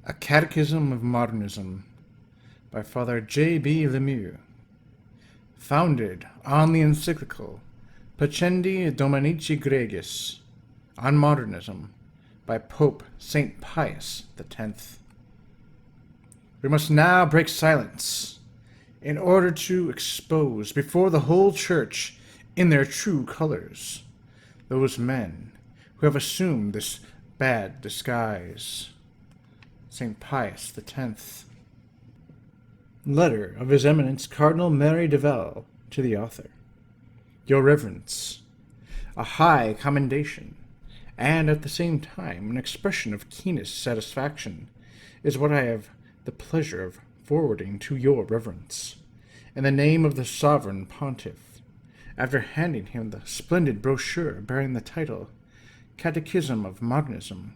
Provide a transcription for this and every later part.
A Catechism of Modernism by Father J.B. Lemius, founded on the encyclical Pascendi Dominici Gregis on Modernism by Pope St. Pius X. We must now break silence in order to expose before the whole Church in their true colors those men who have assumed this bad disguise. St. Pius X. Letter of His Eminence Cardinal Merry de Val to the author. Your Reverence, a high commendation, and at the same time an expression of keenest satisfaction, is what I have the pleasure of forwarding to your Reverence, in the name of the Sovereign Pontiff, after handing him the splendid brochure bearing the title Catechism of Modernism,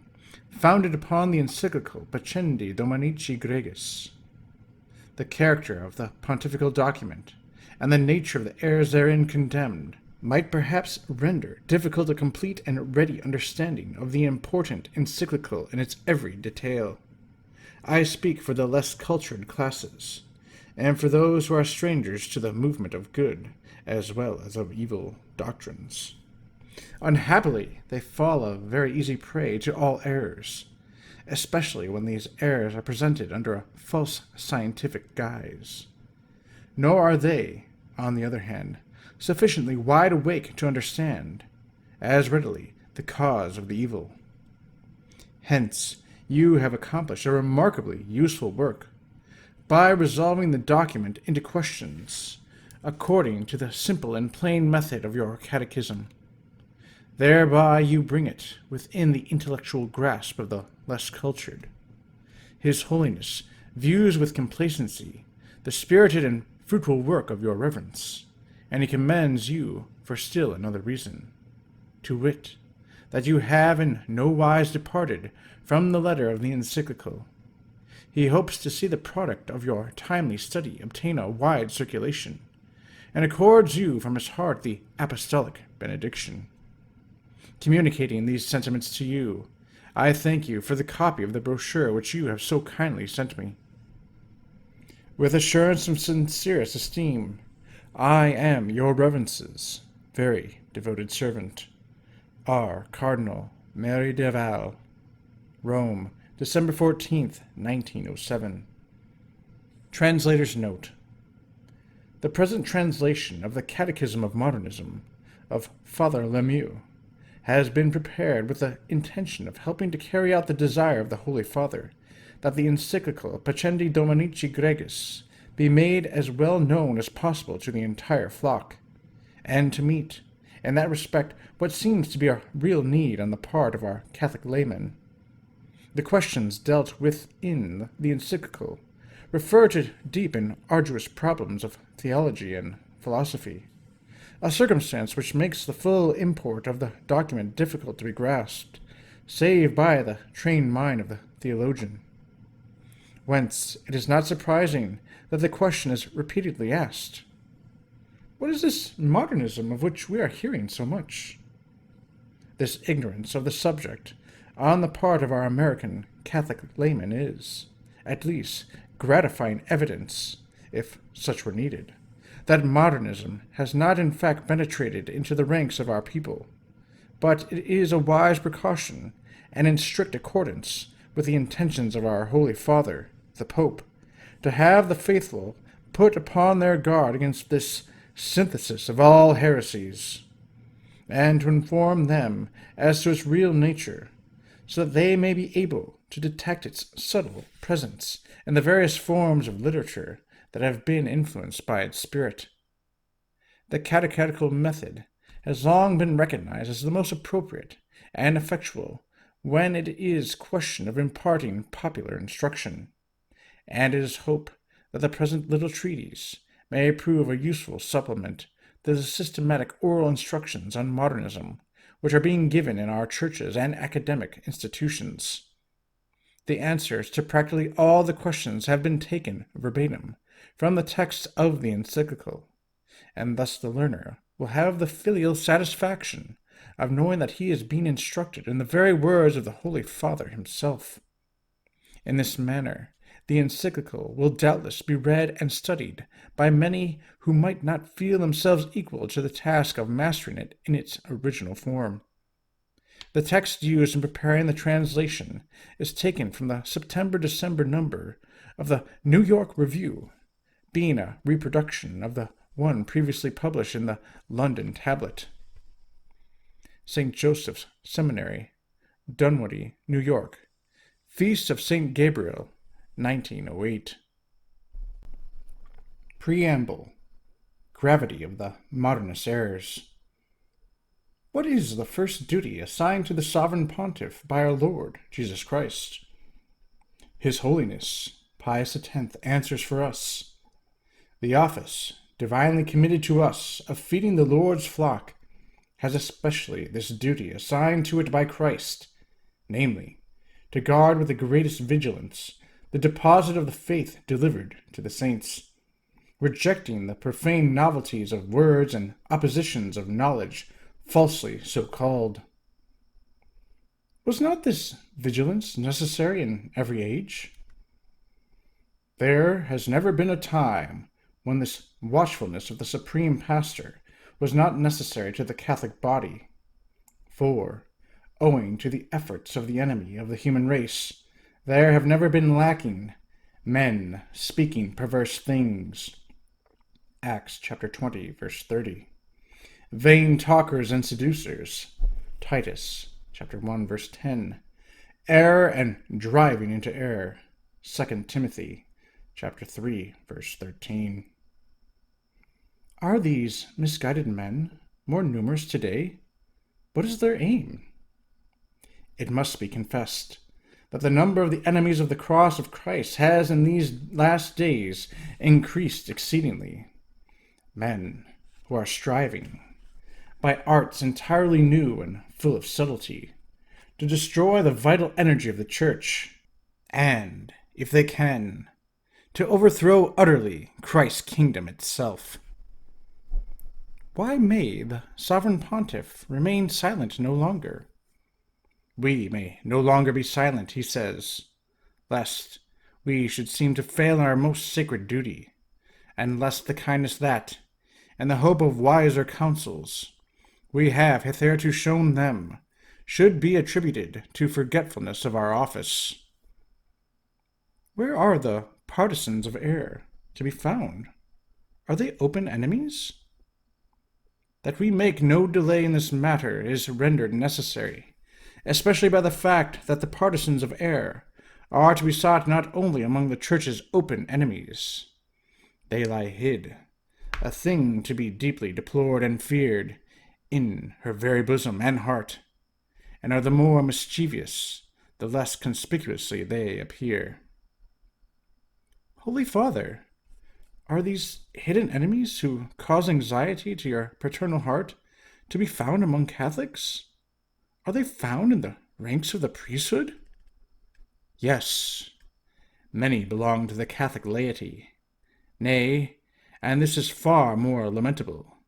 founded upon the encyclical Pascendi Dominici Gregis. The character of the pontifical document, and the nature of the errors therein condemned, might perhaps render difficult a complete and ready understanding of the important encyclical in its every detail. I speak for the less cultured classes, and for those who are strangers to the movement of good, as well as of evil, doctrines. Unhappily, they fall a very easy prey to all errors, especially when these errors are presented under a false scientific guise. Nor are they, on the other hand, sufficiently wide awake to understand, as readily, the cause of the evil. Hence, you have accomplished a remarkably useful work, by resolving the document into questions, according to the simple and plain method of your catechism. Thereby you bring it within the intellectual grasp of the less cultured. His Holiness views with complacency the spirited and fruitful work of your Reverence, and he commends you for still another reason, to wit, that you have in no wise departed from the letter of the encyclical. He hopes to see the product of your timely study obtain a wide circulation, and accords you from his heart the apostolic benediction. Communicating these sentiments to you, I thank you for the copy of the brochure which you have so kindly sent me. With assurance and sincerest esteem, I am your Reverence's very devoted servant, R. Cardinal Merry de Val, Rome, December 14th, 1907. Translator's Note. The present translation of the Catechism of Modernism of Father Lemius has been prepared with the intention of helping to carry out the desire of the Holy Father that the encyclical Pascendi Dominici Gregis be made as well known as possible to the entire flock, and to meet, in that respect, what seems to be a real need on the part of our Catholic laymen. The questions dealt with in the encyclical refer to deep and arduous problems of theology and philosophy, a circumstance which makes the full import of the document difficult to be grasped, save by the trained mind of the theologian. Whence it is not surprising that the question is repeatedly asked, what is this modernism of which we are hearing so much? This ignorance of the subject on the part of our American Catholic laymen is, at least, gratifying evidence, if such were needed, that modernism has not in fact penetrated into the ranks of our people, but it is a wise precaution, and in strict accordance with the intentions of our Holy Father, the Pope, to have the faithful put upon their guard against this synthesis of all heresies, and to inform them as to its real nature, so that they may be able to detect its subtle presence in the various forms of literature that have been influenced by its spirit. The catechetical method has long been recognized as the most appropriate and effectual when it is question of imparting popular instruction, and it is hoped that the present little treatise may prove a useful supplement to the systematic oral instructions on modernism which are being given in our churches and academic institutions. The answers to practically all the questions have been taken verbatim from the text of the encyclical, and thus the learner will have the filial satisfaction of knowing that he is being instructed in the very words of the Holy Father himself. In this manner, the encyclical will doubtless be read and studied by many who might not feel themselves equal to the task of mastering it in its original form. The text used in preparing the translation is taken from the September-December number of the New York Review, being a reproduction of the one previously published in the London Tablet. St. Joseph's Seminary, Dunwoody, New York. Feast of St. Gabriel, 1908. Preamble-Gravity of the Modernist Errors. What is the first duty assigned to the Sovereign Pontiff by our Lord Jesus Christ? His Holiness Pius X answers for us. The office, divinely committed to us, of feeding the Lord's flock, has especially this duty assigned to it by Christ, namely, to guard with the greatest vigilance the deposit of the faith delivered to the saints, rejecting the profane novelties of words and oppositions of knowledge falsely so called. Was not this vigilance necessary in every age? There has never been a time when this watchfulness of the supreme pastor was not necessary to the Catholic body, for, owing to the efforts of the enemy of the human race, there have never been lacking men speaking perverse things. Acts chapter 20, verse 30. Vain talkers and seducers. Titus chapter 1, verse 10. Error and driving into error. 2 Timothy chapter 3, verse 13. Are these misguided men more numerous today? What is their aim? It must be confessed that the number of the enemies of the cross of Christ has in these last days increased exceedingly. Men who are striving, by arts entirely new and full of subtlety, to destroy the vital energy of the Church, and, if they can, to overthrow utterly Christ's kingdom itself. Why may the Sovereign Pontiff remain silent no longer? We may no longer be silent, he says, lest we should seem to fail in our most sacred duty, and lest the kindness that, and the hope of wiser counsels, we have hitherto shown them, should be attributed to forgetfulness of our office. Where are the partisans of error to be found? Are they open enemies? That we make no delay in this matter is rendered necessary, especially by the fact that the partisans of error are to be sought not only among the Church's open enemies. They lie hid, a thing to be deeply deplored and feared, in her very bosom and heart, and are the more mischievous, the less conspicuously they appear. Holy Father, are these hidden enemies who cause anxiety to your paternal heart to be found among Catholics? Are they found in the ranks of the priesthood? Yes, many belong to the Catholic laity. Nay, and this is far more lamentable,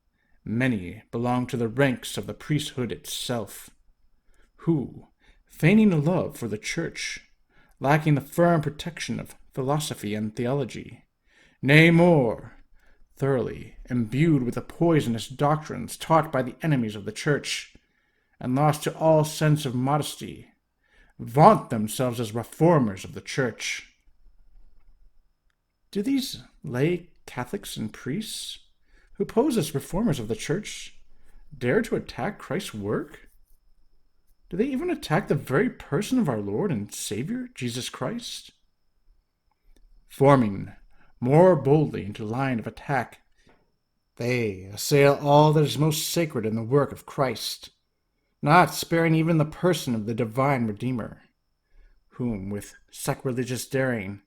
many belong to the ranks of the priesthood itself, who, feigning a love for the Church, lacking the firm protection of philosophy and theology, nay more, thoroughly imbued with the poisonous doctrines taught by the enemies of the Church, and lost to all sense of modesty, vaunt themselves as reformers of the Church. Do these lay Catholics and priests, who pose as reformers of the Church, dare to attack Christ's work? Do they even attack the very person of our Lord and Savior, Jesus Christ? Forming more boldly into line of attack, they assail all that is most sacred in the work of Christ, not sparing even the person of the divine Redeemer, whom with sacrilegious daring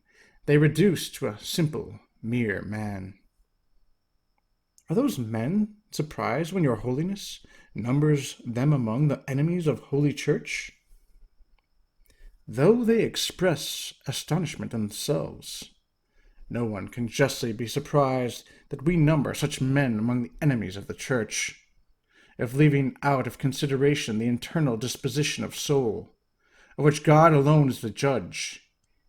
they reduce to a simple, mere man. Are those men surprised when your Holiness numbers them among the enemies of Holy Church? Though they express astonishment themselves, no one can justly be surprised that we number such men among the enemies of the Church. if leaving out of consideration the internal disposition of soul, of which God alone is the judge.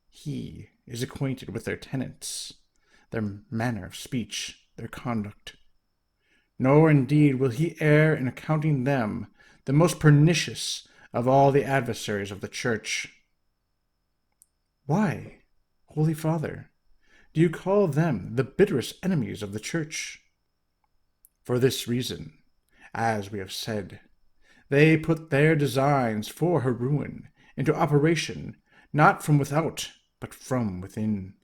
He is acquainted with their tenets, their manner of speech, their conduct. Nor indeed will he err in accounting them the most pernicious of all the adversaries of the Church. Why, Holy Father, do you call them the bitterest enemies of the Church? For this reason, as we have said, they put their designs for her ruin into operation not from without, but from within.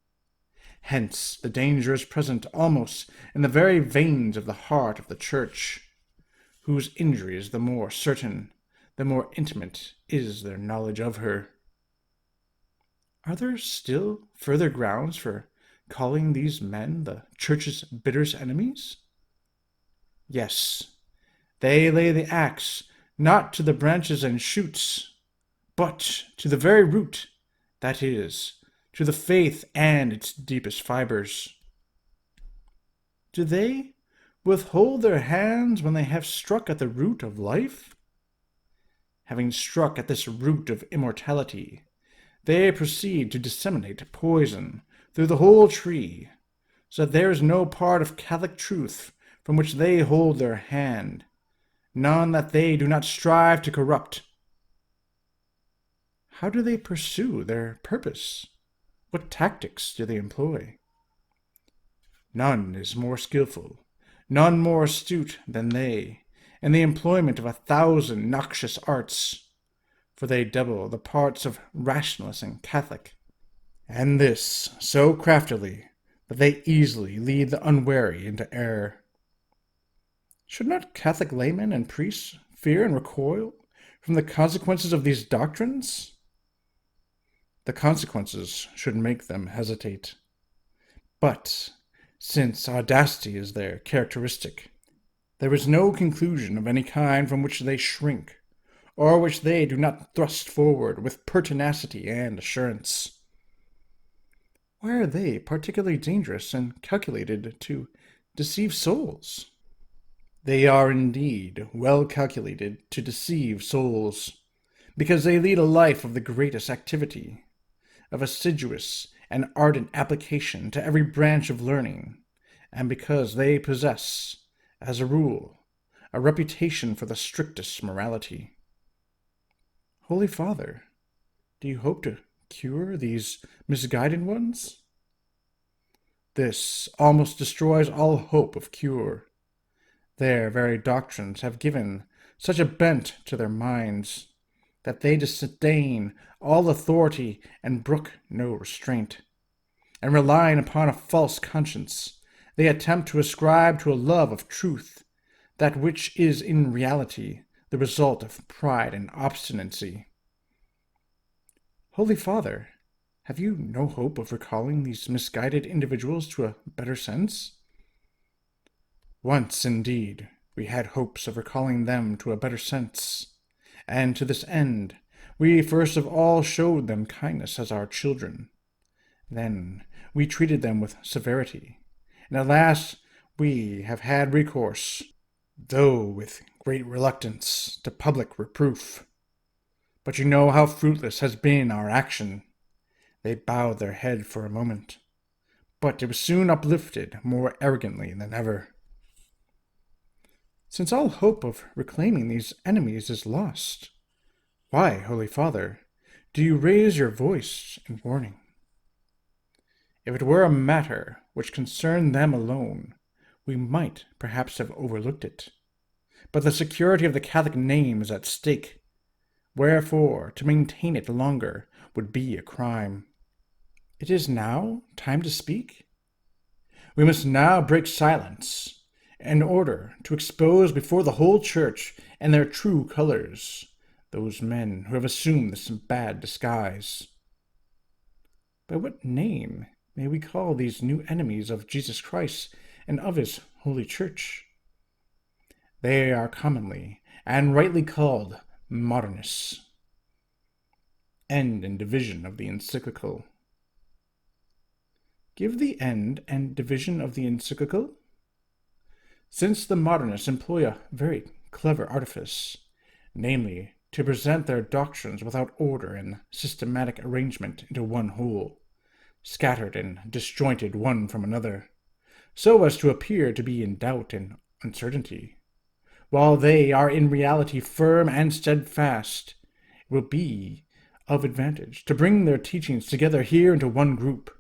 Hence the danger is present almost in the very veins of the heart of the Church, whose injury is the more certain, the more intimate is their knowledge of her. Are there still further grounds for calling these men the Church's bitterest enemies? Yes, they lay the axe not to the branches and shoots, but to the very root, that is, to the faith and its deepest fibers. Do they withhold their hands when they have struck at the root of life? Having struck at this root of immortality, they proceed to disseminate poison through the whole tree, so that there is no part of Catholic truth from which they hold their hand, none that they do not strive to corrupt. How do they pursue their purpose? What tactics do they employ? None is more skilful, none more astute than they, in the employment of 1,000 noxious arts, for they double the parts of rationalist and Catholic, and this so craftily that they easily lead the unwary into error. Should not Catholic laymen and priests fear and recoil from the consequences of these doctrines? The consequences should make them hesitate. But since audacity is their characteristic, there is no conclusion of any kind from which they shrink, or which they do not thrust forward with pertinacity and assurance. Why are they particularly dangerous and calculated to deceive souls? They are indeed well calculated to deceive souls, because they lead a life of the greatest activity, of assiduous and ardent application to every branch of learning, and because they possess, as a rule, a reputation for the strictest morality. Holy Father, do you hope to cure these misguided ones? This almost destroys all hope of cure. Their very doctrines have given such a bent to their minds that they disdain all authority and brook no restraint, and relying upon a false conscience, they attempt to ascribe to a love of truth that which is in reality the result of pride and obstinacy. Holy Father, have you no hope of recalling these misguided individuals to a better sense? Once, indeed, we had hopes of recalling them to a better sense, and to this end we first of all showed them kindness as our children. Then we treated them with severity, and at last we have had recourse, though with great reluctance, to public reproof. But you know how fruitless has been our action. They bowed their head for a moment, but it was soon uplifted more arrogantly than ever. Since all hope of reclaiming these enemies is lost, why, Holy Father, do you raise your voice in warning? If it were a matter which concerned them alone, we might perhaps have overlooked it. But the security of the Catholic name is at stake, wherefore to maintain it longer would be a crime. It is now time to speak. We must now break silence, in order to expose before the whole Church and their true colors those men who have assumed this bad disguise. By what name may we call these new enemies of Jesus Christ and of his Holy Church? They are commonly and rightly called Modernists. End and division of the encyclical. Give the end and division of the encyclical? Since the Modernists employ a very clever artifice, namely, to present their doctrines without order and systematic arrangement into one whole, scattered and disjointed one from another, so as to appear to be in doubt and uncertainty, while they are in reality firm and steadfast. It will be of advantage to bring their teachings together here into one group,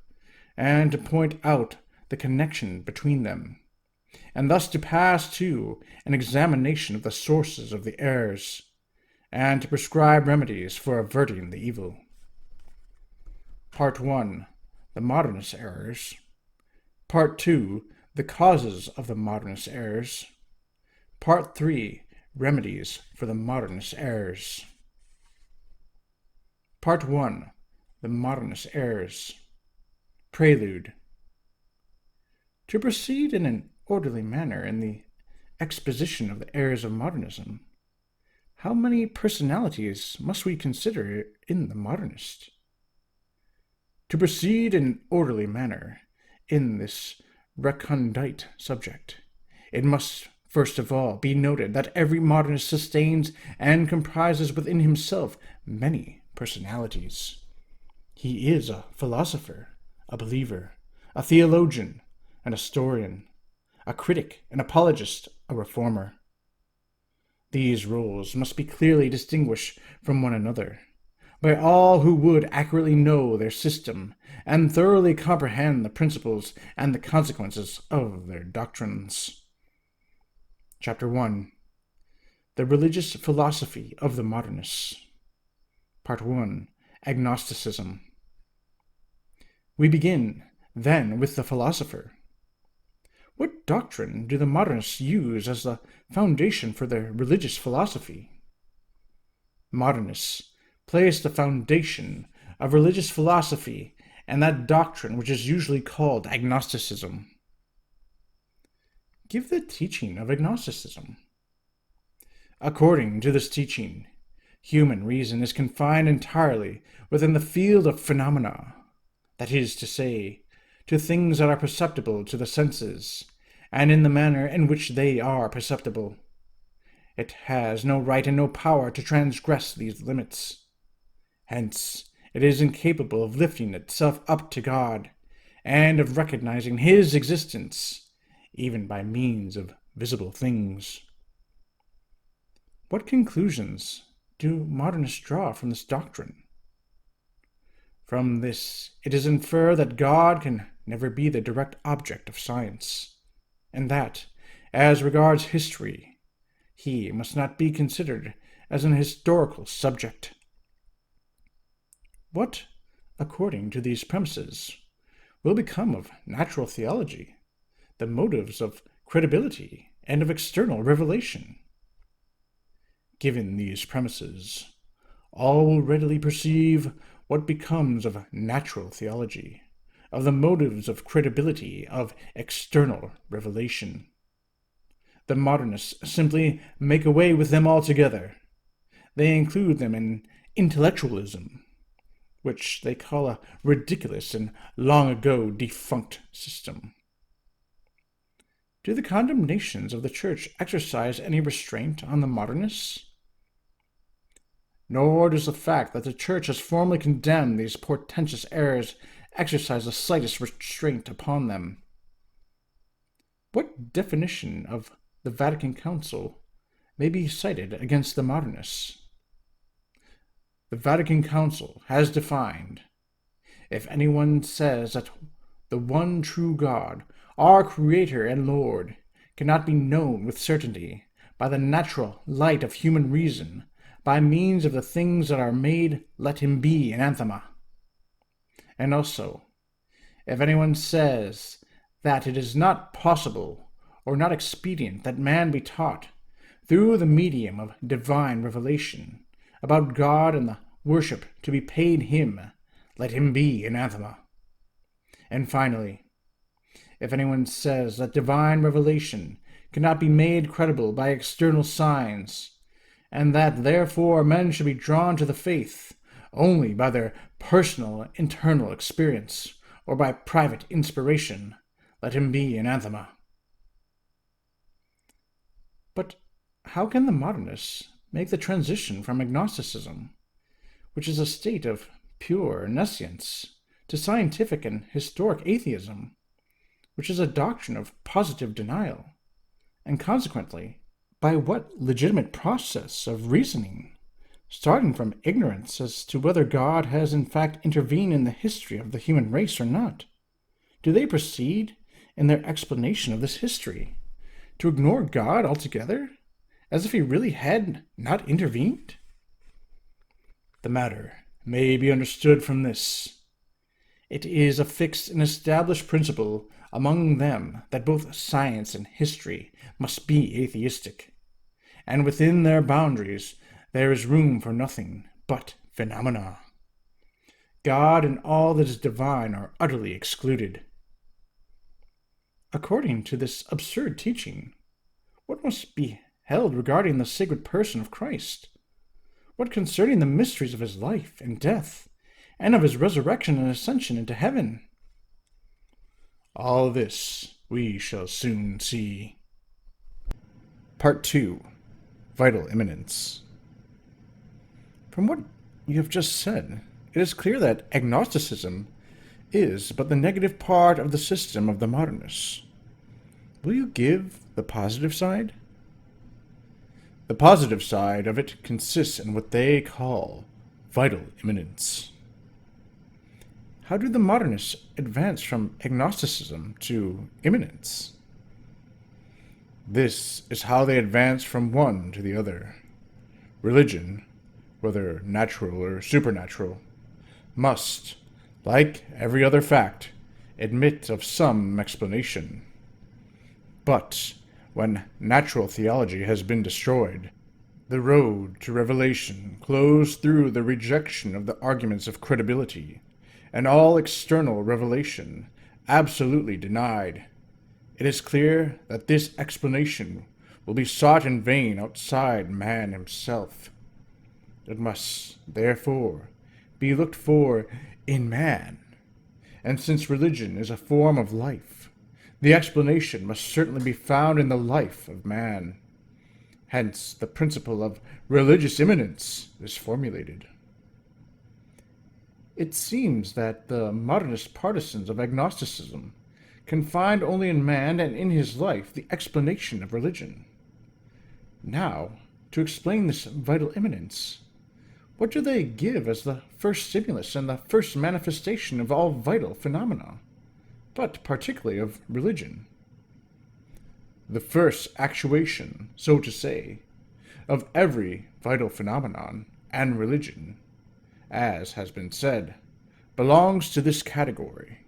and to point out the connection between them, and thus to pass to an examination of the sources of the errors, and to prescribe remedies for averting the evil. Part 1. The Modernist Errors. Part 2. The Causes of the Modernist Errors. Part 3. Remedies for the Modernist Errors. Part 1. The Modernist Errors. Prelude. To proceed in an orderly manner in the exposition of the errors of modernism, how many personalities must we consider in the modernist? To proceed in an orderly manner in this recondite subject, it must first of all be noted that every modernist sustains and comprises within himself many personalities. He is a philosopher, a believer, a theologian, an historian, a critic, an apologist, a reformer. These roles must be clearly distinguished from one another by all who would accurately know their system and thoroughly comprehend the principles and the consequences of their doctrines. Chapter 1. The Religious Philosophy of the Modernists. Part 1. Agnosticism. We begin, then, with the philosopher. What doctrine do the modernists use as the foundation for their religious philosophy? Modernists place the foundation of religious philosophy and that doctrine which is usually called agnosticism. Give the teaching of agnosticism. According to this teaching, human reason is confined entirely within the field of phenomena, that is to say, to things that are perceptible to the senses, and in the manner in which they are perceptible. It has no right and no power to transgress these limits. Hence, it is incapable of lifting itself up to God, and of recognizing his existence, even by means of visible things. What conclusions do modernists draw from this doctrine? From this, it is inferred that God can never be the direct object of science, and that, as regards history, he must not be considered as an historical subject. What, according to these premises, will become of natural theology, the motives of credibility and of external revelation? Given these premises, all will readily perceive what becomes of natural theology, of the motives of credibility, of external revelation. The modernists simply make away with them altogether. They include them in intellectualism, which they call a ridiculous and long ago defunct system. Do the condemnations of the Church exercise any restraint on the modernists? Nor does the fact that the Church has formally condemned these portentous errors exercise the slightest restraint upon them. What definition of the Vatican Council may be cited against the modernists? The Vatican Council has defined, if anyone says that the one true God, our Creator and Lord, cannot be known with certainty by the natural light of human reason, by means of the things that are made, let him be anathema. And also, if anyone says that it is not possible or not expedient that man be taught, through the medium of divine revelation, about God and the worship to be paid him, let him be anathema. And finally, if anyone says that divine revelation cannot be made credible by external signs, and that therefore men should be drawn to the faith only by their personal internal experience or by private inspiration, let him be anathema. But how can the modernists make the transition from agnosticism, which is a state of pure nescience, to scientific and historic atheism, which is a doctrine of positive denial, and consequently, by what legitimate process of reasoning, starting from ignorance as to whether God has in fact intervened in the history of the human race or not, do they proceed, in their explanation of this history, to ignore God altogether, as if he really had not intervened? The matter may be understood from this. It is a fixed and established principle among them that both science and history must be atheistic, and within their boundaries there is room for nothing but phenomena. God and all that is divine are utterly excluded. According to this absurd teaching, what must be held regarding the sacred person of Christ? What concerning the mysteries of his life and death, and of his resurrection and ascension into heaven? All this we shall soon see. Part 2. Vital Immanence. From what you have just said, it is clear that agnosticism is but the negative part of the system of the modernists. Will you give the positive side? The positive side of it consists in what they call vital immanence. How do the modernists advance from agnosticism to immanence? This is how they advance from one to the other. Religion, whether natural or supernatural, must, like every other fact, admit of some explanation. But when natural theology has been destroyed, the road to revelation closed through the rejection of the arguments of credibility, and all external revelation absolutely denied, it is clear that this explanation will be sought in vain outside man himself. It must, therefore, be looked for in man, and since religion is a form of life, the explanation must certainly be found in the life of man. Hence, the principle of religious immanence is formulated. It seems that the modernist partisans of agnosticism can find only in man and in his life the explanation of religion. Now, to explain this vital immanence, what do they give as the first stimulus and the first manifestation of all vital phenomena, but particularly of religion? The first actuation, so to say, of every vital phenomenon and religion, as has been said, belongs to this category.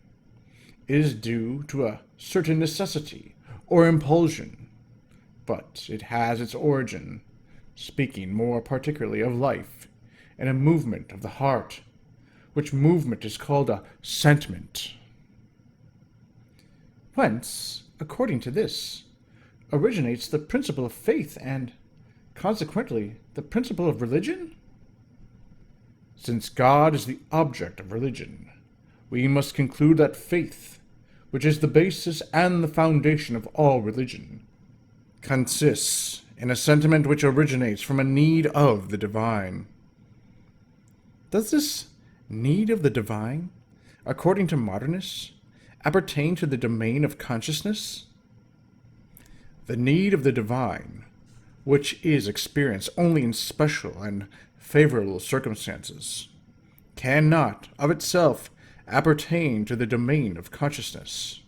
It is due to a certain necessity or impulsion, but it has its origin, speaking more particularly of life, in a movement of the heart, which movement is called a sentiment. Whence, according to this, originates the principle of faith and, consequently, the principle of religion? Since God is the object of religion, we must conclude that faith, which is the basis and the foundation of all religion, consists in a sentiment which originates from a need of the divine. Does this need of the divine, according to modernists, appertain to the domain of consciousness? The need of the divine, which is experienced only in special and favorable circumstances, cannot of itself appertain to the domain of consciousness.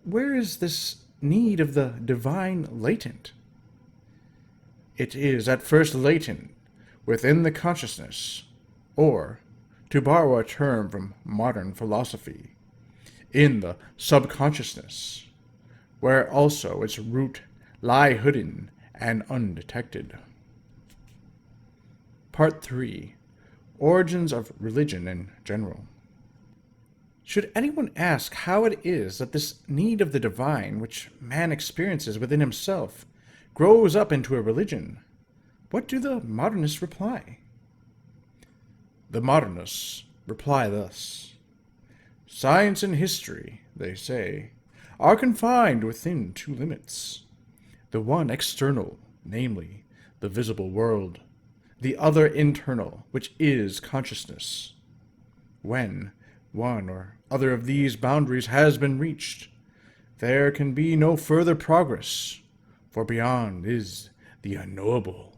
Where is this need of the divine latent? It is at first latent within the consciousness, or, to borrow a term from modern philosophy, in the subconsciousness, where also its root lie hidden and undetected. Part 3. Origins of religion in general. Should anyone ask how it is that this need of the divine, which man experiences within himself, grows up into a religion, what do the modernists reply? The modernists reply thus. Science and history, they say, are confined within two limits. the one external, namely, the visible world, the other internal, which is consciousness. When one or other of these boundaries has been reached, there can be no further progress, for beyond is the unknowable.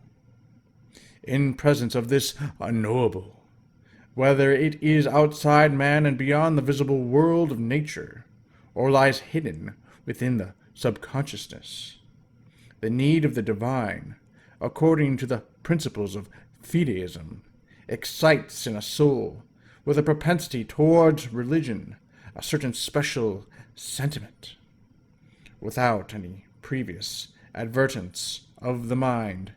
In presence of this unknowable, whether it is outside man and beyond the visible world of nature, or lies hidden within the subconsciousness, the need of the divine, according to the principles of fideism, excites in a soul, with a propensity towards religion, a certain special sentiment, without any previous advertence of the mind,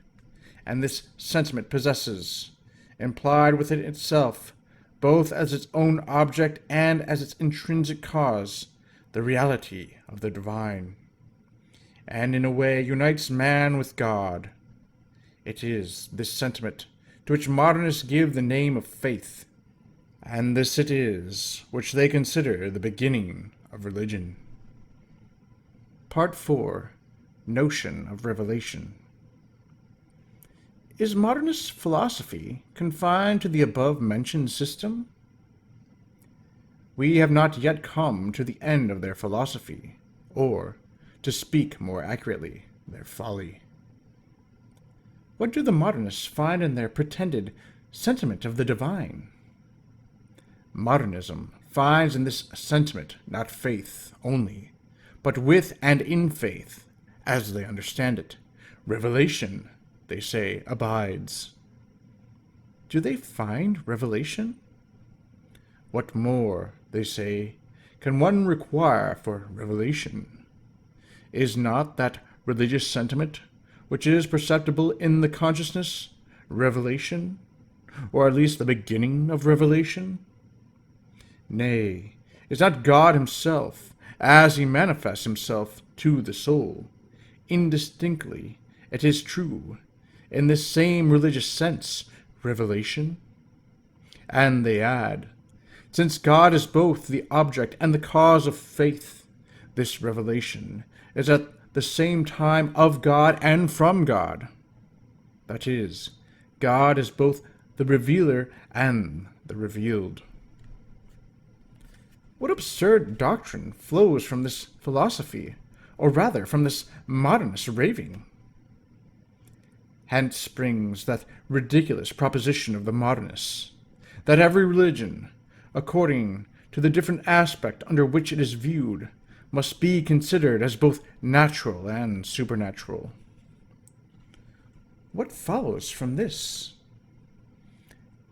and this sentiment possesses, implied within itself, both as its own object and as its intrinsic cause, the reality of the divine, and in a way unites man with God. It is this sentiment to which modernists give the name of faith, and this it is which they consider the beginning of religion. Part 4. Notion of Revelation. Is modernist philosophy confined to the above-mentioned system? We have not yet come to the end of their philosophy, or, to speak more accurately, their folly. What do the modernists find in their pretended sentiment of the divine? Modernism finds in this sentiment not faith only, but with and in faith, as they understand it, revelation, they say, abides. Do they find revelation? What more, they say, can one require for revelation? Is not that religious sentiment, which is perceptible in the consciousness, revelation, or at least the beginning of revelation? Nay, is not God himself, as he manifests himself to the soul, indistinctly, it is true, in this same religious sense, revelation? And they add, since God is both the object and the cause of faith, this revelation is at the same time of God and from God. That is, God is both the revealer and the revealed. What absurd doctrine flows from this philosophy, or rather from this modernist raving? Hence springs that ridiculous proposition of the modernists, that every religion, according to the different aspect under which it is viewed, must be considered as both natural and supernatural. What follows from this?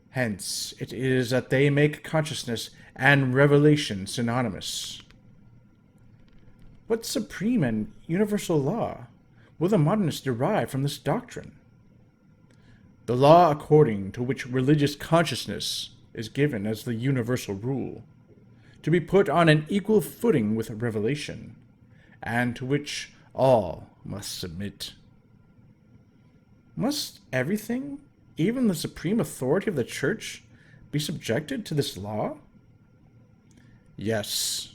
Hence it is that they make consciousness and revelation synonymous. What supreme and universal law will the modernists derive from this doctrine? The law according to which religious consciousness is given as the universal rule, to be put on an equal footing with revelation, and to which all must submit. Must everything, even the supreme authority of the Church, be subjected to this law? Yes,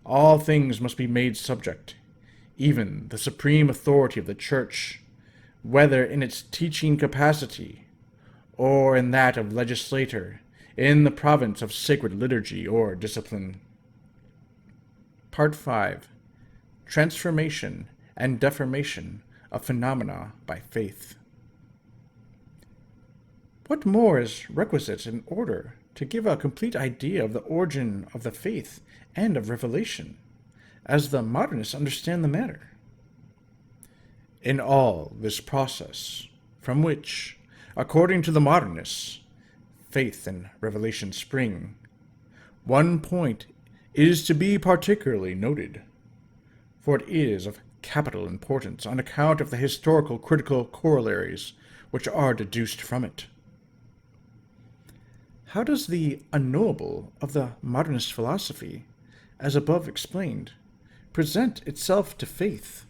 all things must be made subject, even the supreme authority of the Church, whether in its teaching capacity, or in that of legislator, in the province of sacred liturgy or discipline. Part 5. Transformation and deformation of phenomena by faith. What more is requisite in order to give a complete idea of the origin of the faith and of revelation, as the modernists understand the matter? In all this process, from which, according to the modernists, faith and revelation spring, one point is to be particularly noted, for it is of capital importance on account of the historical critical corollaries which are deduced from it. How does the unknowable of the modernist philosophy, as above explained, present itself to faith?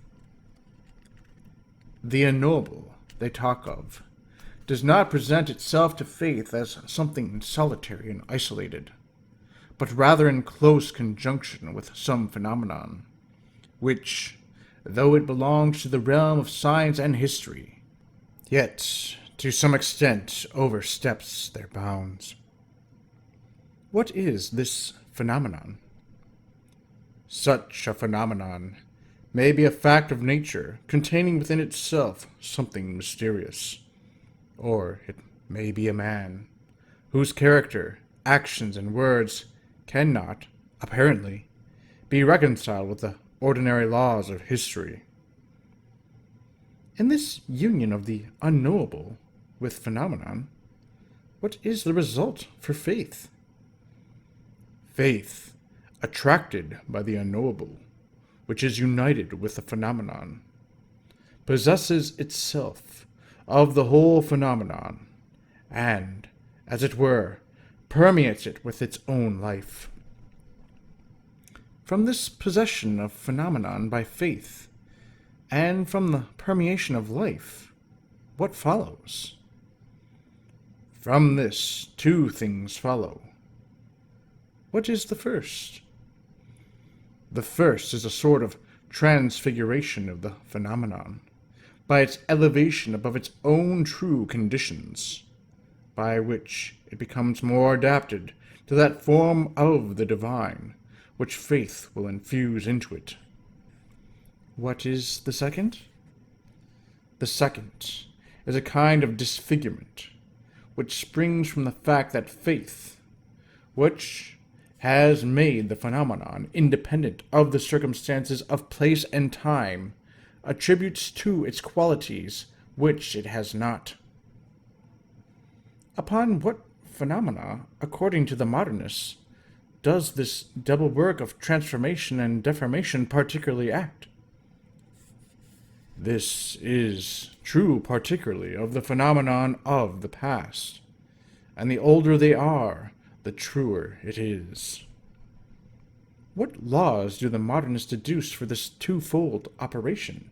The unknowable they talk of does not present itself to faith as something solitary and isolated, but rather in close conjunction with some phenomenon, which, though it belongs to the realm of science and history, yet to some extent oversteps their bounds. What is this phenomenon? Such a phenomenon may be a fact of nature containing within itself something mysterious, or it may be a man whose character, actions, and words cannot, apparently, be reconciled with the ordinary laws of history. In this union of the unknowable with phenomenon, what is the result for faith? Faith, attracted by the unknowable, which is united with the phenomenon, possesses itself of the whole phenomenon, and, as it were, permeates it with its own life. From this possession of phenomenon by faith, and from the permeation of life, what follows? From this, two things follow. What is the first? The first is a sort of transfiguration of the phenomenon, by its elevation above its own true conditions, by which it becomes more adapted to that form of the divine which faith will infuse into it. What is the second? The second is a kind of disfigurement, which springs from the fact that faith, which has made the phenomenon independent of the circumstances of place and time, attributes to its qualities which it has not. Upon what phenomena, according to the Modernists, does this double work of transformation and deformation particularly act? This is true particularly of the phenomenon of the past, and the older they are, the truer it is. What laws do the Modernists deduce for this twofold operation?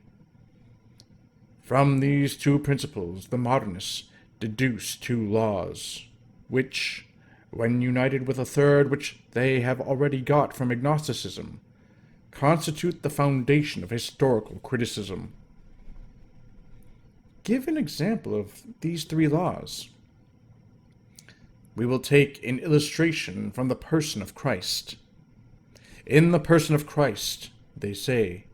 From these two principles the Modernists deduce two laws, which, when united with a third which they have already got from agnosticism, constitute the foundation of historical criticism. Give an example of these three laws. We will take an illustration from the person of Christ. In the person of Christ, they say,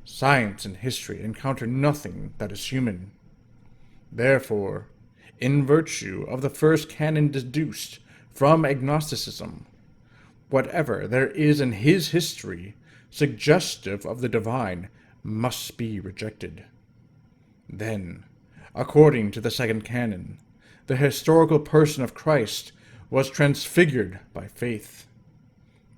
science and history encounter nothing that is human. Therefore, in virtue of the first canon deduced from agnosticism, whatever there is in his history suggestive of the divine must be rejected. Then, according to the second canon, the historical person of Christ was transfigured by faith.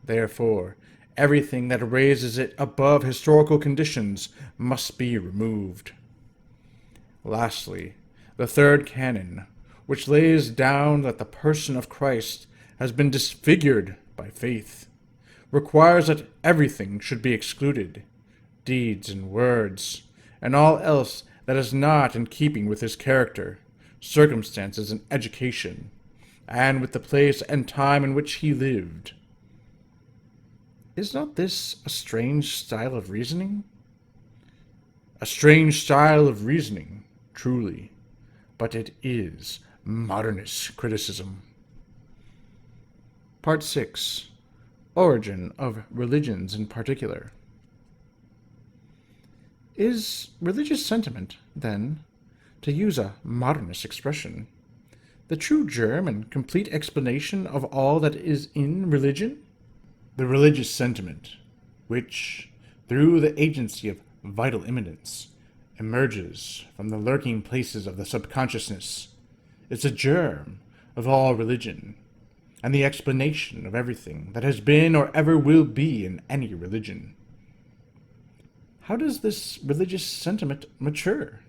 Therefore, everything that raises it above historical conditions must be removed. Lastly, the third canon, which lays down that the person of Christ has been disfigured by faith, requires that everything should be excluded, deeds and words, and all else that is not in keeping with his character, circumstances, and education, and with the place and time in which he lived. Is not this a strange style of reasoning? A strange style of reasoning, truly, but it is modernist criticism. Part 6. Origin of religions in particular. Is religious sentiment, then, to use a modernist expression, the true germ and complete explanation of all that is in religion? The religious sentiment, which, through the agency of vital immanence, emerges from the lurking places of the subconsciousness, is the germ of all religion, and the explanation of everything that has been or ever will be in any religion. How does this religious sentiment mature?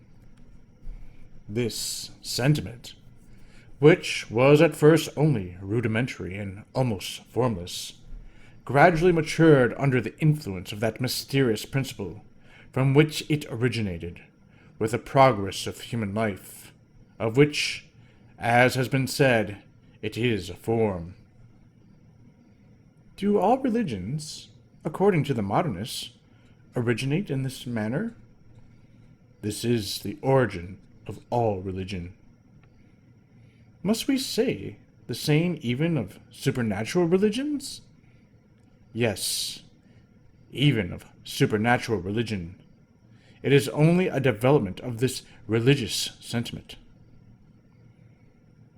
This sentiment, which was at first only rudimentary and almost formless, gradually matured under the influence of that mysterious principle from which it originated, with the progress of human life, of which, as has been said, it is a form. Do all religions, according to the Modernists, originate in this manner? This is the origin of all religion. Must we say the same even of supernatural religions? Yes, even of supernatural religion. It is only a development of this religious sentiment.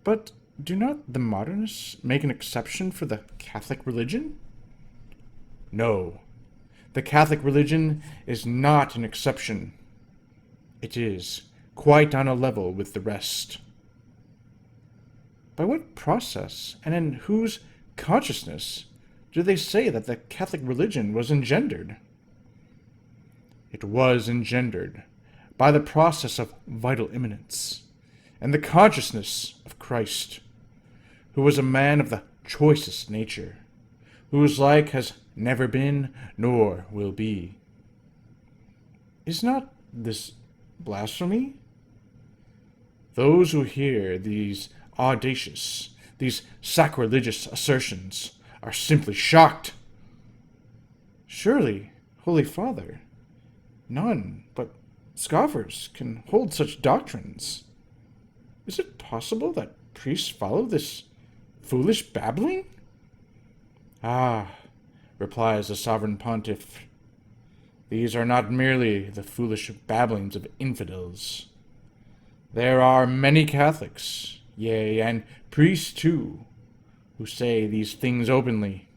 But do not the Modernists make an exception for the Catholic religion? No, the Catholic religion is not an exception. It is quite on a level with the rest. By what process and in whose consciousness do they say that the Catholic religion was engendered? It was engendered by the process of vital immanence and the consciousness of Christ, who was a man of the choicest nature, whose like has never been nor will be. Is not this blasphemy? Those who hear these audacious, these sacrilegious assertions are simply shocked. Surely, Holy Father, none but scoffers can hold such doctrines. Is it possible that priests follow this foolish babbling? Ah, replies the Sovereign Pontiff, these are not merely the foolish babblings of infidels. There are many Catholics, yea, and priests too, who say these things openly,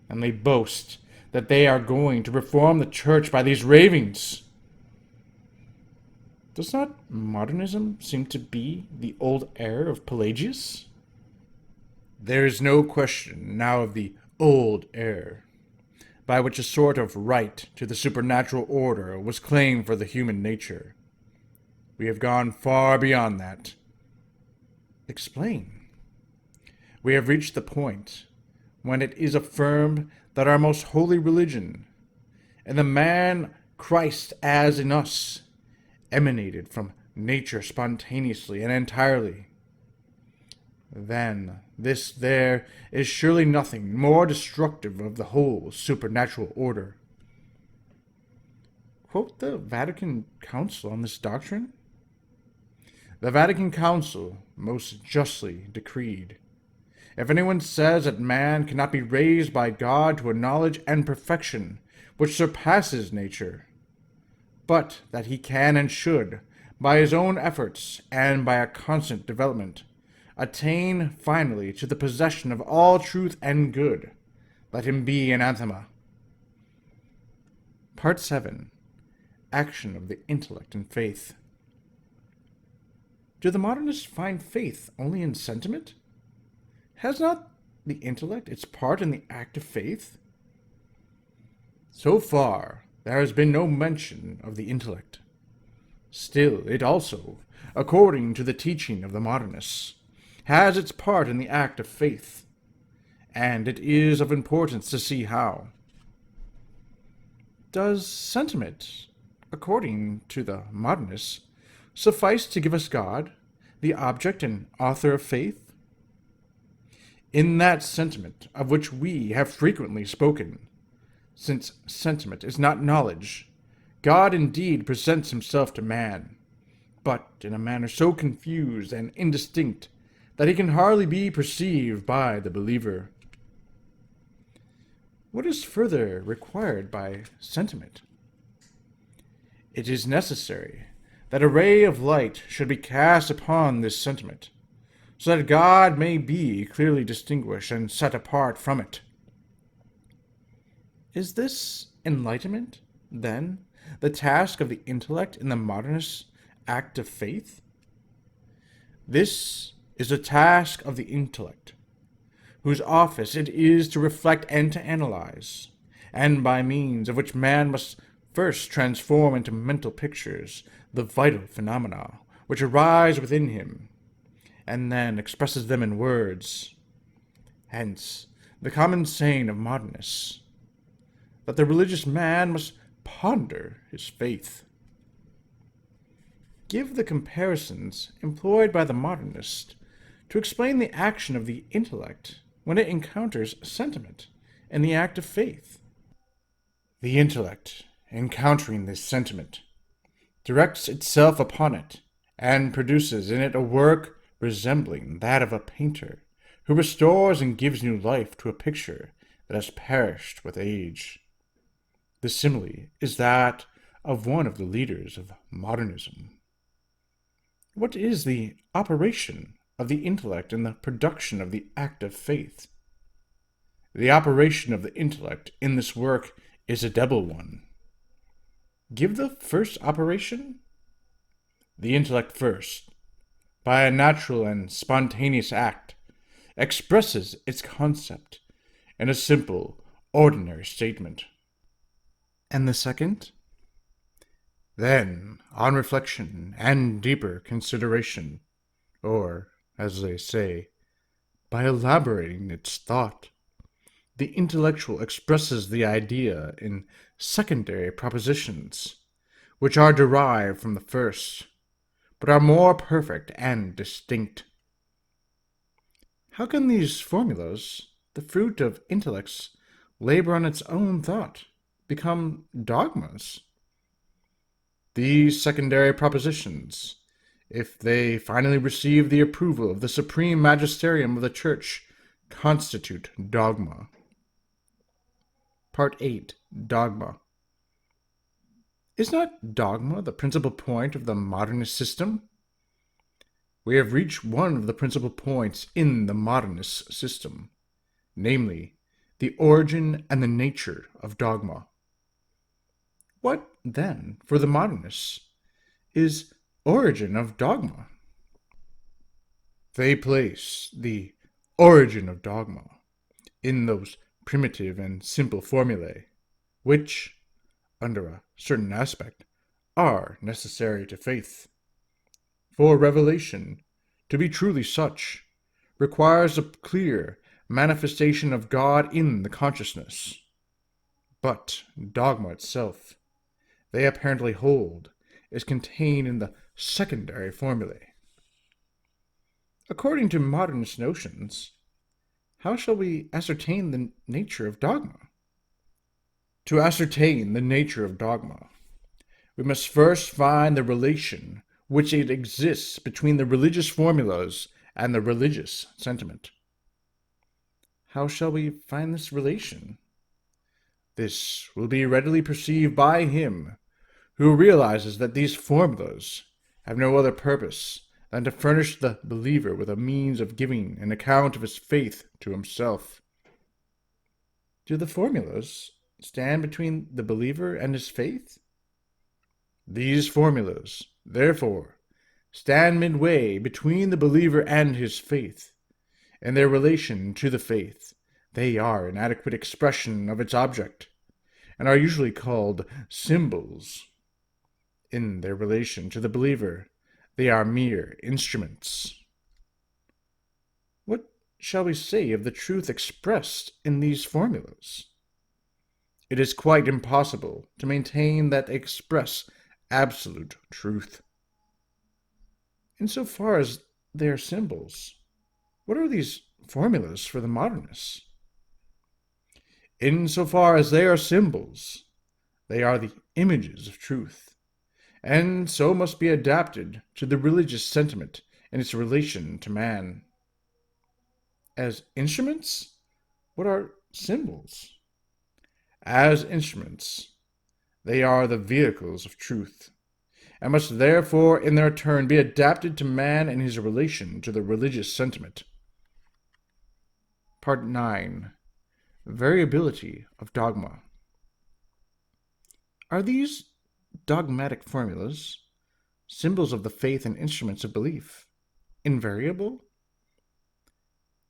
and they boast that they are going to reform the Church by these ravings. Does not modernism seem to be the old error of Pelagius? There is no question now of the old error, by which a sort of right to the supernatural order was claimed for the human nature. We have gone far beyond that. Explain. We have reached the point when it is affirmed that our most holy religion, and the man Christ as in us, emanated from nature spontaneously and entirely. Then this there is surely nothing more destructive of the whole supernatural order. Quote the Vatican Council on this doctrine. The Vatican Council most justly decreed, if anyone says that man cannot be raised by God to a knowledge and perfection which surpasses nature, but that he can and should, by his own efforts and by a constant development, attain finally to the possession of all truth and good, let him be anathema. Part 7. Action of the Intellect and Faith. Do the modernists find faith only in sentiment? Has not the intellect its part in the act of faith? So far, there has been no mention of the intellect. Still, it also, according to the teaching of the modernists, has its part in the act of faith, and it is of importance to see how. Does sentiment, according to the modernists, suffice to give us God, the object and author of faith? In that sentiment of which we have frequently spoken, since sentiment is not knowledge, God indeed presents himself to man, but in a manner so confused and indistinct that he can hardly be perceived by the believer. What is further required by sentiment? It is necessary that a ray of light should be cast upon this sentiment, so that God may be clearly distinguished and set apart from it. Is this enlightenment, then, the task of the intellect in the modernist act of faith? This is the task of the intellect, whose office it is to reflect and to analyze, and by means of which man must first transform into mental pictures the vital phenomena which arise within him, and then expresses them in words. Hence, the common saying of modernists, that the religious man must ponder his faith. Give the comparisons employed by the modernist to explain the action of the intellect when it encounters sentiment in the act of faith. The intellect encountering this sentiment, directs itself upon it, and produces in it a work resembling that of a painter who restores and gives new life to a picture that has perished with age. The simile is that of one of the leaders of modernism. What is the operation of the intellect in the production of the act of faith? The operation of the intellect in this work is a double one. Give the first operation? The intellect first, by a natural and spontaneous act, expresses its concept in a simple, ordinary statement. And the second? Then, on reflection and deeper consideration, or, as they say, by elaborating its thought, the intellectual expresses the idea in secondary propositions, which are derived from the first, but are more perfect and distinct. How can these formulas, the fruit of intellect's labor on its own thought, become dogmas? These secondary propositions, if they finally receive the approval of the supreme magisterium of the Church, constitute dogma. Part 8. Dogma. Is not dogma the principal point of the modernist system? We have reached one of the principal points in the modernist system, namely, the origin and the nature of dogma. What, then, for the modernists, is origin of dogma? They place the origin of dogma in those primitive and simple formulae, which, under a certain aspect, are necessary to faith. For revelation, to be truly such, requires a clear manifestation of God in the consciousness. But dogma itself, they apparently hold, is contained in the secondary formulae. According to modernist notions, how shall we ascertain the nature of dogma? To ascertain the nature of dogma, we must first find the relation which it exists between the religious formulas and the religious sentiment. How shall we find this relation? This will be readily perceived by him who realizes that these formulas have no other purpose than to furnish the believer with a means of giving an account of his faith to himself. Do the formulas stand between the believer and his faith? These formulas, therefore, stand midway between the believer and his faith. In their relation to the faith, they are an adequate expression of its object, and are usually called symbols. In their relation to the believer, they are mere instruments. What shall we say of the truth expressed in these formulas? It is quite impossible to maintain that they express absolute truth. In so far as they are symbols, what are these formulas for the modernists? In so far as they are symbols, they are the images of truth, and so must be adapted to the religious sentiment in its relation to man. As instruments, what are symbols? As instruments, they are the vehicles of truth, and must therefore in their turn be adapted to man in his relation to the religious sentiment. Part 9. Variability of dogma. Are these dogmatic formulas, symbols of the faith and instruments of belief, invariable?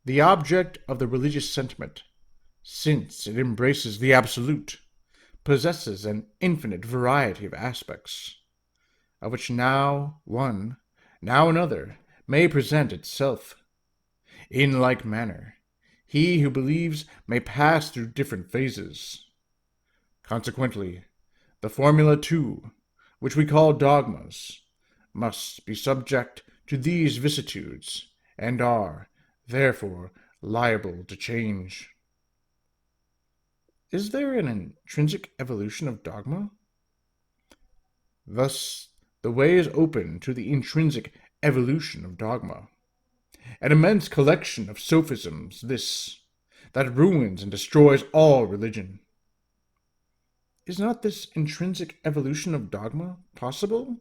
The object of the religious sentiment, since it embraces the absolute, possesses an infinite variety of aspects, of which now one, now another, may present itself. In like manner, he who believes may pass through different phases. Consequently, the formula, too, which we call dogmas, must be subject to these vicissitudes, and are, therefore, liable to change. Is there an intrinsic evolution of dogma? Thus, the way is open to the intrinsic evolution of dogma. An immense collection of sophisms, this, that ruins and destroys all religion. Is not this intrinsic evolution of dogma possible?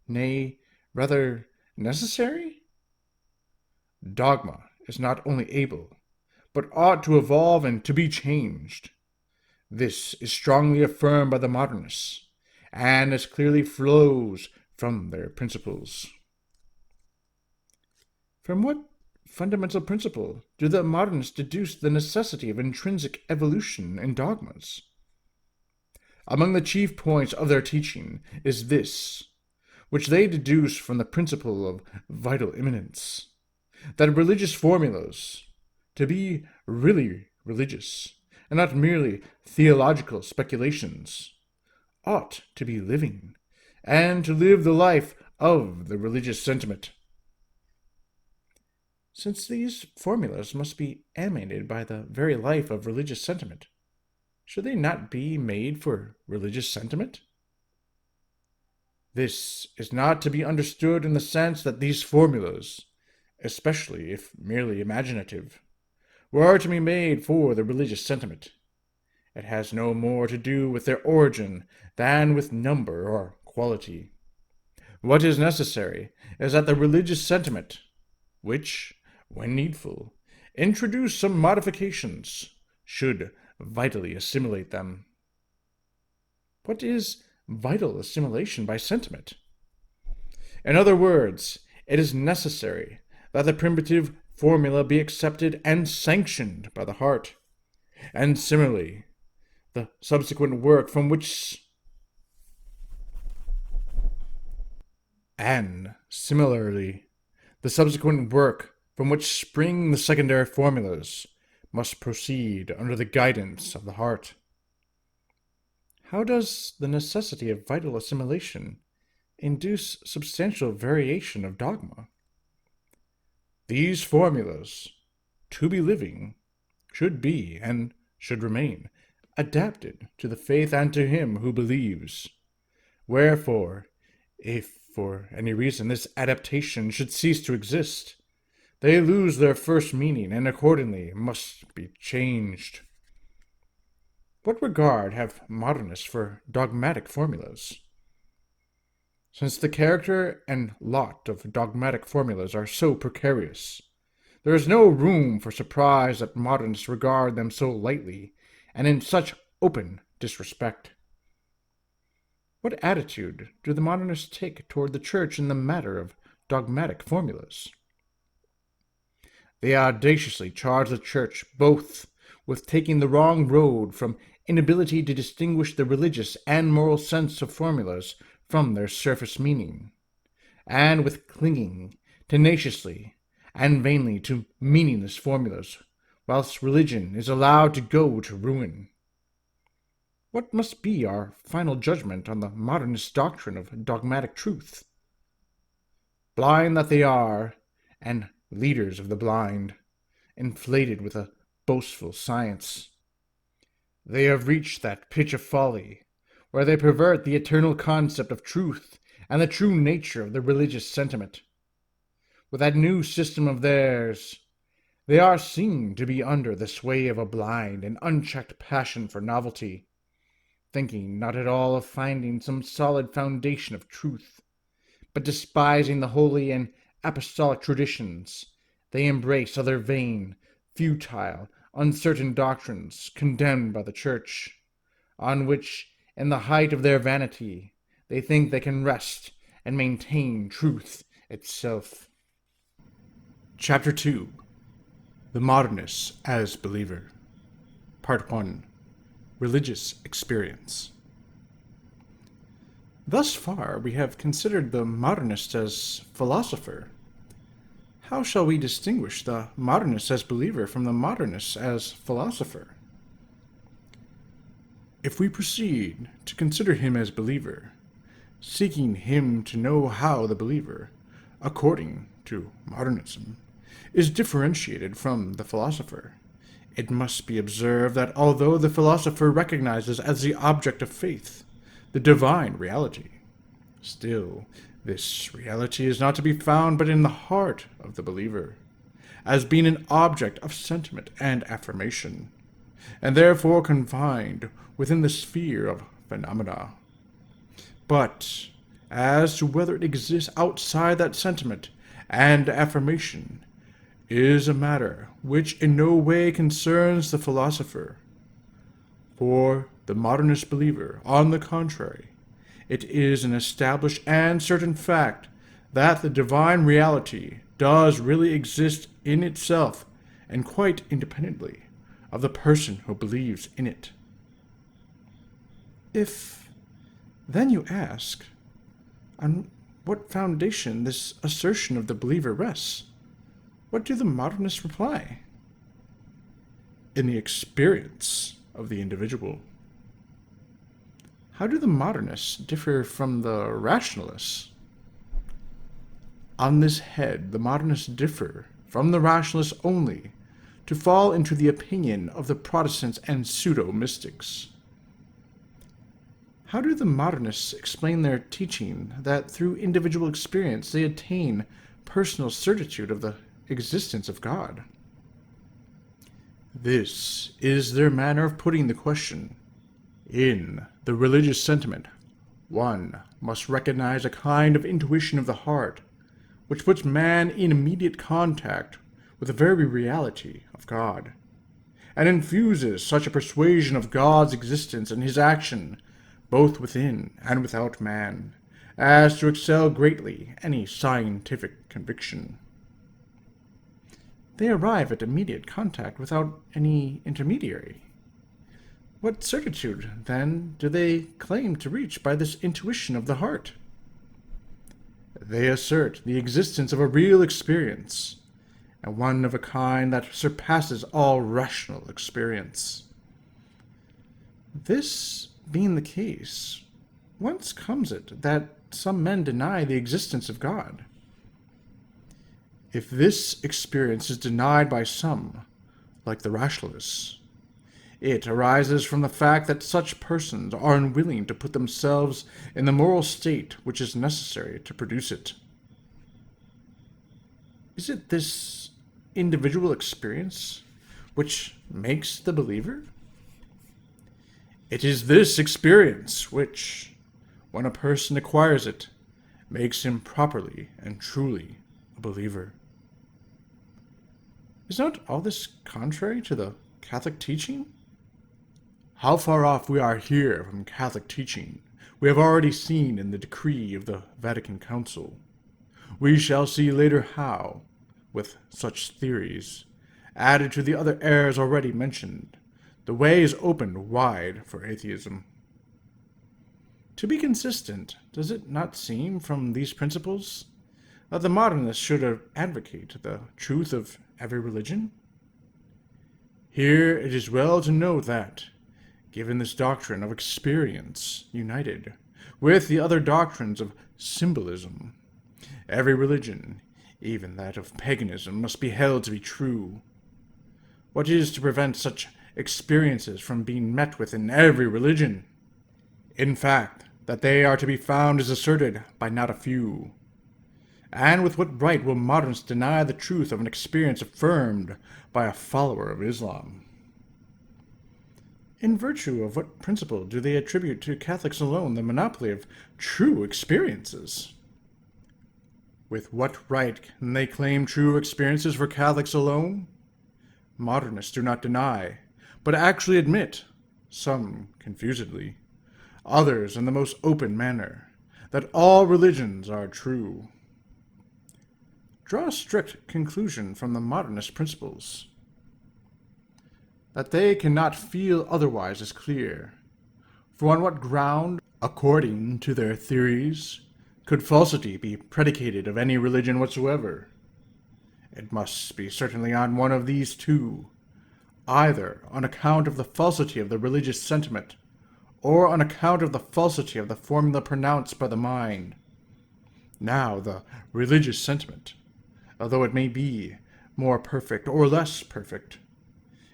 Nay, rather necessary? Dogma is not only able, but ought to evolve and to be changed. This is strongly affirmed by the Modernists, and as clearly flows from their principles. From what fundamental principle do the Modernists deduce the necessity of intrinsic evolution in dogmas? Among the chief points of their teaching is this, which they deduce from the principle of vital immanence, that religious formulas, to be really religious, and not merely theological speculations, ought to be living, and to live the life of the religious sentiment. Since these formulas must be animated by the very life of religious sentiment, should they not be made for religious sentiment? This is not to be understood in the sense that these formulas, especially if merely imaginative, were to be made for the religious sentiment. It has no more to do with their origin than with number or quality. What is necessary is that the religious sentiment, which, when needful, introduce some modifications, should vitally assimilate them. What is vital assimilation by sentiment? In other words, it is necessary that the primitive formula be accepted and sanctioned by the heart, and similarly, the subsequent work from which spring the secondary formulas must proceed under the guidance of the heart. How does the necessity of vital assimilation induce substantial variation of dogma? These formulas, to be living, should be, and should remain, adapted to the faith and to him who believes. Wherefore, if for any reason this adaptation should cease to exist, they lose their first meaning and accordingly must be changed. What regard have Modernists for dogmatic formulas? Since the character and lot of dogmatic formulas are so precarious, there is no room for surprise that Modernists regard them so lightly and in such open disrespect. What attitude do the Modernists take toward the Church in the matter of dogmatic formulas? They audaciously charge the Church both with taking the wrong road from inability to distinguish the religious and moral sense of formulas from their surface meaning, and with clinging tenaciously and vainly to meaningless formulas, whilst religion is allowed to go to ruin. What must be our final judgment on the Modernist doctrine of dogmatic truth? Blind that they are, and leaders of the blind, inflated with a boastful science, they have reached that pitch of folly where they pervert the eternal concept of truth and the true nature of the religious sentiment. With that new system of theirs, they are seen to be under the sway of a blind and unchecked passion for novelty, thinking not at all of finding some solid foundation of truth, but despising the holy and apostolic traditions. They embrace other vain, futile, uncertain doctrines condemned by the Church, on which, in the height of their vanity, they think they can rest and maintain truth itself. Chapter 2. The Modernists as Believer. Part 1. Religious Experience. Thus far we have considered the Modernist as philosopher. How shall we distinguish the Modernist as believer from the Modernist as philosopher? If we proceed to consider him as believer, seeking him to know how the believer, according to Modernism, is differentiated from the philosopher, it must be observed that although the philosopher recognizes as the object of faith the divine reality, Still, this reality is not to be found but in the heart of the believer, as being an object of sentiment and affirmation, and therefore confined within the sphere of phenomena. But as to whether it exists outside that sentiment and affirmation is a matter which in no way concerns the philosopher. For the modernist believer, on the contrary, it is an established and certain fact that the divine reality does really exist in itself and quite independently of the person who believes in it. If then you ask, on what foundation this assertion of the believer rests, what do the modernists reply? In the experience of the individual. How do the modernists differ from the rationalists? On this head, the modernists differ from the rationalists only to fall into the opinion of the Protestants and pseudo-mystics. How do the modernists explain their teaching that through individual experience they attain personal certitude of the existence of God? This is their manner of putting the question. In the religious sentiment, one must recognize a kind of intuition of the heart, which puts man in immediate contact with the very reality of God, and infuses such a persuasion of God's existence and his action, both within and without man, as to excel greatly any scientific conviction. They arrive at immediate contact without any intermediary. What certitude, then, do they claim to reach by this intuition of the heart? They assert the existence of a real experience, and one of a kind that surpasses all rational experience. This being the case, whence comes it that some men deny the existence of God? If this experience is denied by some, like the rationalists, it arises from the fact that such persons are unwilling to put themselves in the moral state which is necessary to produce it. Is it this individual experience which makes the believer? It is this experience which, when a person acquires it, makes him properly and truly a believer. Is not all this contrary to the Catholic teaching? How far off we are here from Catholic teaching, we have already seen in the decree of the Vatican Council. We shall see later how, with such theories, added to the other errors already mentioned, the way is opened wide for atheism. To be consistent, does it not seem from these principles that the modernists should advocate the truth of every religion? Here it is well to know that, given this doctrine of experience united with the other doctrines of symbolism, every religion, even that of paganism, must be held to be true. What is to prevent such experiences from being met with in every religion? In fact, that they are to be found is asserted by not a few. And with what right will modernists deny the truth of an experience affirmed by a follower of Islam? In virtue of what principle do they attribute to Catholics alone the monopoly of true experiences? With what right can they claim true experiences for Catholics alone? Modernists do not deny, but actually admit, some confusedly, others in the most open manner, that all religions are true. Draw a strict conclusion from the modernist principles. That they cannot feel otherwise is clear. For on what ground, according to their theories, could falsity be predicated of any religion whatsoever? It must be certainly on one of these two, either on account of the falsity of the religious sentiment, or on account of the falsity of the formula pronounced by the mind. Now, the religious sentiment, although it may be more perfect or less perfect,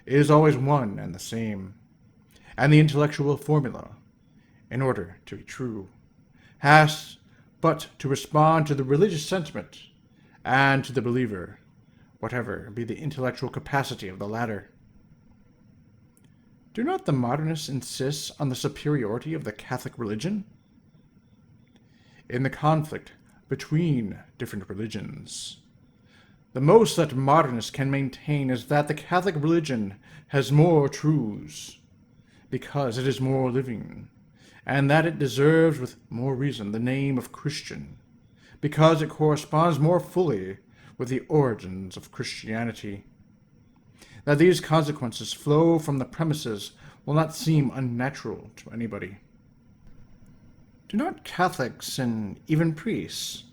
is always one and the same, and the intellectual formula, in order to be true, has but to respond to the religious sentiment and to the believer, whatever be the intellectual capacity of the latter. Do not the modernists insist on the superiority of the Catholic religion? In the conflict between different religions, the most that modernists can maintain is that the Catholic religion has more truths, because it is more living, and that it deserves with more reason the name of Christian, because it corresponds more fully with the origins of Christianity. That these consequences flow from the premises will not seem unnatural to anybody. Do not Catholics, and even priests,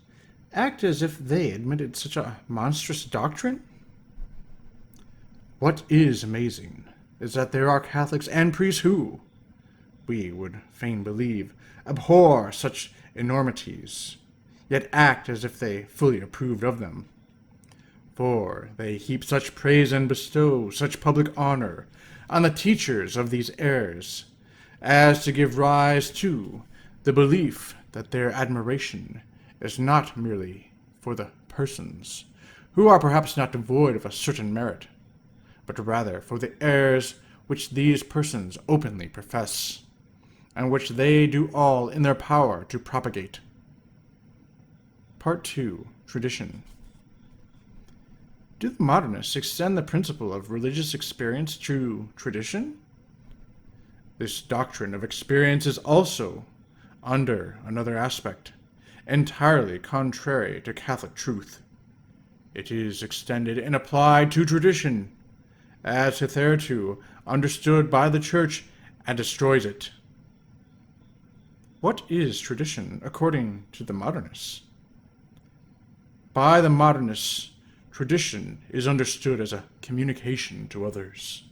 act as if they admitted such a monstrous doctrine? What is amazing is that there are Catholics and priests who, we would fain believe, abhor such enormities, yet act as if they fully approved of them. For they heap such praise and bestow such public honor on the teachers of these errors, as to give rise to the belief that their admiration is not merely for the persons, who are perhaps not devoid of a certain merit, but rather for the errors which these persons openly profess, and which they do all in their power to propagate. Part 2. Tradition. Do the modernists extend the principle of religious experience to tradition? This doctrine of experience is also, under another aspect, entirely contrary to Catholic truth. It is extended and applied to tradition, as hitherto understood by the Church, and destroys it. What is tradition according to the modernists? By the modernists, tradition is understood as a communication to others,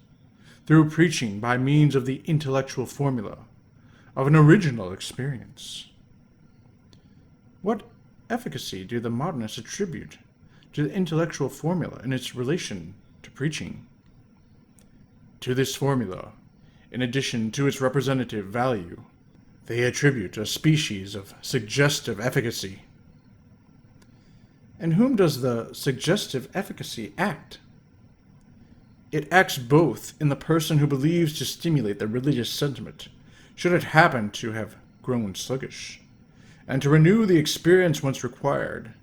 through preaching by means of the intellectual formula of an original experience. What efficacy do the modernists attribute to the intellectual formula in its relation to preaching? To this formula, in addition to its representative value, they attribute a species of suggestive efficacy. In whom does the suggestive efficacy act? It acts both in the person who believes to stimulate the religious sentiment, should it happen to have grown sluggish, and to renew the experience once required,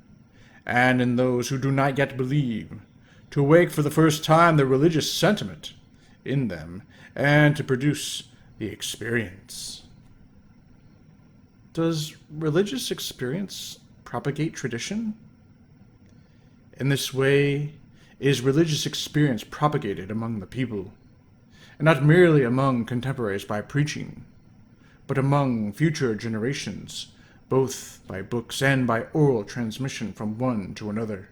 and in those who do not yet believe, to awake for the first time the religious sentiment in them, and to produce the experience. Does religious experience propagate tradition? In this way is religious experience propagated among the people, and not merely among contemporaries by preaching, but among future generations, both by books and by oral transmission from one to another.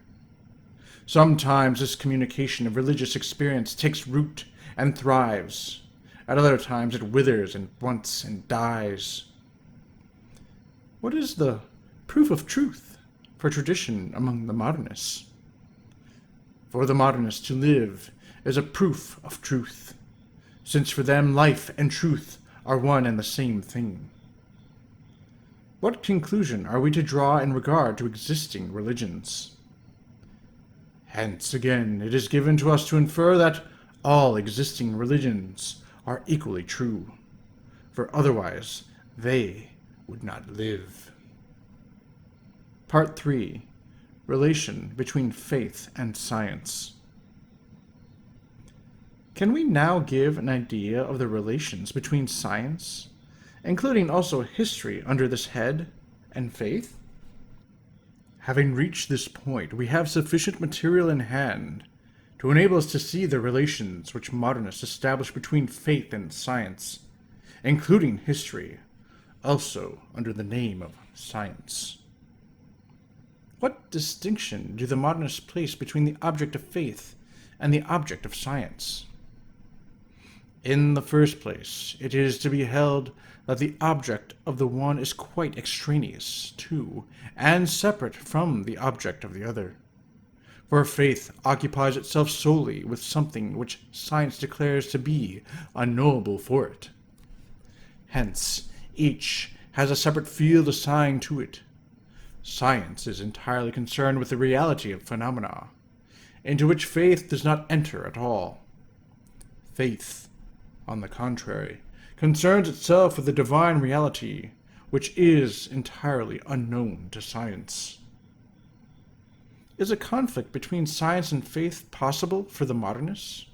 Sometimes this communication of religious experience takes root and thrives. At other times it withers and blunts and dies. What is the proof of truth for tradition among the modernists? For the modernists to live is a proof of truth, since for them life and truth are one and the same thing. What conclusion are we to draw in regard to existing religions? Hence, again, it is given to us to infer that all existing religions are equally true, for otherwise they would not live. Part 3. Relation between faith and science. Can we now give an idea of the relations between science, including also history under this head, and faith? Having reached this point, we have sufficient material in hand to enable us to see the relations which modernists establish between faith and science, including history, also under the name of science. What distinction do the modernists place between the object of faith and the object of science? In the first place, it is to be held that the object of the one is quite extraneous to and separate from the object of the other. For faith occupies itself solely with something which science declares to be unknowable for it. Hence, each has a separate field assigned to it, Science is entirely concerned with the reality of phenomena, into which faith does not enter at all. Faith, on the contrary, concerns itself with the divine reality, which is entirely unknown to science. Is a conflict between science and faith possible for the modernists?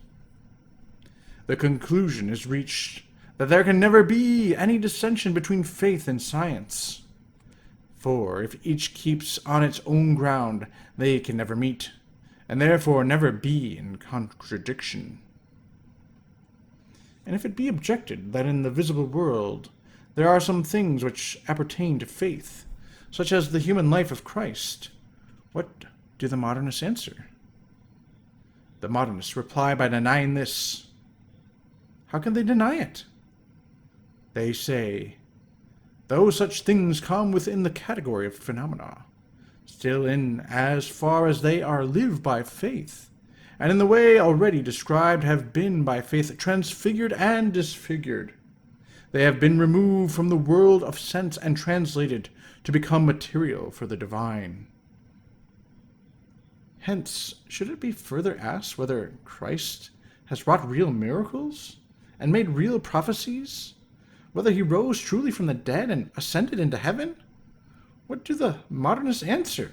The conclusion is reached that there can never be any dissension between faith and science. For if each keeps on its own ground, they can never meet, and therefore never be in contradiction. And if it be objected that in the visible world there are some things which appertain to faith, such as the human life of Christ, what do the modernists answer? The modernists reply by denying this. How can they deny it? They say, though such things come within the category of phenomena, still in as far as they are lived by faith, and in the way already described have been by faith transfigured and disfigured, they have been removed from the world of sense and translated to become material for the divine. Hence, should it be further asked whether Christ has wrought real miracles and made real prophecies, whether he rose truly from the dead and ascended into heaven? What do the modernists answer?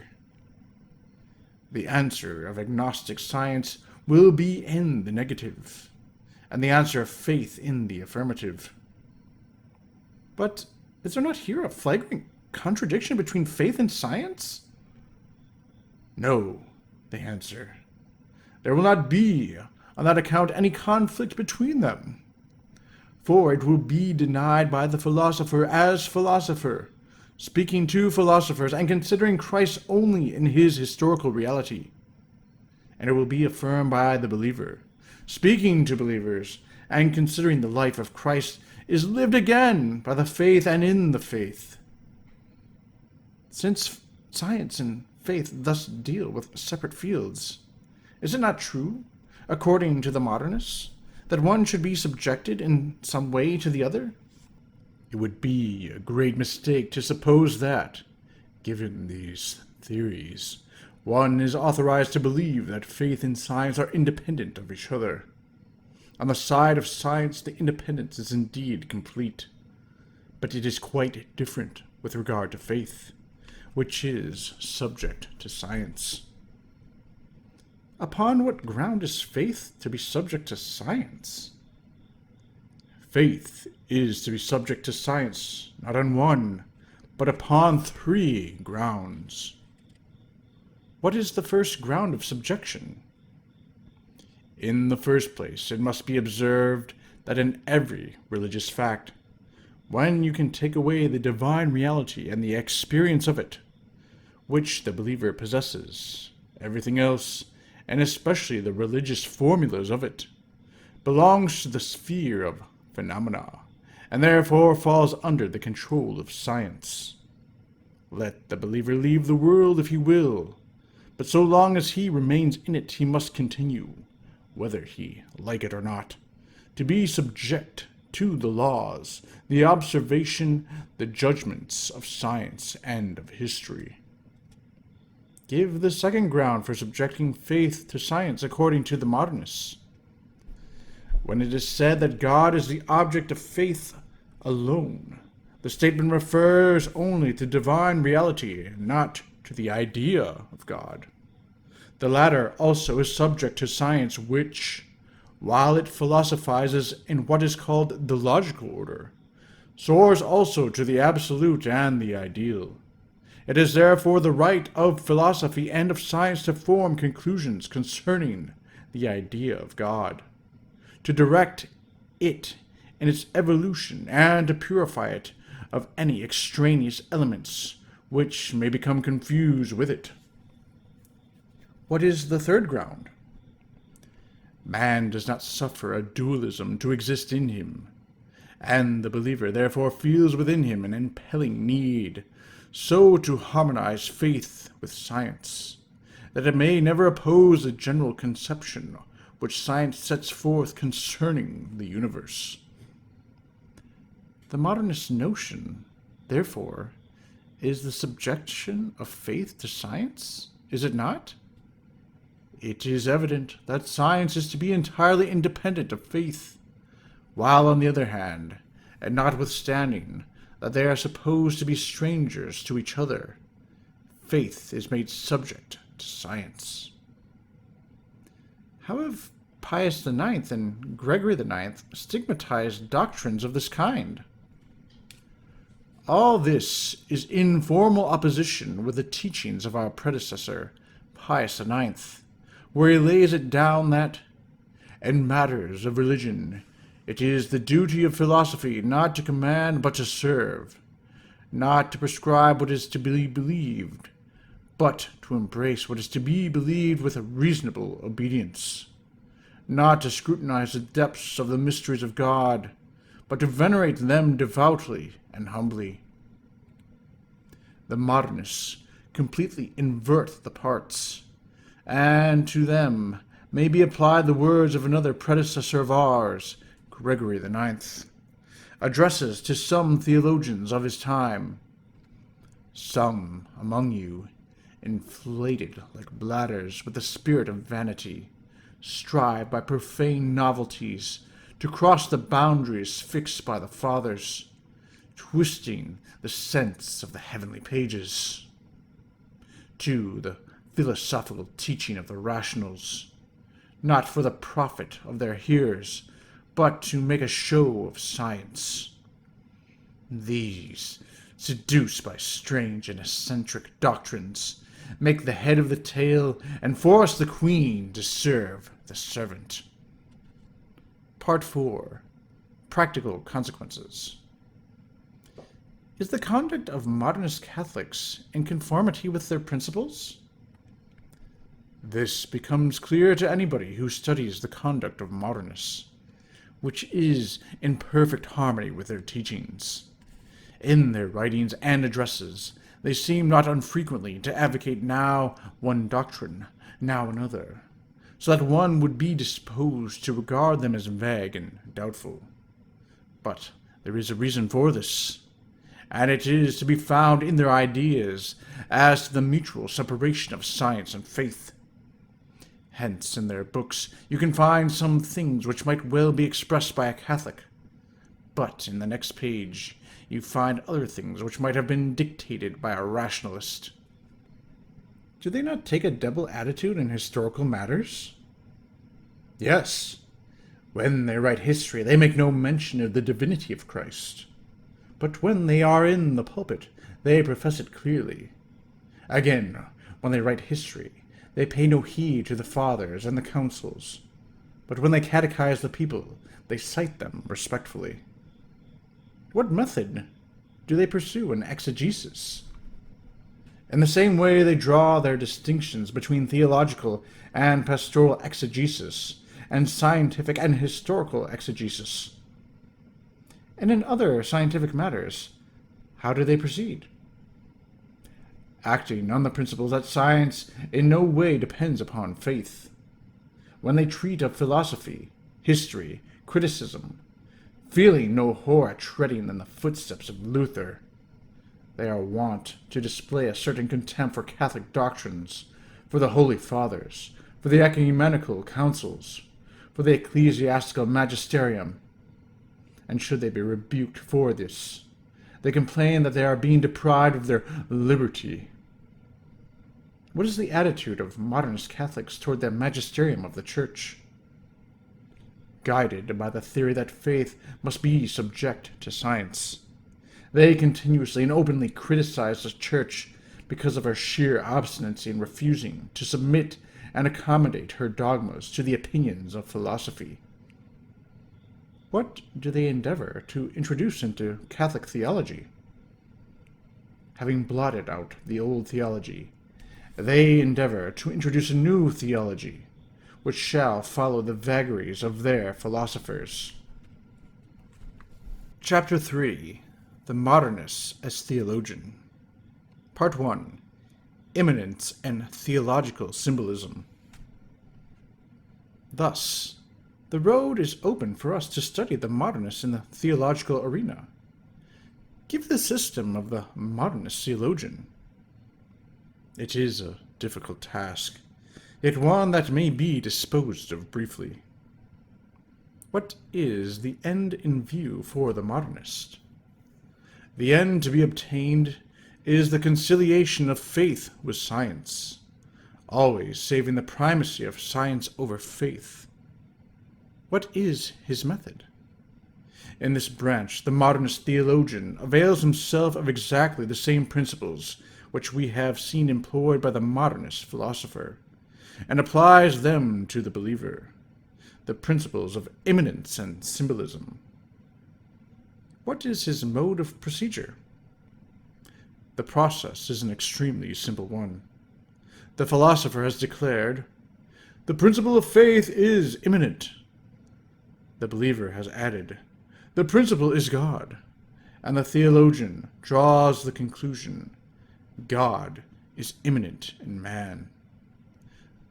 The answer of agnostic science will be in the negative, and the answer of faith in the affirmative. But is there not here a flagrant contradiction between faith and science? No, they answer. There will not be, on that account, any conflict between them. For it will be denied by the philosopher as philosopher, speaking to philosophers and considering Christ only in his historical reality. And it will be affirmed by the believer, speaking to believers and considering the life of Christ is lived again by the faith and in the faith. Since science and faith thus deal with separate fields, is it not true, according to the modernists, that one should be subjected in some way to the other? It would be a great mistake to suppose that, given these theories, one is authorized to believe that faith and science are independent of each other. On the side of science, the independence is indeed complete, but it is quite different with regard to faith, which is subject to science. Upon what ground is faith to be subject to science? Faith is to be subject to science, not on one, but upon 3 grounds. What is the first ground of subjection? In the first place, it must be observed that in every religious fact, when you can take away the divine reality and the experience of it, which the believer possesses, everything else, and especially the religious formulas of it, belongs to the sphere of phenomena, and therefore falls under the control of science. Let the believer leave the world if he will, but so long as he remains in it, he must continue, whether he like it or not, to be subject to the laws, the observation, the judgments of science and of history. Give the second ground for subjecting faith to science according to the modernists. When it is said that God is the object of faith alone, the statement refers only to divine reality and not to the idea of God. The latter also is subject to science, which, while it philosophizes in what is called the logical order, soars also to the absolute and the ideal. It is therefore the right of philosophy and of science to form conclusions concerning the idea of God, to direct it in its evolution, and to purify it of any extraneous elements which may become confused with it. What is the third ground? Man does not suffer a dualism to exist in him, and the believer therefore feels within him an impelling need so to harmonize faith with science, that it may never oppose the general conception which science sets forth concerning the universe. The modernist notion, therefore, is the subjection of faith to science, is it not? It is evident that science is to be entirely independent of faith, while on the other hand, and notwithstanding that they are supposed to be strangers to each other, faith is made subject to science. How have Pius IX and Gregory IX stigmatized doctrines of this kind? All this is in formal opposition with the teachings of our predecessor, Pius IX, where he lays it down that, in matters of religion, it is the duty of philosophy not to command but to serve, not to prescribe what is to be believed, but to embrace what is to be believed with a reasonable obedience, not to scrutinize the depths of the mysteries of God, but to venerate them devoutly and humbly. The Modernists completely invert the parts, and to them may be applied the words of another predecessor of ours, Gregory IX, addresses to some theologians of his time. Some among you, inflated like bladders with the spirit of vanity, strive by profane novelties to cross the boundaries fixed by the fathers, twisting the sense of the heavenly pages to the philosophical teaching of the rationals, not for the profit of their hearers, but to make a show of science. These, seduced by strange and eccentric doctrines, make the head of the tale and force the queen to serve the servant. Part 4. Practical Consequences. Is the conduct of modernist Catholics in conformity with their principles? This becomes clear to anybody who studies the conduct of modernists, which is in perfect harmony with their teachings. In their writings and addresses, they seem not unfrequently to advocate now one doctrine, now another, so that one would be disposed to regard them as vague and doubtful. But there is a reason for this, and it is to be found in their ideas as to the mutual separation of science and faith. Hence, in their books, you can find some things which might well be expressed by a Catholic, but in the next page you find other things which might have been dictated by a rationalist. Do they not take a double attitude in historical matters? Yes. When they write history, they make no mention of the divinity of Christ. But when they are in the pulpit, they profess it clearly. Again, when they write history, they pay no heed to the fathers and the councils. But when they catechize the people, they cite them respectfully. What method do they pursue in exegesis? In the same way they draw their distinctions between theological and pastoral exegesis, and scientific and historical exegesis. And in other scientific matters, how do they proceed? Acting on the principle that science in no way depends upon faith. When they treat of philosophy, history, criticism, feeling no horror at treading in the footsteps of Luther, they are wont to display a certain contempt for Catholic doctrines, for the Holy Fathers, for the ecumenical councils, for the ecclesiastical magisterium. And should they be rebuked for this, they complain that they are being deprived of their liberty. What is the attitude of modernist Catholics toward the magisterium of the Church? Guided by the theory that faith must be subject to science, they continuously and openly criticize the Church because of her sheer obstinacy in refusing to submit and accommodate her dogmas to the opinions of philosophy. What do they endeavor to introduce into Catholic theology? Having blotted out the old theology, they endeavor to introduce a new theology, which shall follow the vagaries of their philosophers. Chapter 3. The Modernists as Theologian. Part 1. Immanence and Theological Symbolism. Thus, the road is open for us to study the Modernists in the theological arena. Give the system of the modernist theologian. It is a difficult task, yet one that may be disposed of briefly. What is the end in view for the modernist? The end to be obtained is the conciliation of faith with science, always saving the primacy of science over faith. What is his method? In this branch, the modernist theologian avails himself of exactly the same principles which we have seen employed by the modernist philosopher, and applies them to the believer, the principles of immanence and symbolism. What is his mode of procedure? The process is an extremely simple one. The philosopher has declared, "The principle of faith is immanent." The believer has added, "The principle is God," and the theologian draws the conclusion, God is immanent in man.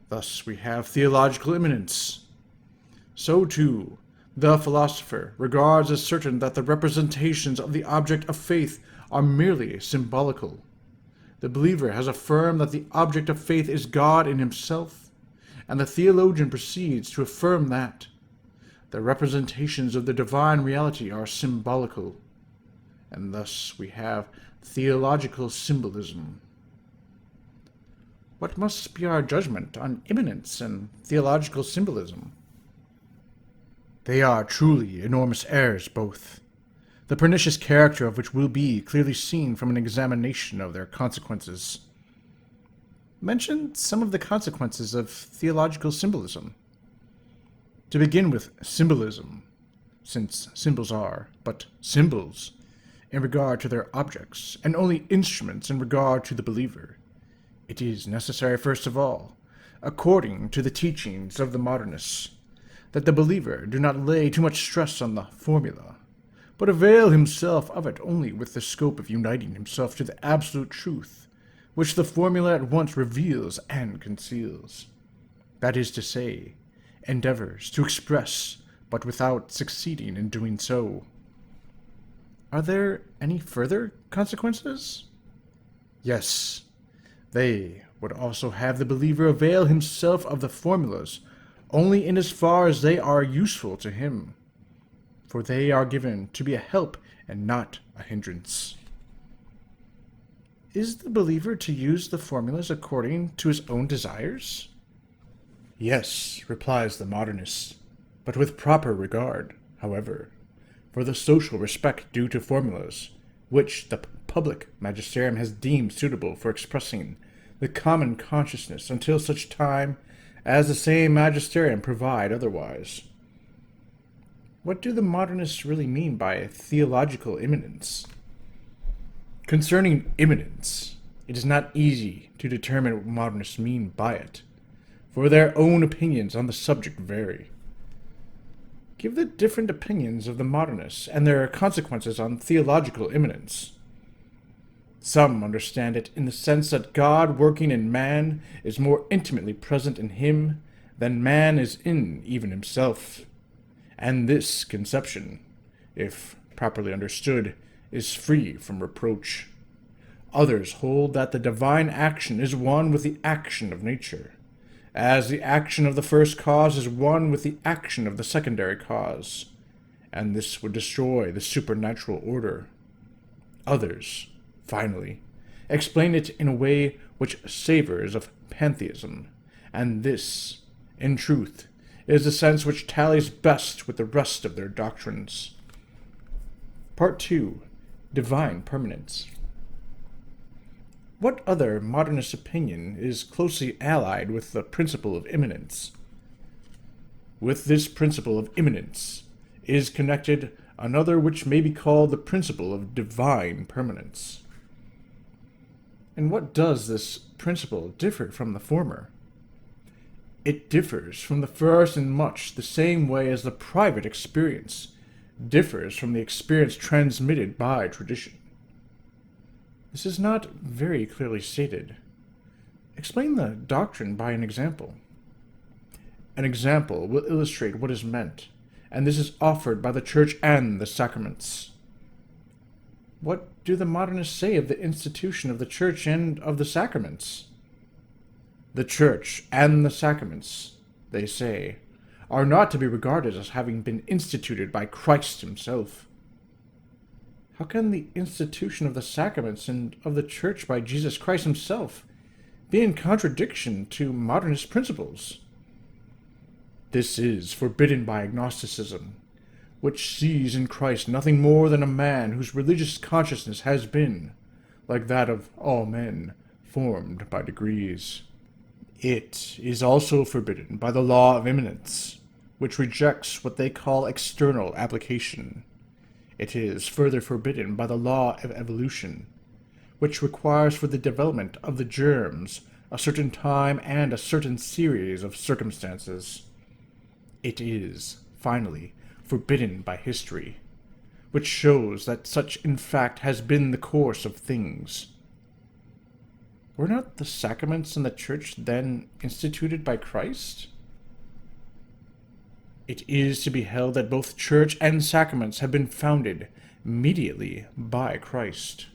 Thus we have theological immanence. So too, the philosopher regards as certain that the representations of the object of faith are merely symbolical. The believer has affirmed that the object of faith is God in himself, and the theologian proceeds to affirm that the representations of the divine reality are symbolical, and thus we have theological symbolism. What must be our judgment on immanence and theological symbolism? They are truly enormous errors both, the pernicious character of which will be clearly seen from an examination of their consequences. Mention some of the consequences of theological symbolism. To begin with symbolism, since symbols are but symbols in regard to their objects, and only instruments in regard to the believer, it is necessary first of all, according to the teachings of the Modernists, that the believer do not lay too much stress on the formula, but avail himself of it only with the scope of uniting himself to the absolute truth, which the formula at once reveals and conceals. That is to say, endeavors to express, but without succeeding in doing so. Are there any further consequences? Yes, they would also have the believer avail himself of the formulas only in as far as they are useful to him, for they are given to be a help and not a hindrance. Is the believer to use the formulas according to his own desires? Yes, replies the modernist, but with proper regard, however, for the social respect due to formulas, which the public magisterium has deemed suitable for expressing the common consciousness until such time as the same magisterium provide otherwise. What do the modernists really mean by theological immanence? Concerning immanence, it is not easy to determine what modernists mean by it, for their own opinions on the subject vary. Give the different opinions of the modernists and their consequences on theological immanence. Some understand it in the sense that God working in man is more intimately present in him than man is in even himself, and this conception, if properly understood, is free from reproach. Others hold that the divine action is one with the action of nature, as the action of the first cause is one with the action of the secondary cause, and this would destroy the supernatural order. Others, finally, explain it in a way which savors of pantheism, and this, in truth, is the sense which tallies best with the rest of their doctrines. Part 2. Divine Permanence. What other modernist opinion is closely allied with the principle of immanence? With this principle of immanence is connected another which may be called the principle of divine permanence. And what does this principle differ from the former? It differs from the first in much the same way as the private experience differs from the experience transmitted by tradition. This is not very clearly stated. Explain the doctrine by an example. An example will illustrate what is meant, and this is offered by the Church and the sacraments. What do the modernists say of the institution of the Church and of the sacraments? The Church and the sacraments, they say, are not to be regarded as having been instituted by Christ himself. How can the institution of the sacraments and of the Church by Jesus Christ himself be in contradiction to modernist principles? This is forbidden by agnosticism, which sees in Christ nothing more than a man whose religious consciousness has been, like that of all men, formed by degrees. It is also forbidden by the law of immanence, which rejects what they call external application. It is further forbidden by the law of evolution, which requires for the development of the germs a certain time and a certain series of circumstances. It is, finally, forbidden by history, which shows that such in fact has been the course of things. Were not the sacraments in the Church then instituted by Christ? It is to be held that both Church and sacraments have been founded immediately by Christ.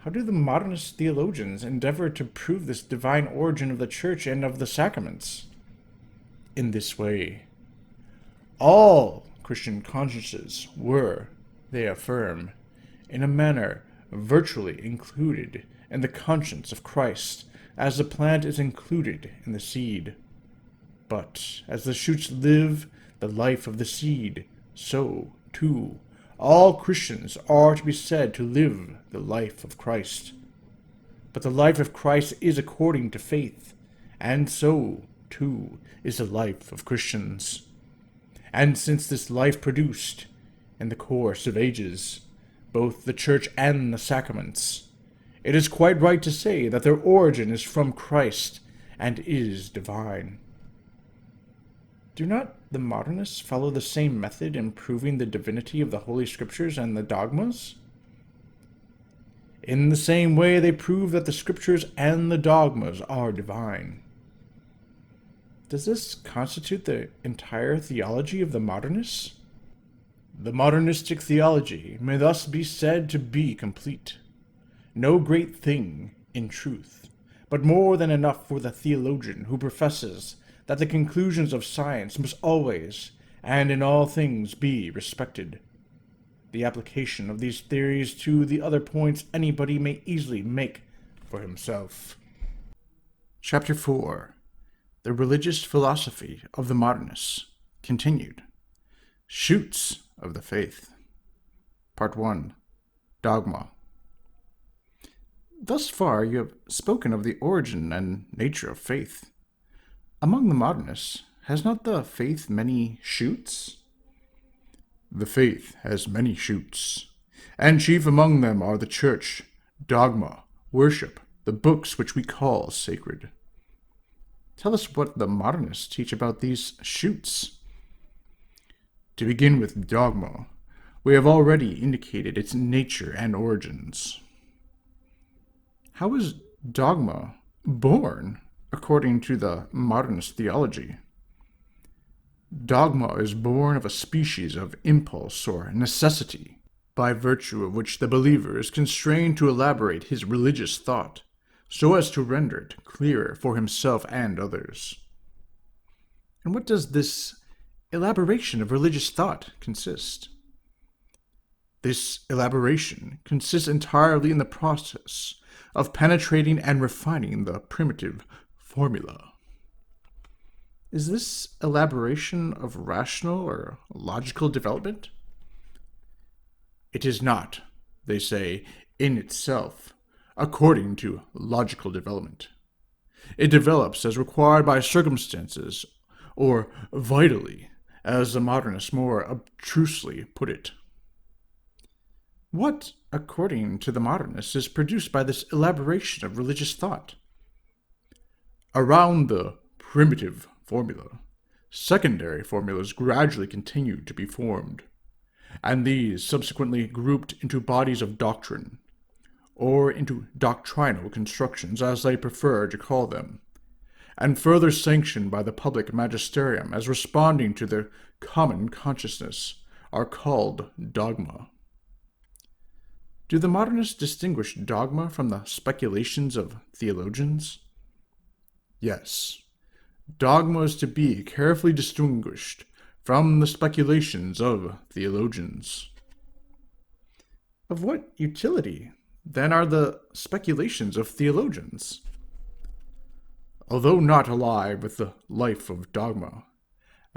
How do the modernist theologians endeavor to prove this divine origin of the Church and of the sacraments? In this way. All Christian consciences were, they affirm, in a manner virtually included in the conscience of Christ, as the plant is included in the seed. But as the shoots live the life of the seed, so, too, all Christians are to be said to live the life of Christ. But the life of Christ is according to faith, and so, too, is the life of Christians. And since this life produced, in the course of ages, both the Church and the sacraments, it is quite right to say that their origin is from Christ and is divine. Do not the modernists follow the same method in proving the divinity of the Holy Scriptures and the dogmas? In the same way they prove that the Scriptures and the dogmas are divine. Does this constitute the entire theology of the modernists? The modernistic theology may thus be said to be complete. No great thing, in truth, but more than enough for the theologian who professes that the conclusions of science must always, and in all things, be respected. The application of these theories to the other points anybody may easily make for himself. Chapter 4. The Religious Philosophy of the Modernists, continued. Shoots of the Faith. Part 1. Dogma. Thus far you have spoken of the origin and nature of faith. Among the modernists, has not the faith many shoots? The faith has many shoots, and chief among them are the Church, dogma, worship, the books which we call sacred. Tell us what the modernists teach about these shoots. To begin with dogma, we have already indicated its nature and origins. How is dogma born, according to the modernist theology? Dogma is born of a species of impulse or necessity, by virtue of which the believer is constrained to elaborate his religious thought, so as to render it clearer for himself and others. And what does this elaboration of religious thought consist? This elaboration consists entirely in the process of penetrating and refining the primitive formula. Is this elaboration of rational or logical development? It is not, they say, in itself, according to logical development. It develops as required by circumstances, or vitally, as the modernists more obtrusely put it. What, according to the modernists, is produced by this elaboration of religious thought? Around the primitive formula, secondary formulas gradually continued to be formed, and these subsequently grouped into bodies of doctrine, or into doctrinal constructions, as they prefer to call them, and further sanctioned by the public magisterium as responding to their common consciousness, are called dogma. Do the modernists distinguish dogma from the speculations of theologians? Yes. Dogma is to be carefully distinguished from the speculations of theologians. Of what utility, then, are the speculations of theologians? Although not alive with the life of dogma,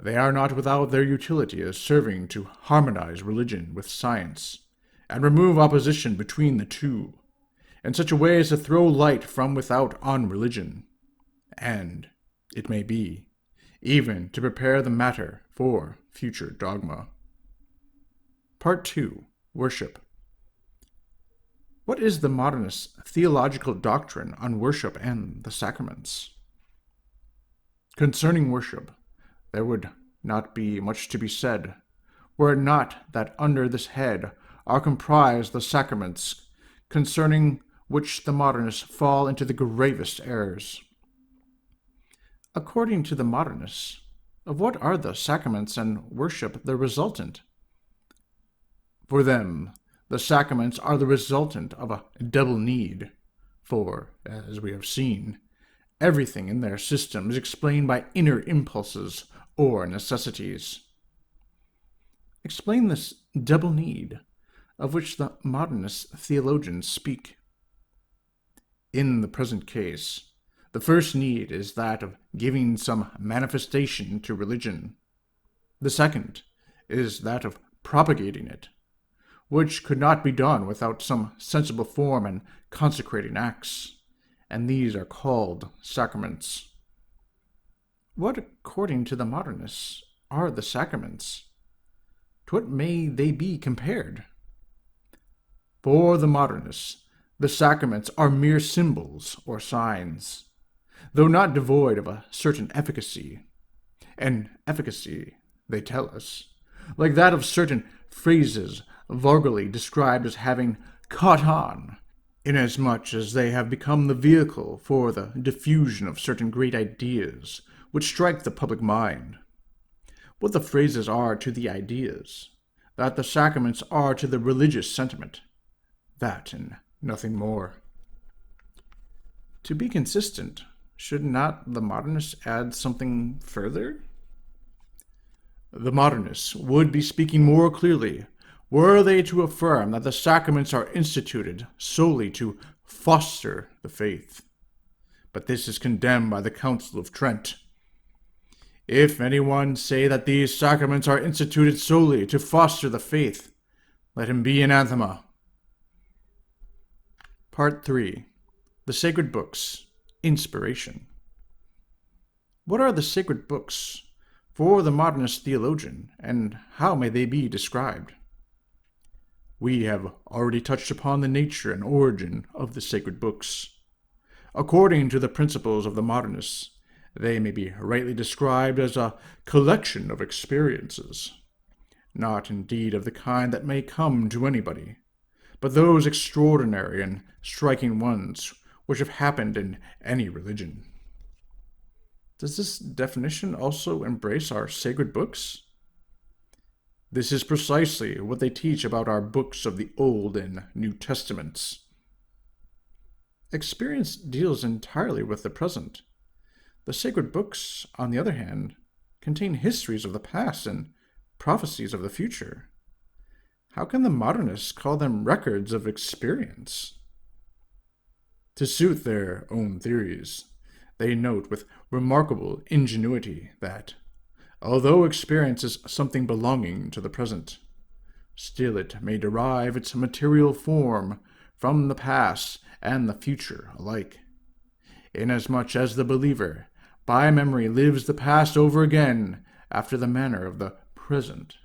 they are not without their utility as serving to harmonize religion with science, and remove opposition between the two, in such a way as to throw light from without on religion, and, it may be, even to prepare the matter for future dogma. Part 2. Worship. What is the modernist theological doctrine on worship and the sacraments? Concerning worship, there would not be much to be said, were it not that under this head are comprised the sacraments, concerning which the modernists fall into the gravest errors. According to the modernists, of what are the sacraments and worship the resultant? For them, the sacraments are the resultant of a double need, for, as we have seen, everything in their system is explained by inner impulses or necessities. Explain this double need, of which the modernist theologians speak. In the present case, the first need is that of giving some manifestation to religion. The second is that of propagating it, which could not be done without some sensible form and consecrating acts, and these are called sacraments. What, according to the modernists, are the sacraments? To what may they be compared? For the modernists, the sacraments are mere symbols or signs, though not devoid of a certain efficacy. An efficacy, they tell us, like that of certain phrases vulgarly described as having caught on, inasmuch as they have become the vehicle for the diffusion of certain great ideas which strike the public mind. What the phrases are to the ideas, that the sacraments are to the religious sentiment, that and nothing more. To be consistent, should not the modernists add something further? The modernists would be speaking more clearly were they to affirm that the sacraments are instituted solely to foster the faith. But this is condemned by the Council of Trent. If anyone say that these sacraments are instituted solely to foster the faith, let him be anathema. Part 3. The Sacred Books. Inspiration. What are the sacred books for the modernist theologian, and how may they be described? We have already touched upon the nature and origin of the sacred books. According to the principles of the modernists, they may be rightly described as a collection of experiences, not indeed of the kind that may come to anybody, but those extraordinary and striking ones which have happened in any religion. Does this definition also embrace our sacred books? This is precisely what they teach about our books of the Old and New Testaments. Experience deals entirely with the present. The sacred books, on the other hand, contain histories of the past and prophecies of the future. How can the modernists call them records of experience? To suit their own theories, they note with remarkable ingenuity that, although experience is something belonging to the present, still it may derive its material form from the past and the future alike, inasmuch as the believer, by memory, lives the past over again after the manner of the present,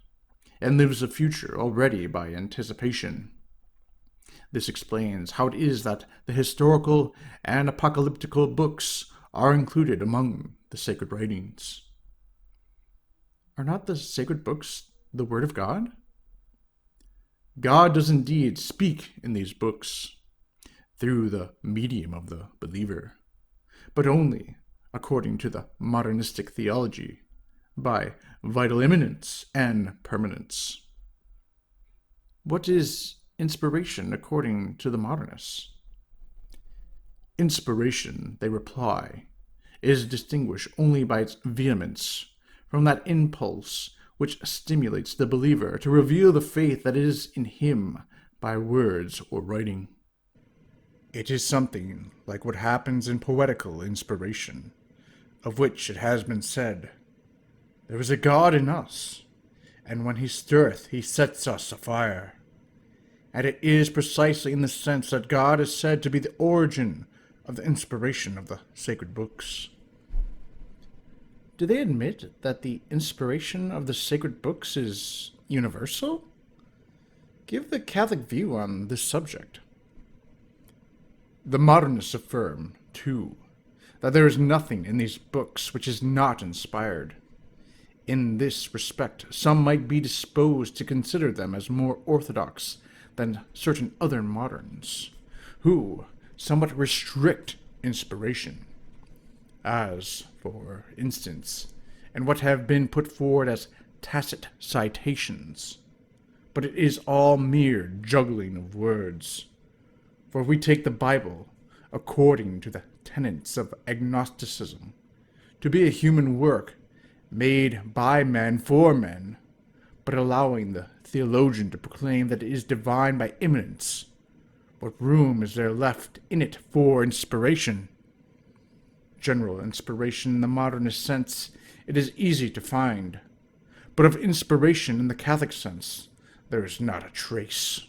and lives the future already by anticipation. This explains how it is that the historical and apocalyptical books are included among the sacred writings. Are not the sacred books the Word of God? God does indeed speak in these books through the medium of the believer, but only, according to the modernistic theology, by vital immanence and permanence. What is inspiration according to the Modernists? Inspiration, they reply, is distinguished only by its vehemence from that impulse which stimulates the believer to reveal the faith that is in him by words or writing. It is something like what happens in poetical inspiration, of which it has been said, "There is a God in us, and when he stirreth, he sets us afire." And it is precisely in the sense that God is said to be the origin of the inspiration of the sacred books. Do they admit that the inspiration of the sacred books is universal? Give the Catholic view on this subject. The Modernists affirm, too, that there is nothing in these books which is not inspired. In this respect, some might be disposed to consider them as more orthodox than certain other moderns, who somewhat restrict inspiration, as, for instance, in what have been put forward as tacit citations. But it is all mere juggling of words. For if we take the Bible, according to the tenets of agnosticism, to be a human work made by men for men, but allowing the theologian to proclaim that it is divine by immanence, what room is there left in it for inspiration? General inspiration in the modernist sense it is easy to find, but of inspiration in the Catholic sense there is not a trace.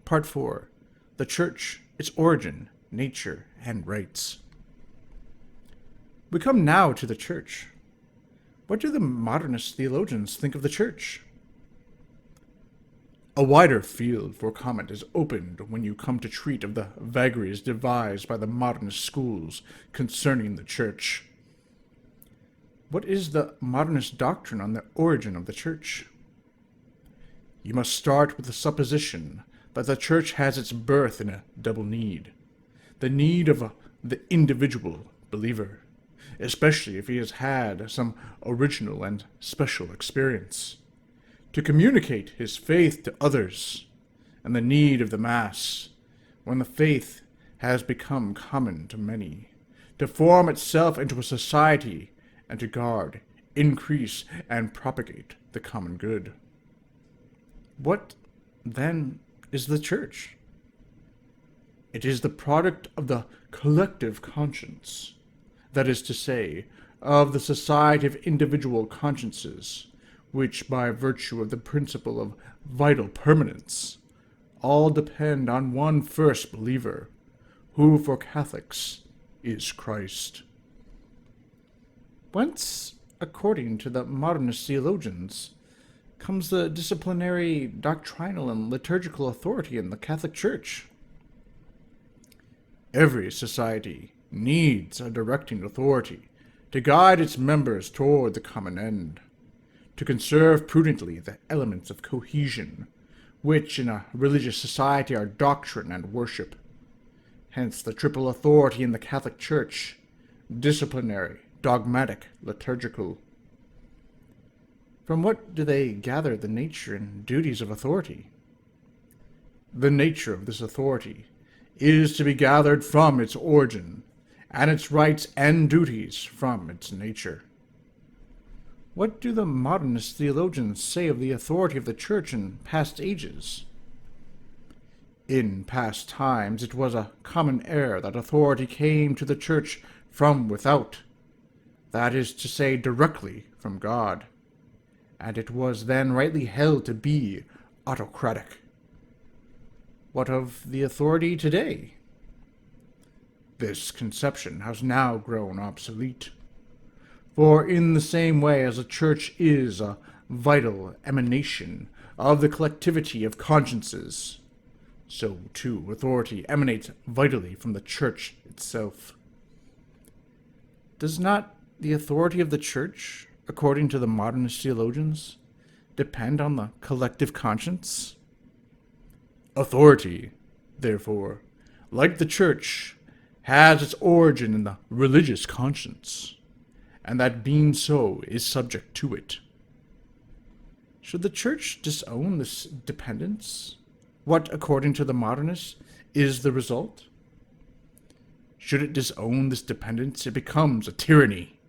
Part 4. The Church, its origin, nature, and rites. We come now to the Church. What do the modernist theologians think of the Church? A wider field for comment is opened when you come to treat of the vagaries devised by the modernist schools concerning the Church. What is the modernist doctrine on the origin of the Church? You must start with the supposition that the Church has its birth in a double need. The need of the individual believer, especially if he has had some original and special experience, to communicate his faith to others, and the need of the Mass, when the faith has become common to many, to form itself into a society and to guard, increase, and propagate the common good. What, then, is the Church? It is the product of the collective conscience, that is to say, of the society of individual consciences, which, by virtue of the principle of vital permanence, all depend on one first believer, who for Catholics is Christ. Whence, according to the modernist theologians, comes the disciplinary, doctrinal, and liturgical authority in the Catholic Church? Every society needs a directing authority to guide its members toward the common end, to conserve prudently the elements of cohesion, which in a religious society are doctrine and worship. Hence the triple authority in the Catholic Church: disciplinary, dogmatic, liturgical. From what do they gather the nature and duties of authority? The nature of this authority is to be gathered from its origin, and its rights and duties from its nature. What do the modernist theologians say of the authority of the Church in past ages? In past times it was a common error that authority came to the Church from without, that is to say, directly from God, and it was then rightly held to be autocratic. What of the authority today? This conception has now grown obsolete. For in the same way as the Church is a vital emanation of the collectivity of consciences, so too authority emanates vitally from the Church itself. Does not the authority of the Church, according to the modernist theologians, depend on the collective conscience? Authority, therefore, like the Church, has its origin in the religious conscience, and that being so is subject to it. Should the Church disown this dependence? What, according to the Modernists, is the result? Should it disown this dependence, it becomes a tyranny.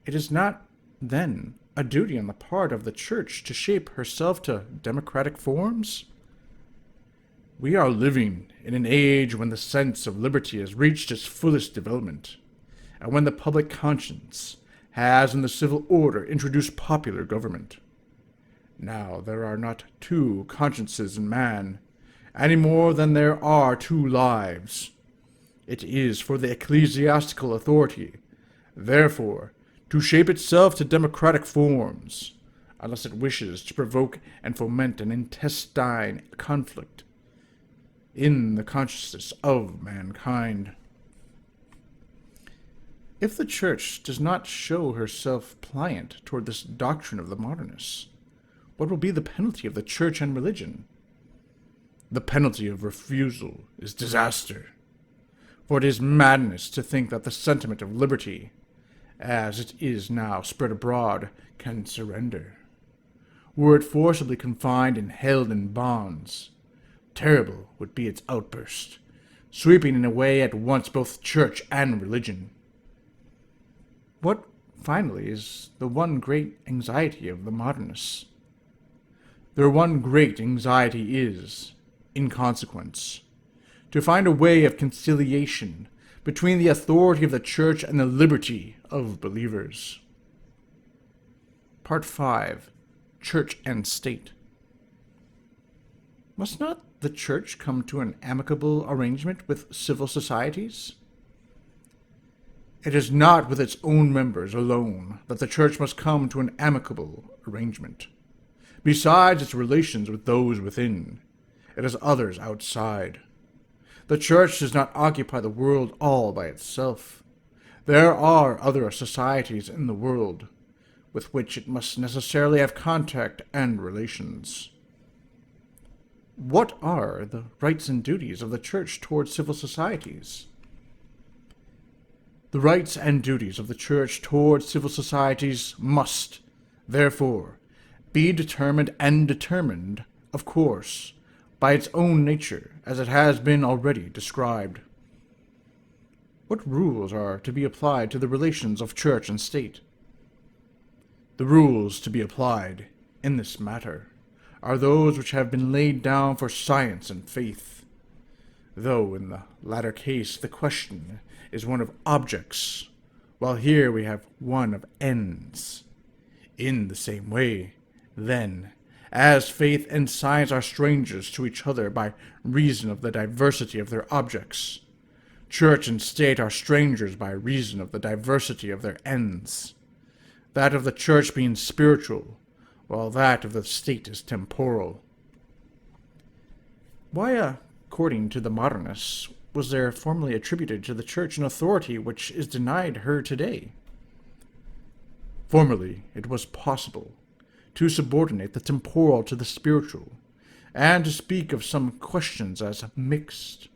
It is not, then, a duty on the part of the Church to shape herself to democratic forms? We are living in an age when the sense of liberty has reached its fullest development, and when the public conscience has in the civil order introduced popular government. Now there are not two consciences in man, any more than there are two lives. It is for the ecclesiastical authority, therefore, to shape itself to democratic forms, unless it wishes to provoke and foment an intestine conflict in the consciousness of mankind. If the Church does not show herself pliant toward this doctrine of the Modernists, what will be the penalty of the Church and religion? The penalty of refusal is disaster, for it is madness to think that the sentiment of liberty, as it is now spread abroad, can surrender. Were it forcibly confined and held in bonds, terrible would be its outburst, sweeping in away at once both church and religion. What, finally, is the one great anxiety of the Modernists? Their one great anxiety is, in consequence, to find a way of conciliation between the authority of the Church and the liberty of believers. Part 5. Church and State. Must not the Church come to an amicable arrangement with civil societies? It is not with its own members alone that the Church must come to an amicable arrangement. Besides its relations with those within, it has others outside. The Church does not occupy the world all by itself. There are other societies in the world, with which it must necessarily have contact and relations. What are the rights and duties of the Church towards civil societies? The rights and duties of the Church towards civil societies must, therefore, be determined, of course, by its own nature, as it has been already described. What rules are to be applied to the relations of Church and State? The rules to be applied in this matter are those which have been laid down for science and faith, though in the latter case the question is one of objects, while here we have one of ends. In the same way, then, as faith and science are strangers to each other by reason of the diversity of their objects, Church and State are strangers by reason of the diversity of their ends, that of the Church being spiritual, while that of the State is temporal. Why, according to the Modernists, was there formerly attributed to the Church an authority which is denied her today? Formerly, it was possible to subordinate the temporal to the spiritual, and to speak of some questions as mixed,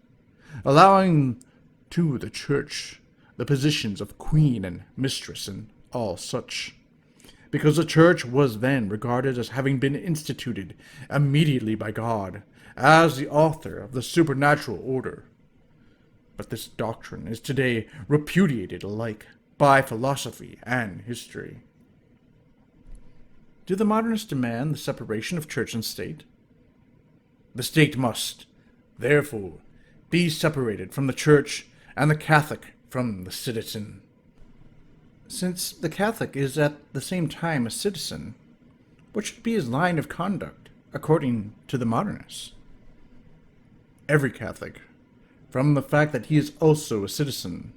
allowing to the Church the positions of queen and mistress and all such, because the Church was then regarded as having been instituted immediately by God, as the author of the supernatural order. But this doctrine is today repudiated alike by philosophy and history. Do the Modernists demand the separation of Church and State? The State must, therefore, be separated from the Church, and the Catholic from the citizen. Since the Catholic is at the same time a citizen, what should be his line of conduct, according to the Modernists? Every Catholic, from the fact that he is also a citizen,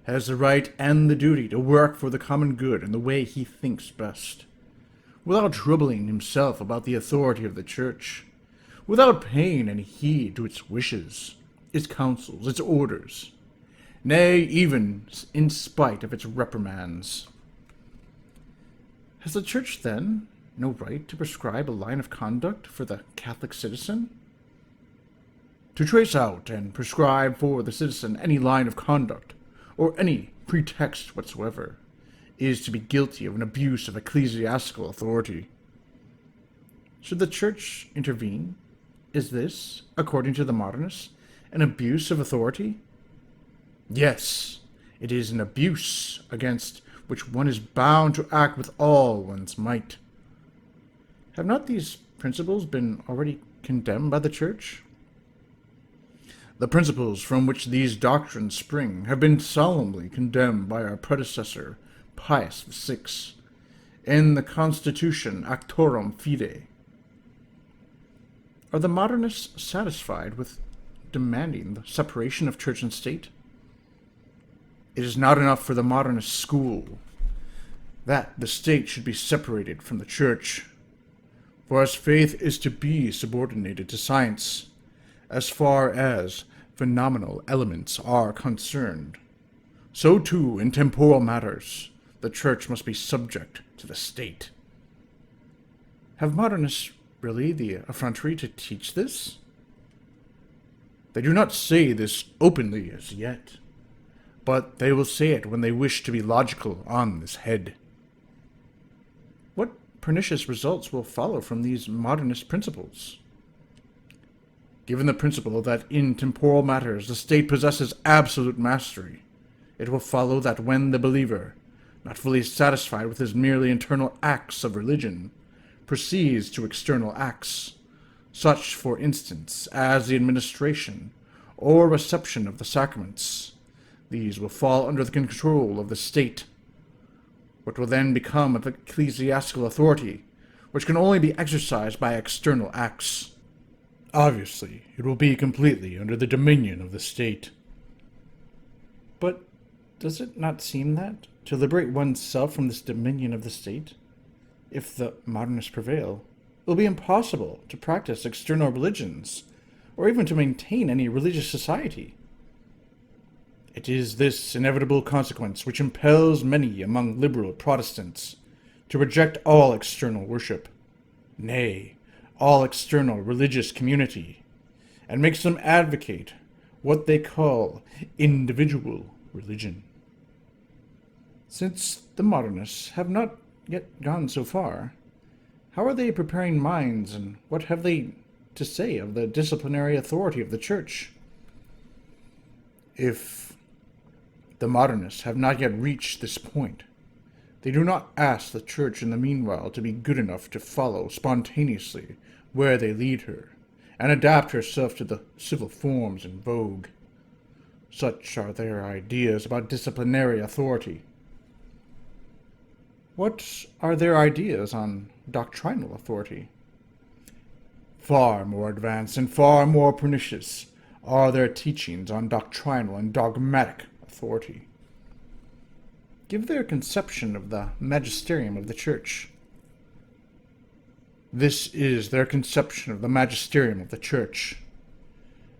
has the right and the duty to work for the common good in the way he thinks best, without troubling himself about the authority of the Church, without paying any heed to its wishes, its counsels, its orders, nay, even in spite of its reprimands. Has the Church, then, no right to prescribe a line of conduct for the Catholic citizen? To trace out and prescribe for the citizen any line of conduct, or any pretext whatsoever, is to be guilty of an abuse of ecclesiastical authority, Should the Church intervene? Is this, according to the Modernists, an abuse of authority? Yes, it is an abuse against which one is bound to act with all one's might. Have not these principles been already condemned by the Church? The principles from which these doctrines spring have been solemnly condemned by our predecessor, Pius VI, in the Constitution Actorum Fide. Are the Modernists satisfied with demanding the separation of church and state? It is not enough for the Modernist school that the state should be separated from the church, for as faith is to be subordinated to science, as far as phenomenal elements are concerned, so too in temporal matters the church must be subject to the state. Have Modernists really the effrontery to teach this? They do not say this openly as yet, but they will say it when they wish to be logical on this head. What pernicious results will follow from these Modernist principles? Given the principle that in temporal matters the state possesses absolute mastery, it will follow that when the believer, not fully satisfied with his merely internal acts of religion, proceeds to external acts, such, for instance, as the administration or reception of the sacraments, these will fall under the control of the state. What will then become of ecclesiastical authority, which can only be exercised by external acts? Obviously, it will be completely under the dominion of the state. But does it not seem that, to liberate oneself from this dominion of the state, if the Modernists prevail, it will be impossible to practice external religions, or even to maintain any religious society? It is this inevitable consequence which impels many among liberal Protestants to reject all external worship, nay, all external religious community, and makes them advocate what they call individual religion. Since the Modernists have not yet gone so far, how are they preparing minds, and what have they to say of the disciplinary authority of the Church? If the Modernists have not yet reached this point, they do not ask the Church in the meanwhile to be good enough to follow spontaneously where they lead her, and adapt herself to the civil forms in vogue. Such are their ideas about disciplinary authority. What are their ideas on doctrinal authority? Far more advanced and far more pernicious are their teachings on doctrinal and dogmatic authority. Give their conception of the magisterium of the Church. This is their conception of the magisterium of the Church.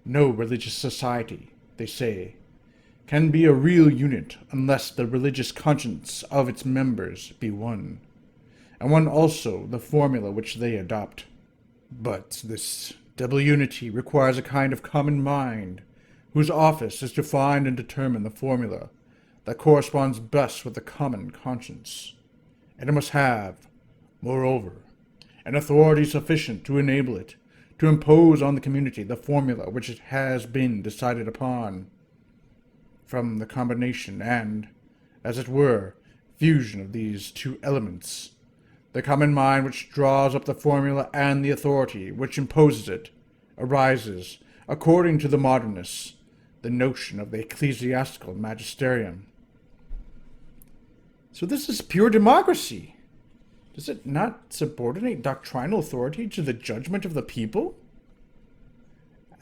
No religious society, they say, can be a real unit unless the religious conscience of its members be one, and one also the formula which they adopt. But this double unity requires a kind of common mind, whose office is to find and determine the formula that corresponds best with the common conscience, and it must have, moreover, an authority sufficient to enable it to impose on the community the formula which it has been decided upon. From the combination and, as it were, fusion of these two elements, the common mind which draws up the formula and the authority which imposes it, arises, according to the Modernists, the notion of the ecclesiastical magisterium. So this is pure democracy. Does it not subordinate doctrinal authority to the judgment of the people?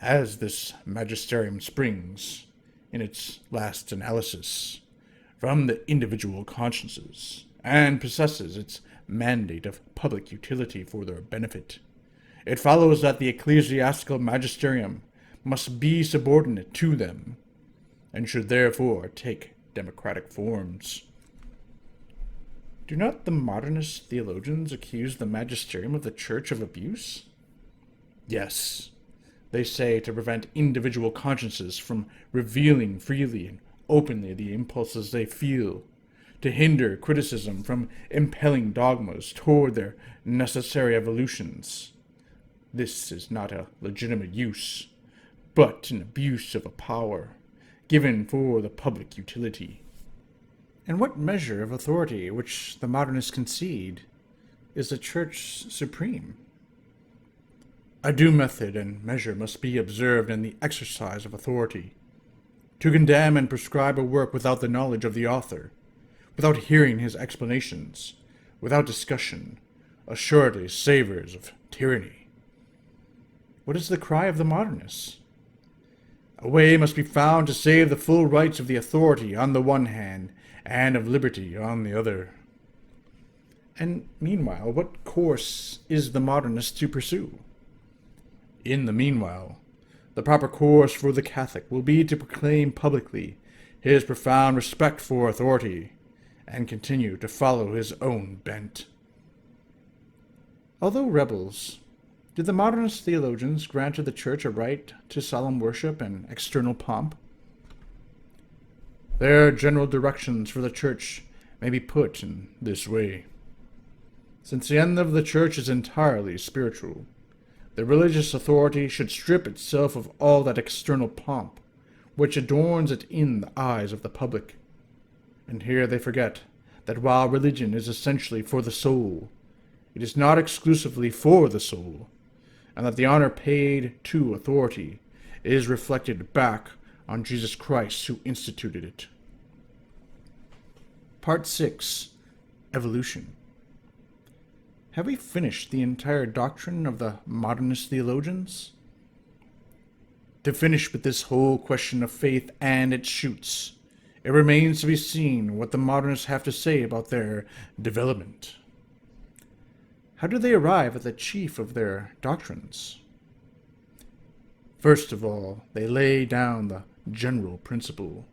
As this magisterium springs, in its last analysis, from the individual consciences, and possesses its mandate of public utility for their benefit, it follows that the ecclesiastical magisterium must be subordinate to them, and should therefore take democratic forms. Do not the modernist theologians accuse the magisterium of the Church of abuse? Yes, they say, to prevent individual consciences from revealing freely and openly the impulses they feel, to hinder criticism from impelling dogmas toward their necessary evolutions, This is not a legitimate use, but an abuse of a power given for the public utility. And what measure of authority which the modernists concede is the Church supreme? A due method and measure must be observed in the exercise of authority. To condemn and prescribe a work without the knowledge of the author, without hearing his explanations, without discussion, assuredly savors of tyranny. What is the cry of the modernists? A way must be found to save the full rights of the authority on the one hand, and of liberty on the other. And meanwhile, what course is the modernist to pursue? In the meanwhile, the proper course for the Catholic will be to proclaim publicly his profound respect for authority, and continue to follow his own bent. Although rebels, did the modernist theologians grant to the Church a right to solemn worship and external pomp? Their general directions for the Church may be put in this way. Since the end of the Church is entirely spiritual, the religious authority should strip itself of all that external pomp which adorns it in the eyes of the public. And here they forget that while religion is essentially for the soul, it is not exclusively for the soul, and that the honor paid to authority is reflected back on Jesus Christ who instituted it. Part 6. Evolution. Have we finished the entire doctrine of the modernist theologians? To finish with this whole question of faith and its shoots, it remains to be seen what the modernists have to say about their development. How do they arrive at the chief of their doctrines? First of all, they lay down the general principle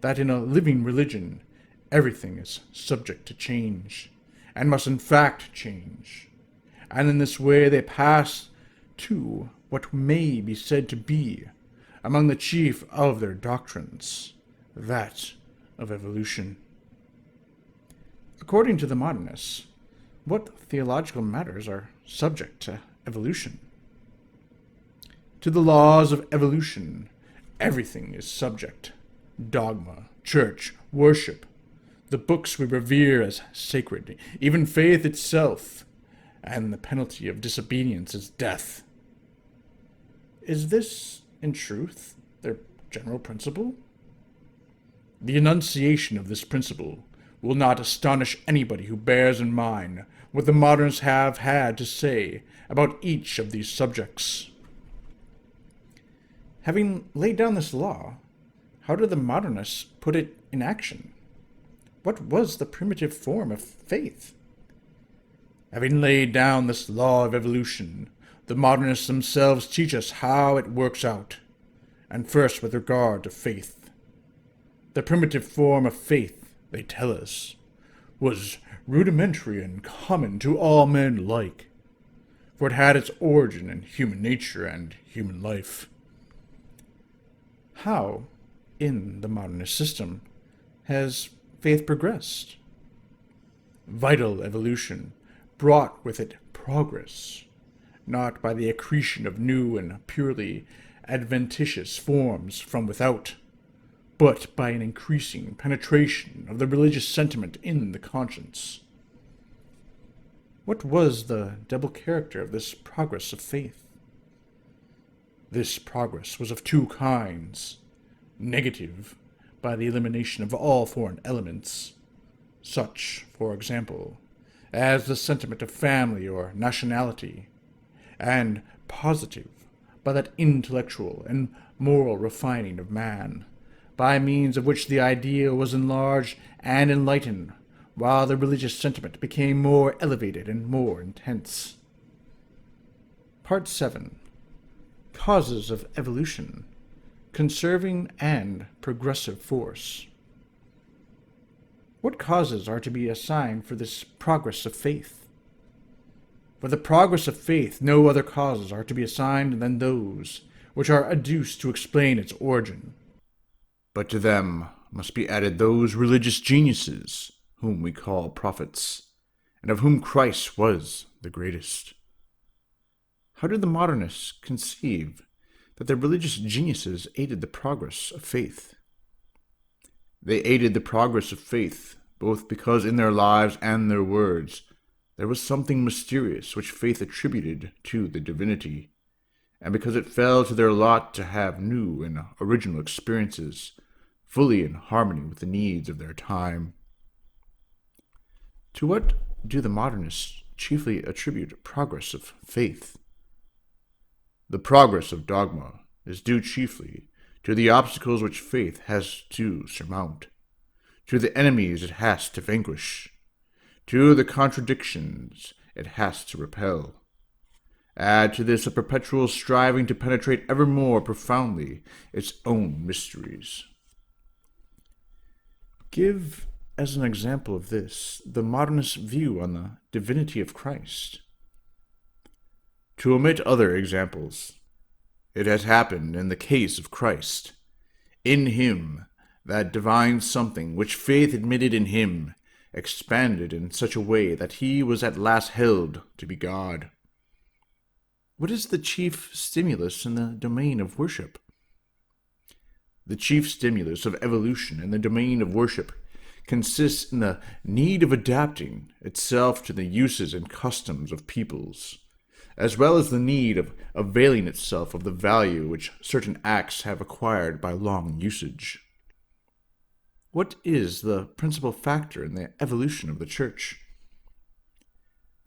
that in a living religion everything is subject to change, and must in fact change. And in this way they pass to what may be said to be, among the chief of their doctrines, that of evolution. According to the modernists, what theological matters are subject to evolution? To the laws of evolution, everything is subject. Dogma, church, worship, the books we revere as sacred, even faith itself, and the penalty of disobedience is death. Is this, in truth, their general principle? The enunciation of this principle will not astonish anybody who bears in mind what the modernists have had to say about each of these subjects. Having laid down this law, how did the modernists put it in action? What was the primitive form of faith? Having laid down this law of evolution, the modernists themselves teach us how it works out, and first with regard to faith. The primitive form of faith, they tell us, was rudimentary and common to all men alike, for it had its origin in human nature and human life. How, in the modernist system, has faith progressed? Vital evolution brought with it progress, not by the accretion of new and purely adventitious forms from without, but by an increasing penetration of the religious sentiment in the conscience. What was the double character of this progress of faith? This progress was of two kinds: negative, by the elimination of all foreign elements, such, for example, as the sentiment of family or nationality, and positive, by that intellectual and moral refining of man, by means of which the ideal was enlarged and enlightened, while the religious sentiment became more elevated and more intense. Part 7. Causes of evolution, conserving and progressive force. What causes are to be assigned for this progress of faith? For the progress of faith, no other causes are to be assigned than those which are adduced to explain its origin. But to them must be added those religious geniuses whom we call prophets, and of whom Christ was the greatest. How did the Modernists conceive that their religious geniuses aided the progress of faith? They aided the progress of faith, both because in their lives and their words there was something mysterious which faith attributed to the divinity, and because it fell to their lot to have new and original experiences, fully in harmony with the needs of their time. To what do the Modernists chiefly attribute progress of faith? The progress of dogma is due chiefly to the obstacles which faith has to surmount, to the enemies it has to vanquish, to the contradictions it has to repel. Add to this a perpetual striving to penetrate ever more profoundly its own mysteries. Give, as an example of this, the Modernist view on the divinity of Christ. To omit other examples, it has happened in the case of Christ. In him, that divine something which faith admitted in him expanded in such a way that he was at last held to be God. What is the chief stimulus in the domain of worship? The chief stimulus of evolution in the domain of worship consists in the need of adapting itself to the uses and customs of peoples, as well as the need of availing itself of the value which certain acts have acquired by long usage. What is the principal factor in the evolution of the Church?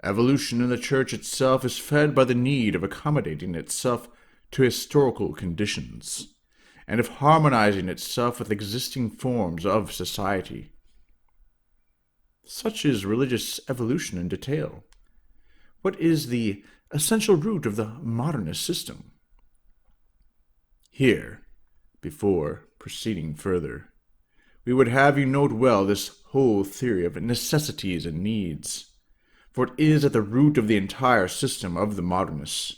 Evolution in the Church itself is fed by the need of accommodating itself to historical conditions, and of harmonizing itself with existing forms of society. Such is religious evolution in detail. What is the essential root of the modernist system? Here, before proceeding further, we would have you note well this whole theory of necessities and needs, for it is at the root of the entire system of the modernists,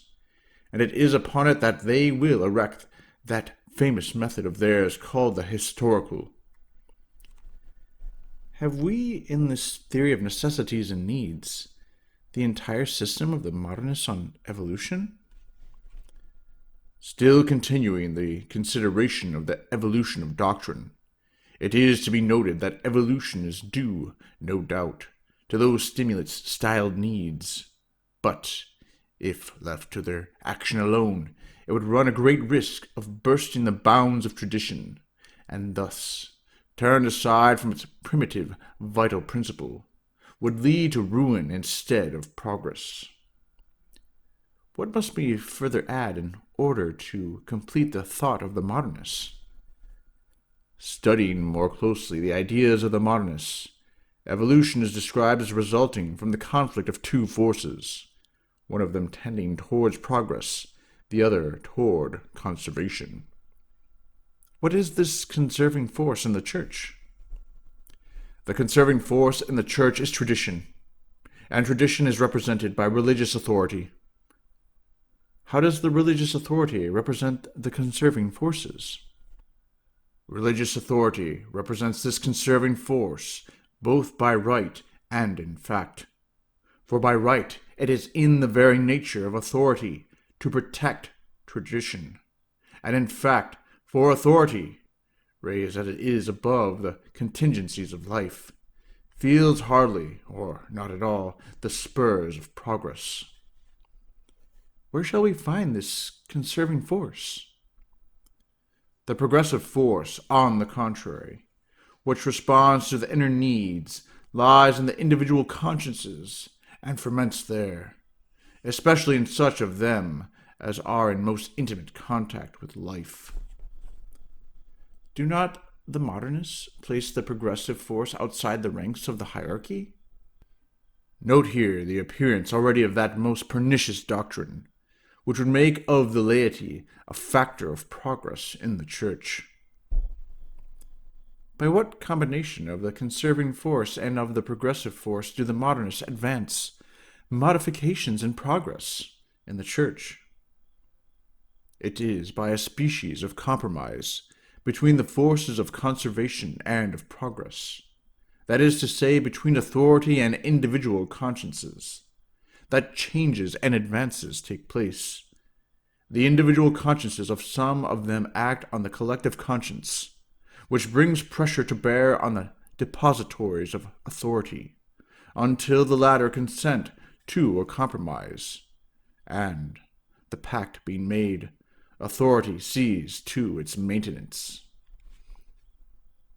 and it is upon it that they will erect that famous method of theirs called the historical. Have we, in this theory of necessities and needs, the entire system of the modernists on evolution? Still continuing the consideration of the evolution of doctrine, it is to be noted that evolution is due, no doubt, to those stimulants styled needs, but, if left to their action alone, it would run a great risk of bursting the bounds of tradition, and thus, turned aside from its primitive, vital principle, would lead to ruin instead of progress. What must we further add in order to complete the thought of the modernists? Studying more closely the ideas of the modernists, evolution is described as resulting from the conflict of two forces, one of them tending towards progress, the other toward conservation. What is this conserving force in the Church? The conserving force in the Church is tradition, and tradition is represented by religious authority. How does the religious authority represent the conserving forces? Religious authority represents this conserving force, both by right and in fact. For by right, it is in the very nature of authority to protect tradition, and in fact, for authority, raised as it is above the contingencies of life, feels hardly, or not at all, the spurs of progress. Where shall we find this conserving force? The progressive force, on the contrary, which responds to the inner needs, lies in the individual consciences and ferments there, especially in such of them as are in most intimate contact with life. Do not the modernists place the progressive force outside the ranks of the hierarchy? Note here the appearance already of that most pernicious doctrine, which would make of the laity a factor of progress in the Church. By what combination of the conserving force and of the progressive force do the modernists advance modifications and progress in the Church? It is by a species of compromise between the forces of conservation and of progress, that is to say, between authority and individual consciences, that changes and advances take place. The individual consciences of some of them act on the collective conscience, which brings pressure to bear on the depositories of authority, until the latter consent to a compromise, and, the pact being made, authority sees to its maintenance.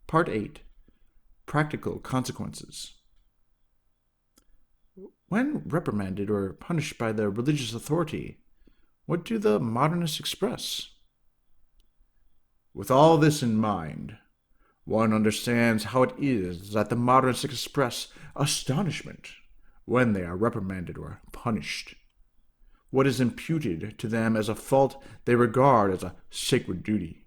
Part 8. Practical consequences. When reprimanded or punished by the religious authority, what do the Modernists express? With all this in mind, one understands how it is that the Modernists express astonishment when they are reprimanded or punished. What is imputed to them as a fault they regard as a sacred duty.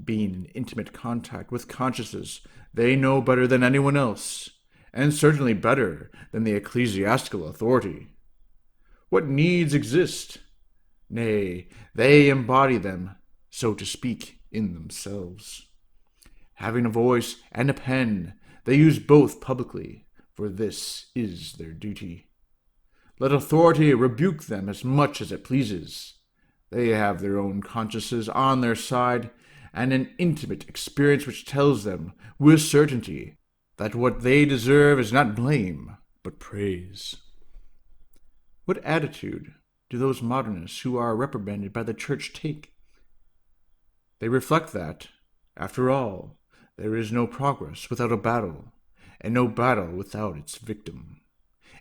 Being in intimate contact with consciences they know better than anyone else, and certainly better than the ecclesiastical authority. What needs exist? Nay, they embody them, so to speak, in themselves. Having a voice and a pen, they use both publicly, for this is their duty. Let authority rebuke them as much as it pleases. They have their own consciences on their side, and an intimate experience which tells them, with certainty, that what they deserve is not blame, but praise. What attitude do those Modernists who are reprimanded by the Church take? They reflect that, after all, there is no progress without a battle, and no battle without its victim.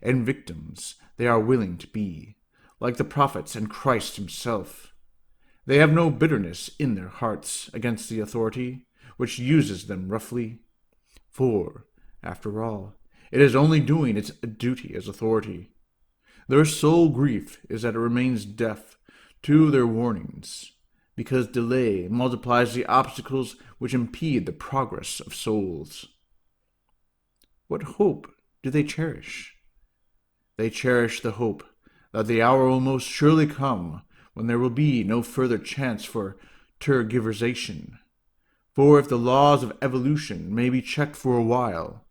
And victims they are willing to be, like the prophets and Christ himself. They have no bitterness in their hearts against the authority, which uses them roughly. For, after all, it is only doing its duty as authority. Their sole grief is that it remains deaf to their warnings, because delay multiplies the obstacles which impede the progress of souls. What hope do they cherish? They cherish the hope that the hour will most surely come when there will be no further chance for tergiversation. For if the laws of evolution may be checked for a while,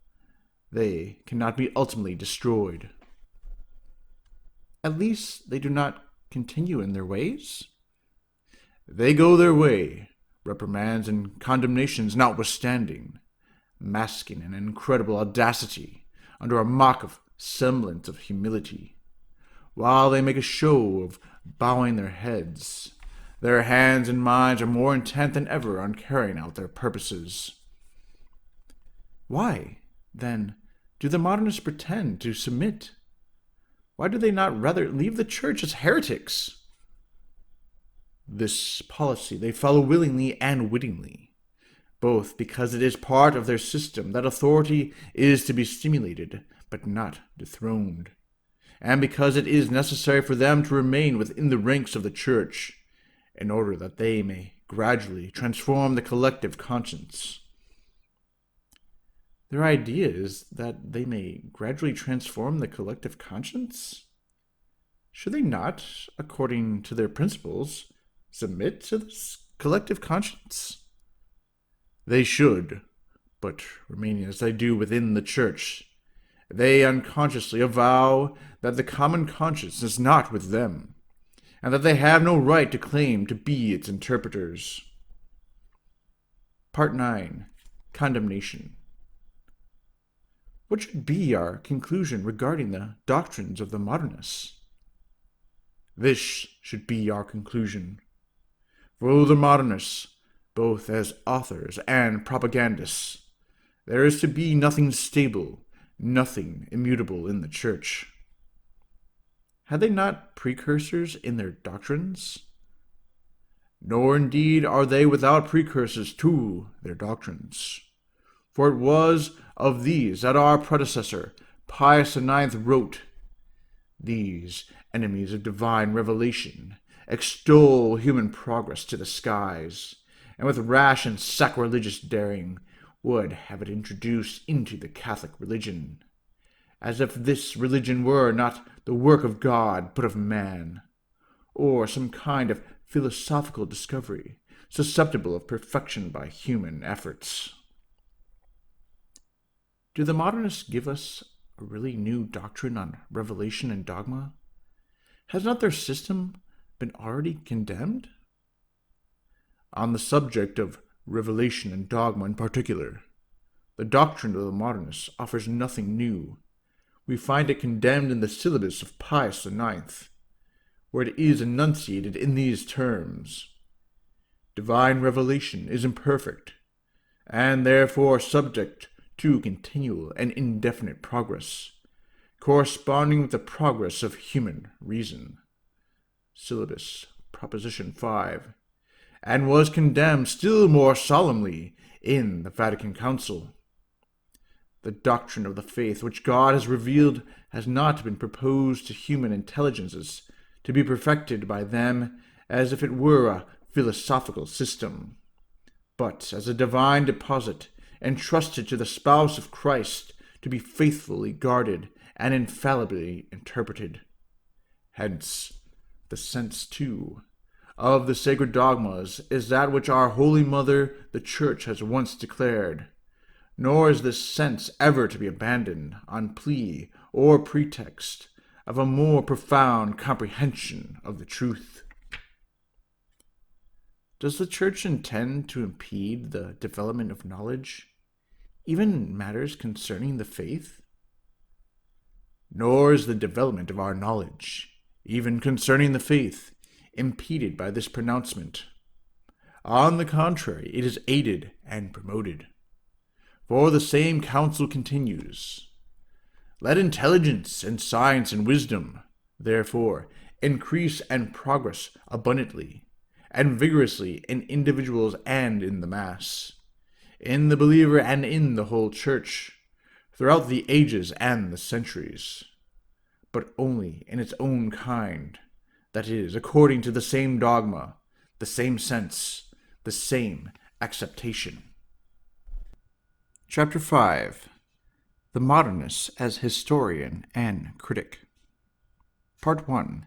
they cannot be ultimately destroyed. At least they do not continue in their ways? They go their way, reprimands and condemnations notwithstanding, masking an incredible audacity under a mock of semblance of humility, while they make a show of bowing their heads. Their hands and minds are more intent than ever on carrying out their purposes. Why, then, do the Modernists pretend to submit? Why do they not rather leave the Church as heretics? This policy they follow willingly and wittingly, both because it is part of their system that authority is to be stimulated but not dethroned, and because it is necessary for them to remain within the ranks of the Church, in order that they may gradually transform the collective conscience. Their idea is that they may gradually transform the collective conscience? Should they not, according to their principles, submit to this collective conscience? They should, but remaining as they do within the Church, they unconsciously avow that the common conscience is not with them, and that they have no right to claim to be its interpreters. Part 9. Condemnation. What should be our conclusion regarding the doctrines of the Modernists? This should be our conclusion. For the Modernists, both as authors and propagandists, there is to be nothing stable, nothing immutable in the Church. Had they not precursors in their doctrines? Nor indeed are they without precursors to their doctrines. For it was of these that our predecessor, Pius IX, wrote, "These enemies of divine revelation extol human progress to the skies, and with rash and sacrilegious daring would have it introduced into the Catholic religion, as if this religion were not the work of God but of man, or some kind of philosophical discovery susceptible of perfection by human efforts." Do the Modernists give us a really new doctrine on revelation and dogma? Has not their system been already condemned? On the subject of revelation and dogma in particular, the doctrine of the Modernists offers nothing new. We find it condemned in the syllabus of Pius IX, where it is enunciated in these terms: divine revelation is imperfect, and therefore subject to continual and indefinite progress, corresponding with the progress of human reason. Syllabus, Proposition 5, and was condemned still more solemnly in the Vatican Council. The doctrine of the faith which God has revealed has not been proposed to human intelligences to be perfected by them as if it were a philosophical system, but as a divine deposit entrusted to the spouse of Christ to be faithfully guarded and infallibly interpreted. Hence, the sense, too, of the sacred dogmas is that which our Holy Mother, the Church, has once declared, nor is this sense ever to be abandoned on plea or pretext of a more profound comprehension of the truth. Does the Church intend to impede the development of knowledge, even in matters concerning the faith? Nor is the development of our knowledge, even concerning the faith, impeded by this pronouncement. On the contrary, it is aided and promoted. For the same counsel continues, "Let intelligence and science and wisdom, therefore, increase and progress abundantly and vigorously in individuals and in the mass, in the believer and in the whole Church, throughout the ages and the centuries, but only in its own kind, that is, according to the same dogma, the same sense, the same acceptation." Chapter 5. The Modernists as Historian and Critic. Part 1.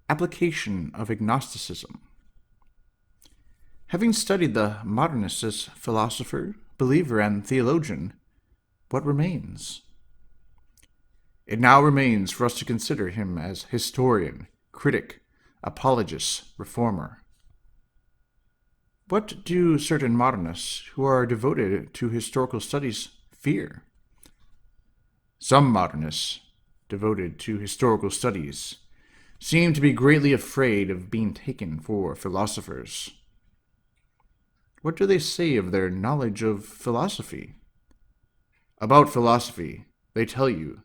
Application of Agnosticism. Having studied the Modernist as philosopher, believer, and theologian, what remains? It now remains for us to consider him as historian, critic, apologist, reformer. What do certain Modernists who are devoted to historical studies fear? Some Modernists, devoted to historical studies, seem to be greatly afraid of being taken for philosophers. What do they say of their knowledge of philosophy? About philosophy, they tell you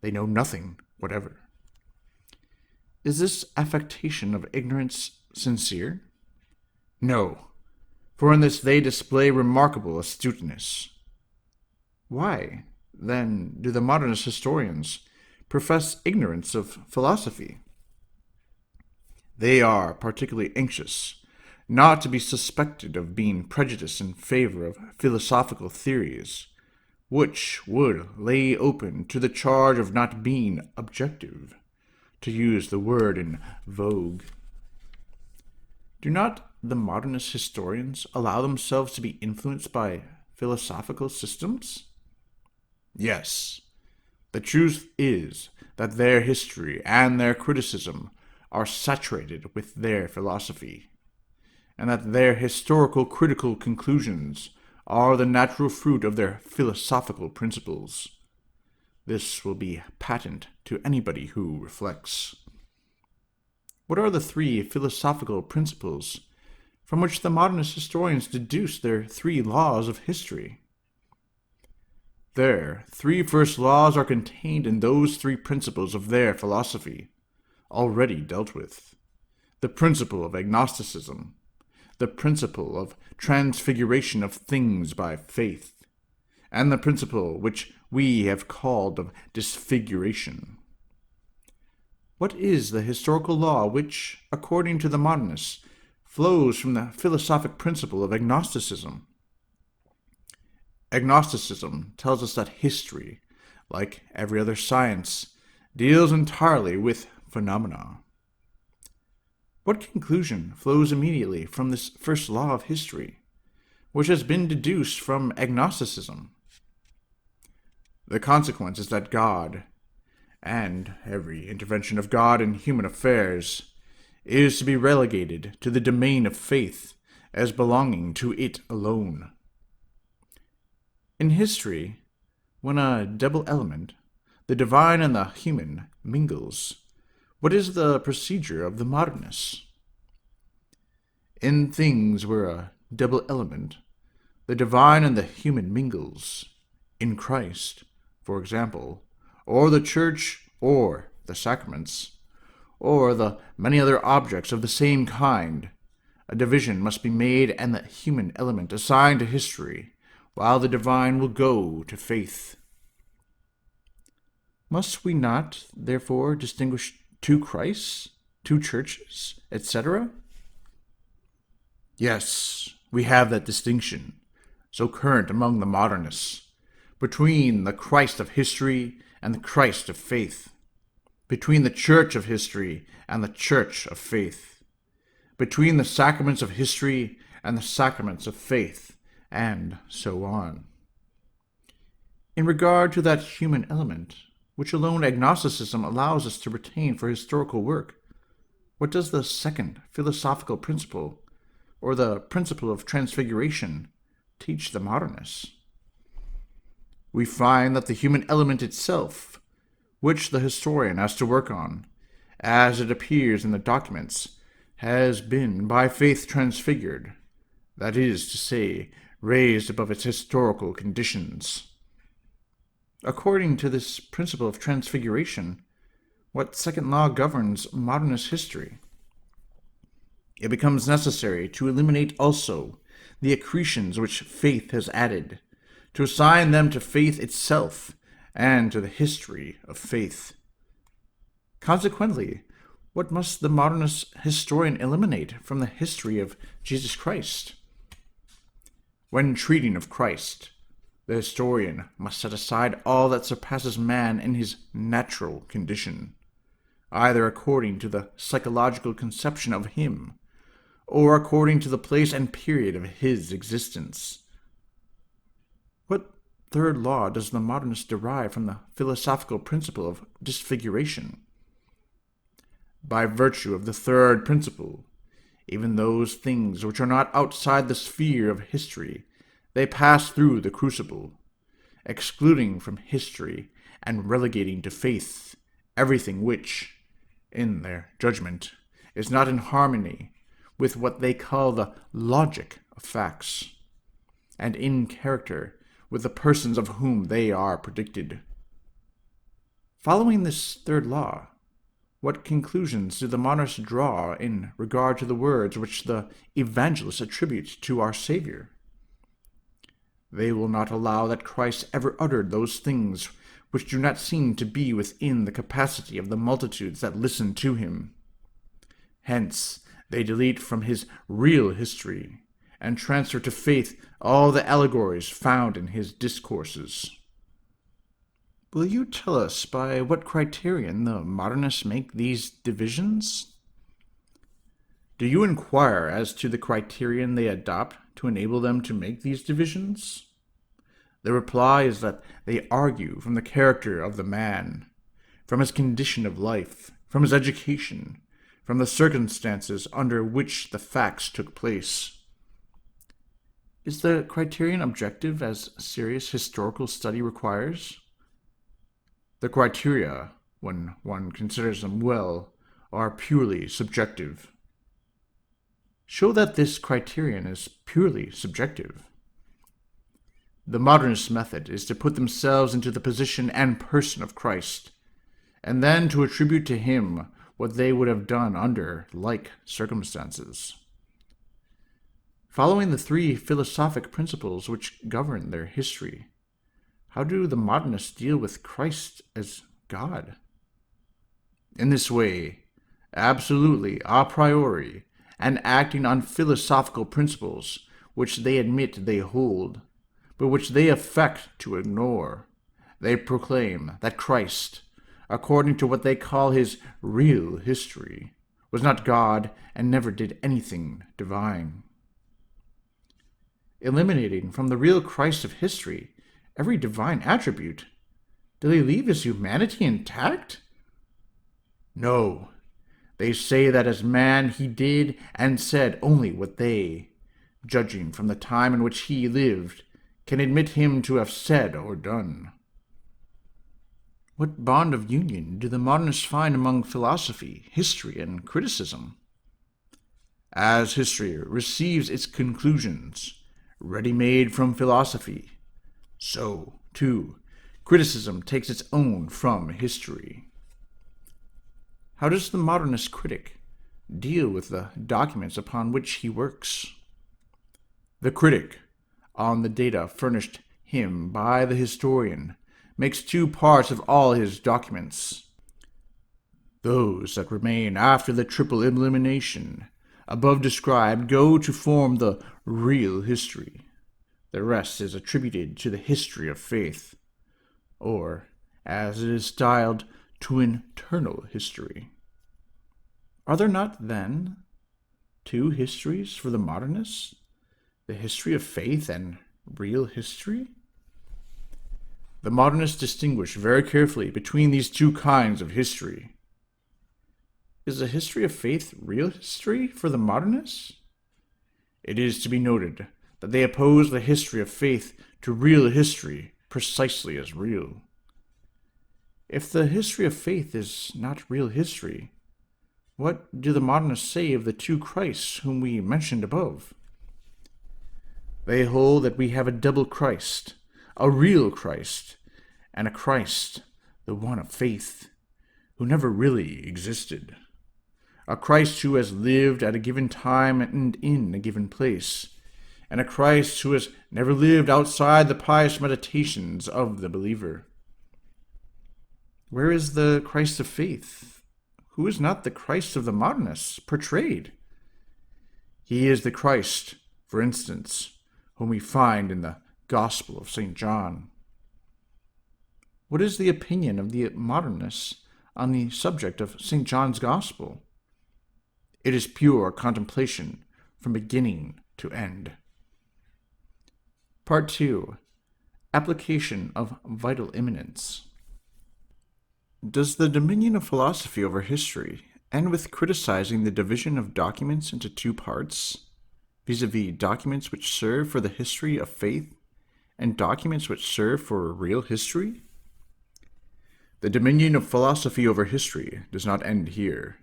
they know nothing whatever. Is this affectation of ignorance sincere? No, for in this they display remarkable astuteness. Why, then, do the Modernist historians profess ignorance of philosophy? They are particularly anxious not to be suspected of being prejudiced in favor of philosophical theories, which would lay open to the charge of not being objective, to use the word in vogue. Do not the Modernist historians allow themselves to be influenced by philosophical systems? Yes. The truth is that their history and their criticism are saturated with their philosophy, and that their historical critical conclusions are the natural fruit of their philosophical principles. This will be patent to anybody who reflects. What are the three philosophical principles from which the Modernist historians deduce their three laws of history? Their three first laws are contained in those three principles of their philosophy, already dealt with: the principle of agnosticism, the principle of transfiguration of things by faith, and the principle which we have called of disfiguration. What is the historical law which, according to the Modernists, flows from the philosophic principle of agnosticism? Agnosticism tells us that history, like every other science, deals entirely with phenomena. What conclusion flows immediately from this first law of history, which has been deduced from agnosticism? The consequence is that God, and every intervention of God in human affairs, is to be relegated to the domain of faith as belonging to it alone. In history, when a double element, the divine and the human, mingles, what is the procedure of the Modernists? In things where a double element, the divine and the human mingles, in Christ, for example, or the Church, or the sacraments, or the many other objects of the same kind, a division must be made and the human element assigned to history, while the divine will go to faith. Must we not, therefore, distinguish two Christs, two churches, etc.? Yes, we have that distinction, so current among the modernists, between the Christ of history and the Christ of faith, between the Church of history and the Church of faith, between the sacraments of history and the sacraments of faith, and so on. In regard to that human element, which alone agnosticism allows us to retain for historical work, what does the second philosophical principle, or the principle of transfiguration, teach the modernists? We find that the human element itself, which the historian has to work on, as it appears in the documents, has been by faith transfigured, that is to say, raised above its historical conditions. According to this principle of transfiguration, what second law governs modernist history? It becomes necessary to eliminate also the accretions which faith has added, to assign them to faith itself and to the history of faith. Consequently, what must the modernist historian eliminate from the history of Jesus Christ? When treating of Christ, the historian must set aside all that surpasses man in his natural condition, either according to the psychological conception of him, or according to the place and period of his existence. What third law does the modernist derive from the philosophical principle of disfiguration? By virtue of the third principle, even those things which are not outside the sphere of history, they pass through the crucible, excluding from history and relegating to faith everything which, in their judgment, is not in harmony with what they call the logic of facts, and in character with the persons of whom they are predicted. Following this third law, what conclusions do the modernists draw in regard to the words which the evangelists attribute to our Savior? They will not allow that Christ ever uttered those things which do not seem to be within the capacity of the multitudes that listen to him. Hence, they delete from his real history and transfer to faith all the allegories found in his discourses. Will you tell us by what criterion the modernists make these divisions? Do you inquire as to the criterion they adopt to enable them to make these divisions? The reply is that they argue from the character of the man, from his condition of life, from his education, from the circumstances under which the facts took place. Is the criterion objective as serious historical study requires? The criteria, when one considers them well, are purely subjective. Show that this criterion is purely subjective. The modernist method is to put themselves into the position and person of Christ, and then to attribute to him what they would have done under like circumstances. Following the three philosophic principles which govern their history, how do the modernists deal with Christ as God? In this way, absolutely a priori, and acting on philosophical principles which they admit they hold, but which they affect to ignore, they proclaim that Christ, according to what they call his real history, was not God and never did anything divine. Eliminating from the real Christ of history every divine attribute, Did he leave his humanity intact? No. They say that as man he did and said only what they, judging from the time in which he lived, can admit him to have said or done. What bond of union do the modernists find among philosophy, history, and criticism? As history receives its conclusions, ready-made from philosophy, so, too, criticism takes its own from history. How does the modernist critic deal with the documents upon which he works? The critic, on the data furnished him by the historian, makes two parts of all his documents. Those that remain after the triple elimination above described go to form the real history. The rest is attributed to the history of faith, or, as it is styled, to internal history. Are there not, then, two histories for the modernists? The history of faith and real history? The modernists distinguish very carefully between these two kinds of history. Is the history of faith real history for the modernists? It is to be noted that they oppose the history of faith to real history precisely as real. If the history of faith is not real history, what do the modernists say of the two Christs whom we mentioned above? They hold that we have a double Christ, a real Christ, and a Christ, the one of faith, who never really existed. A Christ who has lived at a given time and in a given place, and a Christ who has never lived outside the pious meditations of the believer. Where is the Christ of faith? Who is not the Christ of the modernists portrayed? He is the Christ, for instance, whom we find in the Gospel of St. John. What is the opinion of the modernists on the subject of St. John's Gospel? It is pure contemplation from beginning to end. Part 2. Application of vital immanence. Does the dominion of philosophy over history end with criticizing the division of documents into two parts, vis-a-vis documents which serve for the history of faith and documents which serve for real history? The dominion of philosophy over history does not end here.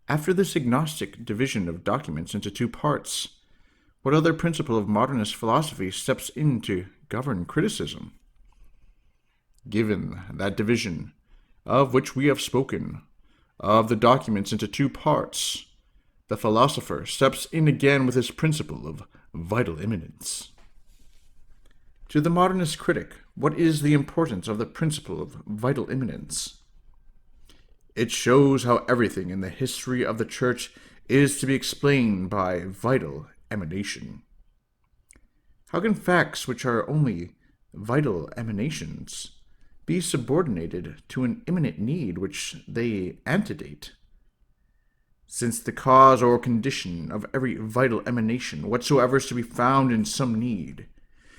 After this agnostic division of documents into two parts, what other principle of modernist philosophy steps in to govern criticism? Given that division, of which we have spoken, of the documents into two parts, the philosopher steps in again with his principle of vital immanence. To the modernist critic, what is the importance of the principle of vital immanence? It shows how everything in the history of the Church is to be explained by vital emanation. How can facts which are only vital emanations be subordinated to an immanent need which they antedate? Since the cause or condition of every vital emanation whatsoever is to be found in some need,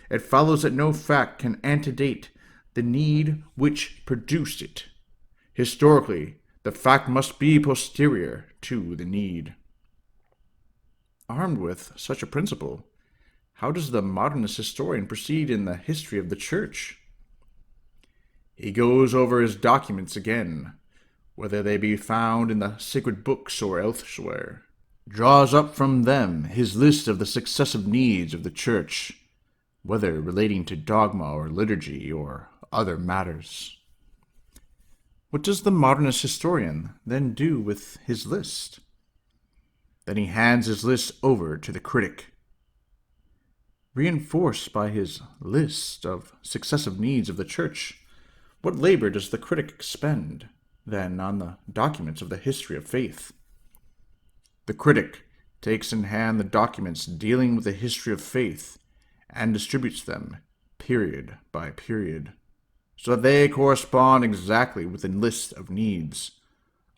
it follows that no fact can antedate the need which produced it. Historically, the fact must be posterior to the need. Armed with such a principle, how does the modernist historian proceed in the history of the Church? He goes over his documents again, whether they be found in the sacred books or elsewhere, draws up from them his list of the successive needs of the Church, whether relating to dogma or liturgy or other matters. What does the modernist historian then do with his list? Then he hands his list over to the critic. Reinforced by his list of successive needs of the Church, what labor does the critic expend, then, on the documents of the history of faith? The critic takes in hand the documents dealing with the history of faith and distributes them, period by period, so that they correspond exactly with the list of needs,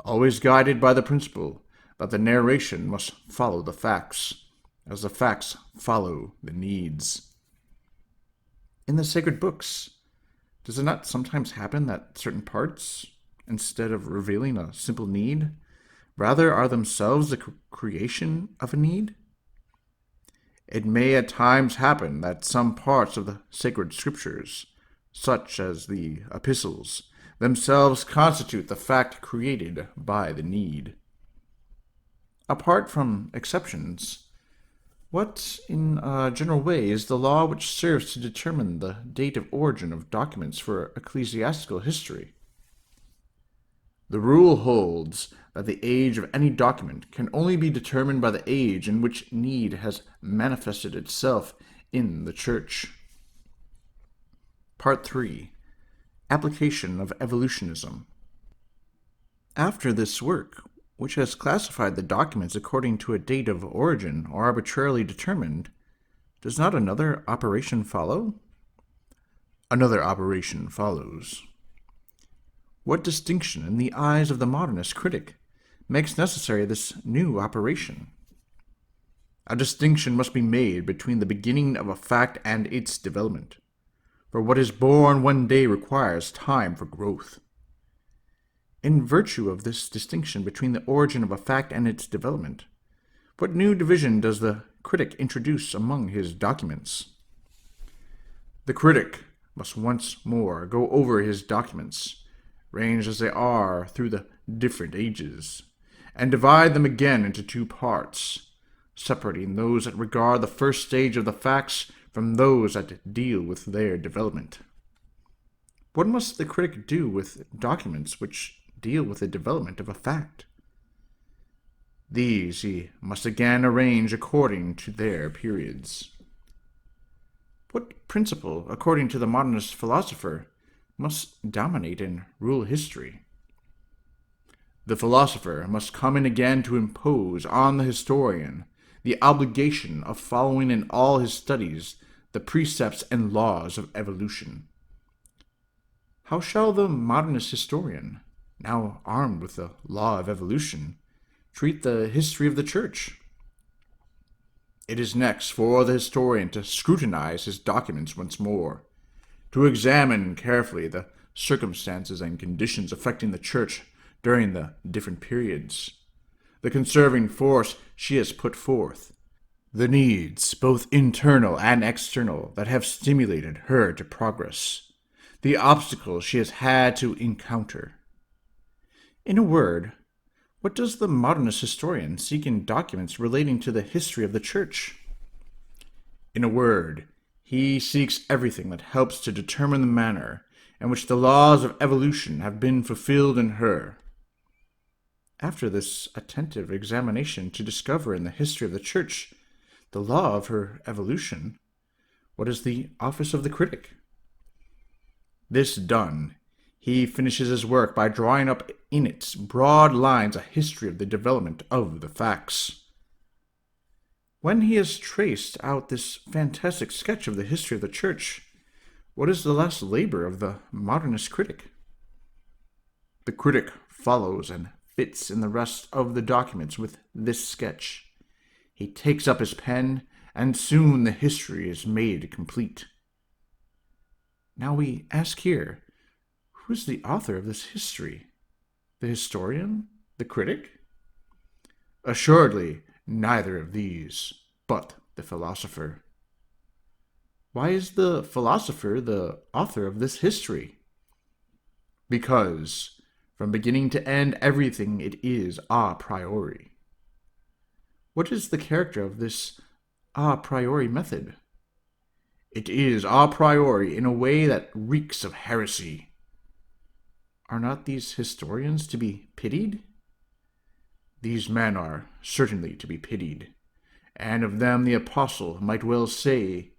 always guided by the principle that the narration must follow the facts, as the facts follow the needs. In the sacred books, Does it not sometimes happen that certain parts, instead of revealing a simple need, rather are themselves the creation of a need? It may at times happen that some parts of the sacred scriptures, such as the epistles, themselves constitute the fact created by the need. Apart from exceptions, what, in a general way, is the law which serves to determine the date of origin of documents for ecclesiastical history? The rule holds that the age of any document can only be determined by the age in which need has manifested itself in the Church. Part 3. Application of Evolutionism. After this work, which has classified the documents according to a date of origin or arbitrarily determined, does not another operation follow? Another operation follows. What distinction in the eyes of the modernist critic makes necessary this new operation? A distinction must be made between the beginning of a fact and its development, for what is born one day requires time for growth. In virtue of this distinction between the origin of a fact and its development, what new division does the critic introduce among his documents? The critic must once more go over his documents, ranged as they are through the different ages, and divide them again into two parts, separating those that regard the first stage of the facts from those that deal with their development. What must the critic do with documents which deal with the development of a fact? These he must again arrange according to their periods. What principle, according to the modernist philosopher, must dominate and rule history? The philosopher must come in again to impose on the historian the obligation of following in all his studies the precepts and laws of evolution. How shall the modernist historian, now armed with the law of evolution, treat the history of the Church? It is next for the historian to scrutinize his documents once more, to examine carefully the circumstances and conditions affecting the Church during the different periods, the conserving force she has put forth, the needs, both internal and external, that have stimulated her to progress, the obstacles she has had to encounter. In a word, what does the modernist historian seek in documents relating to the history of the Church? In a word, he seeks everything that helps to determine the manner in which the laws of evolution have been fulfilled in her. After this attentive examination to discover in the history of the Church the law of her evolution, what is the office of the critic? This done, he finishes his work by drawing up in its broad lines a history of the development of the facts. When he has traced out this fantastic sketch of the history of the Church, what is the last labor of the modernist critic? The critic follows and fits in the rest of the documents with this sketch. He takes up his pen, and soon the history is made complete. Now we ask here, who is the author of this history? The historian? The critic? Assuredly, neither of these, but the philosopher. Why is the philosopher the author of this history? Because, from beginning to end, everything it is a priori. What is the character of this a priori method? It is a priori in a way that reeks of heresy. Are not these historians to be pitied? These men are certainly to be pitied, and of them the apostle might well say,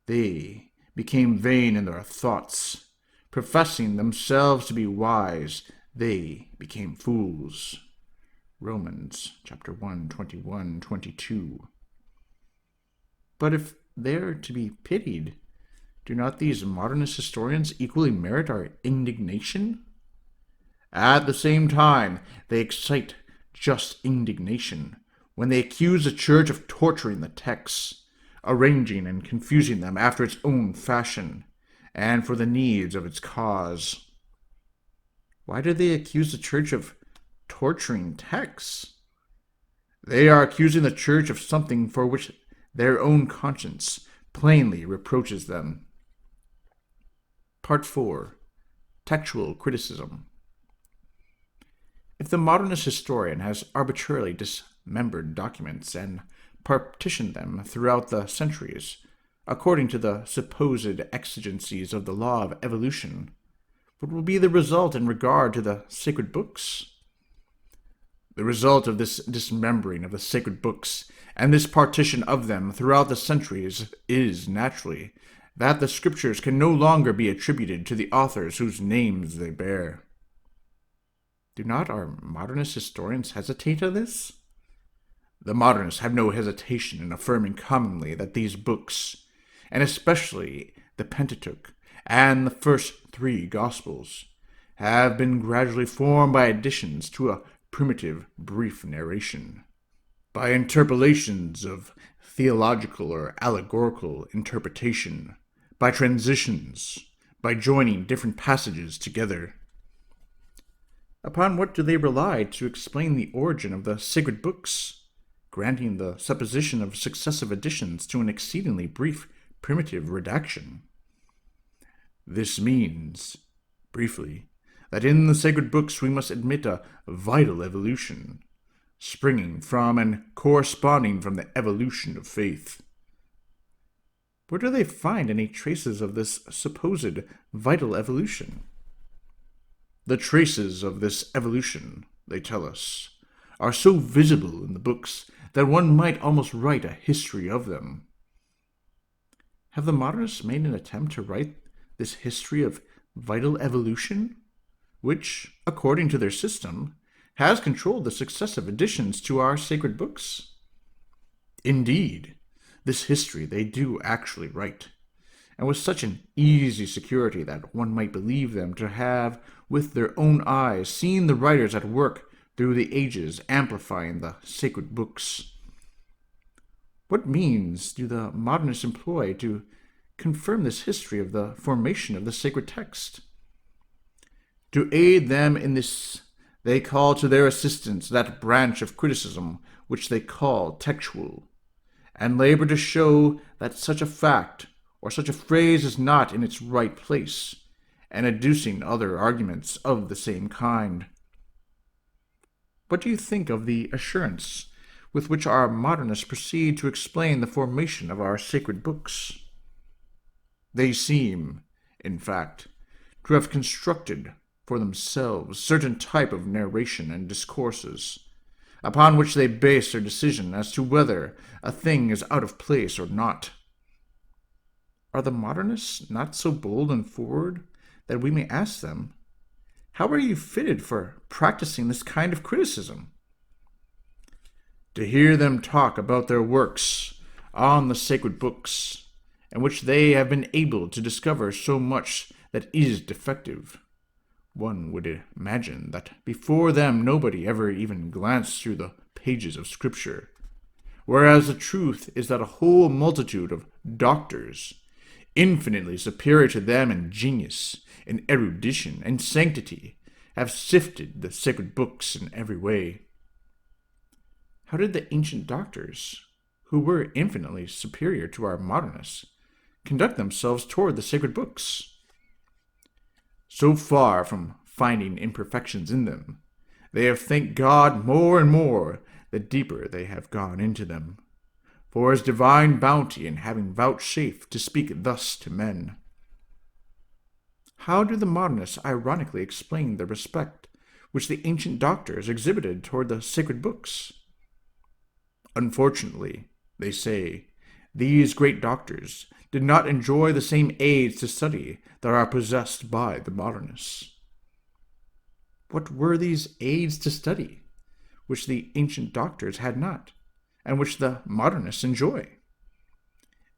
they became vain in their thoughts, professing themselves to be wise, they became fools. Romans chapter 1, 21, 22. But if they are to be pitied, do not these modernist historians equally merit our indignation? At the same time, they excite just indignation when they accuse the Church of torturing the texts, arranging and confusing them after its own fashion, and for the needs of its cause. Why do they accuse the Church of torturing texts? They are accusing the Church of something for which their own conscience plainly reproaches them. Part 4. Textual Criticism. If the modernist historian has arbitrarily dismembered documents and partitioned them throughout the centuries, according to the supposed exigencies of the law of evolution, what will be the result in regard to the sacred books? The result of this dismembering of the sacred books and this partition of them throughout the centuries is, naturally, that the scriptures can no longer be attributed to the authors whose names they bear. Do not our modernist historians hesitate at this? The modernists have no hesitation in affirming commonly that these books, and especially the Pentateuch and the first 3 Gospels, have been gradually formed by additions to a primitive, brief narration, by interpolations of theological or allegorical interpretation, by transitions, by joining different passages together. Upon what do they rely to explain the origin of the sacred books, granting the supposition of successive additions to an exceedingly brief primitive redaction? This means, briefly, that in the sacred books we must admit a vital evolution, springing from and corresponding from the evolution of faith. Where do they find any traces of this supposed vital evolution? The traces of this evolution, they tell us, are so visible in the books that one might almost write a history of them. Have the modernists made an attempt to write this history of vital evolution, which, according to their system, has controlled the successive additions to our sacred books? Indeed, this history they do actually write, and with such an easy security that one might believe them to have, with their own eyes, seen the writers at work through the ages amplifying the sacred books. What means do the modernists employ to confirm this history of the formation of the sacred text? To aid them in this, they call to their assistance that branch of criticism which they call textual, and labor to show that such a fact or such a phrase is not in its right place, and adducing other arguments of the same kind. What do you think of the assurance with which our modernists proceed to explain the formation of our sacred books? They seem, in fact, to have constructed for themselves certain type of narration and discourses, upon which they base their decision as to whether a thing is out of place or not. Are the modernists not so bold and forward that we may ask them, how are you fitted for practicing this kind of criticism? To hear them talk about their works on the sacred books, in which they have been able to discover so much that is defective, one would imagine that before them nobody ever even glanced through the pages of Scripture, whereas the truth is that a whole multitude of doctors, infinitely superior to them in genius, in erudition, and sanctity, have sifted the sacred books in every way. How did the ancient doctors, who were infinitely superior to our modernists, conduct themselves toward the sacred books? So far from finding imperfections in them, they have thanked God more and more the deeper they have gone into them, for his divine bounty in having vouchsafed to speak thus to men. How do the modernists ironically explain the respect which the ancient doctors exhibited toward the sacred books? Unfortunately, they say, these great doctors did not enjoy the same aids to study that are possessed by the modernists. What were these aids to study, which the ancient doctors had not, and which the modernists enjoy?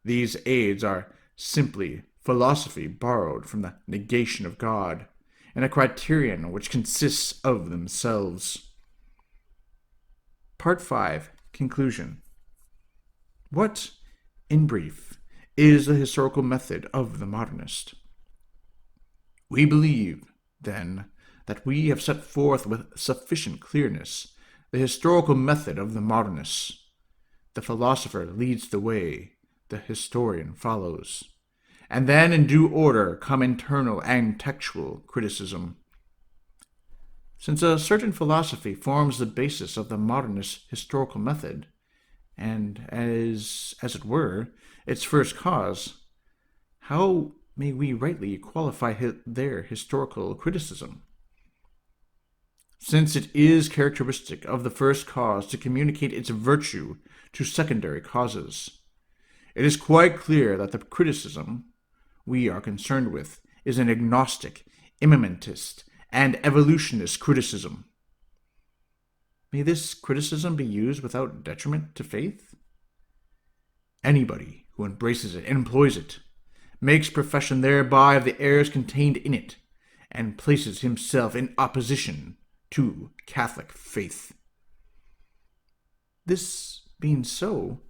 These aids are simply philosophy borrowed from the negation of God, and a criterion which consists of themselves. Part 5. Conclusion. What, in brief, is the historical method of the modernist? We believe, then, that we have set forth with sufficient clearness the historical method of the Modernists. The philosopher leads the way, the historian follows. And then in due order come internal and textual criticism. Since a certain philosophy forms the basis of the Modernist historical method, and as it were, its first cause, how may we rightly qualify their historical criticism? Since it is characteristic of the first cause to communicate its virtue to secondary causes, it is quite clear that the criticism we are concerned with is an agnostic, immanentist, and evolutionist criticism. May this criticism be used without detriment to faith? Anybody who embraces it and employs it makes profession thereby of the errors contained in it, and places himself in opposition to Catholic faith. This being so,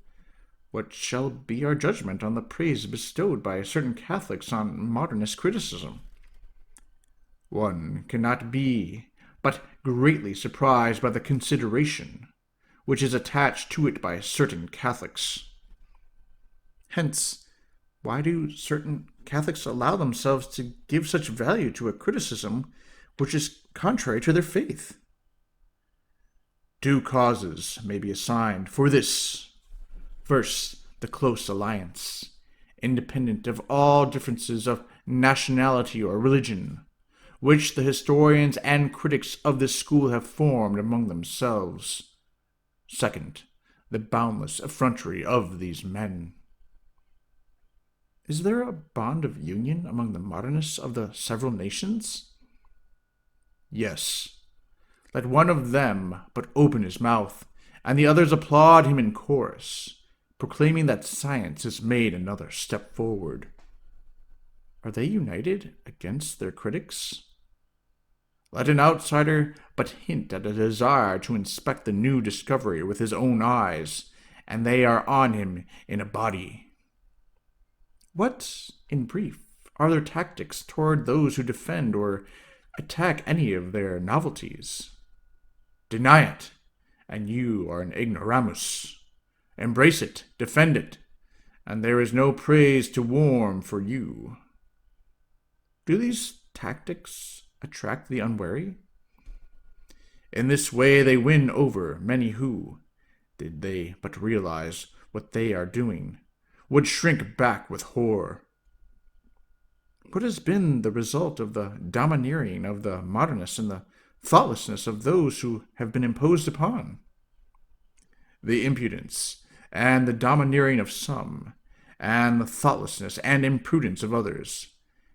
what shall be our judgment on the praise bestowed by certain Catholics on Modernist criticism? One cannot be but greatly surprised by the consideration which is attached to it by certain Catholics. Hence, why do certain Catholics allow themselves to give such value to a criticism which is contrary to their faith? Two causes may be assigned for this. First, the close alliance, independent of all differences of nationality or religion, which the historians and critics of this school have formed among themselves. Second, the boundless effrontery of these men. Is there a bond of union among the Modernists of the several nations? Yes. Let one of them but open his mouth, and the others applaud him in chorus, proclaiming that science has made another step forward. Are they united against their critics? Let an outsider but hint at a desire to inspect the new discovery with his own eyes, and they are on him in a body. What, in brief, are their tactics toward those who defend or attack any of their novelties? Deny it, and you are an ignoramus. Embrace it, defend it, and there is no praise to warm for you. Do these tactics attract the unwary? In this way they win over many who, did they but realize what they are doing, would shrink back with horror. What has been the result of the domineering of the Modernists and the thoughtlessness of those who have been imposed upon? The impudence and the domineering of some, and the thoughtlessness and imprudence of others,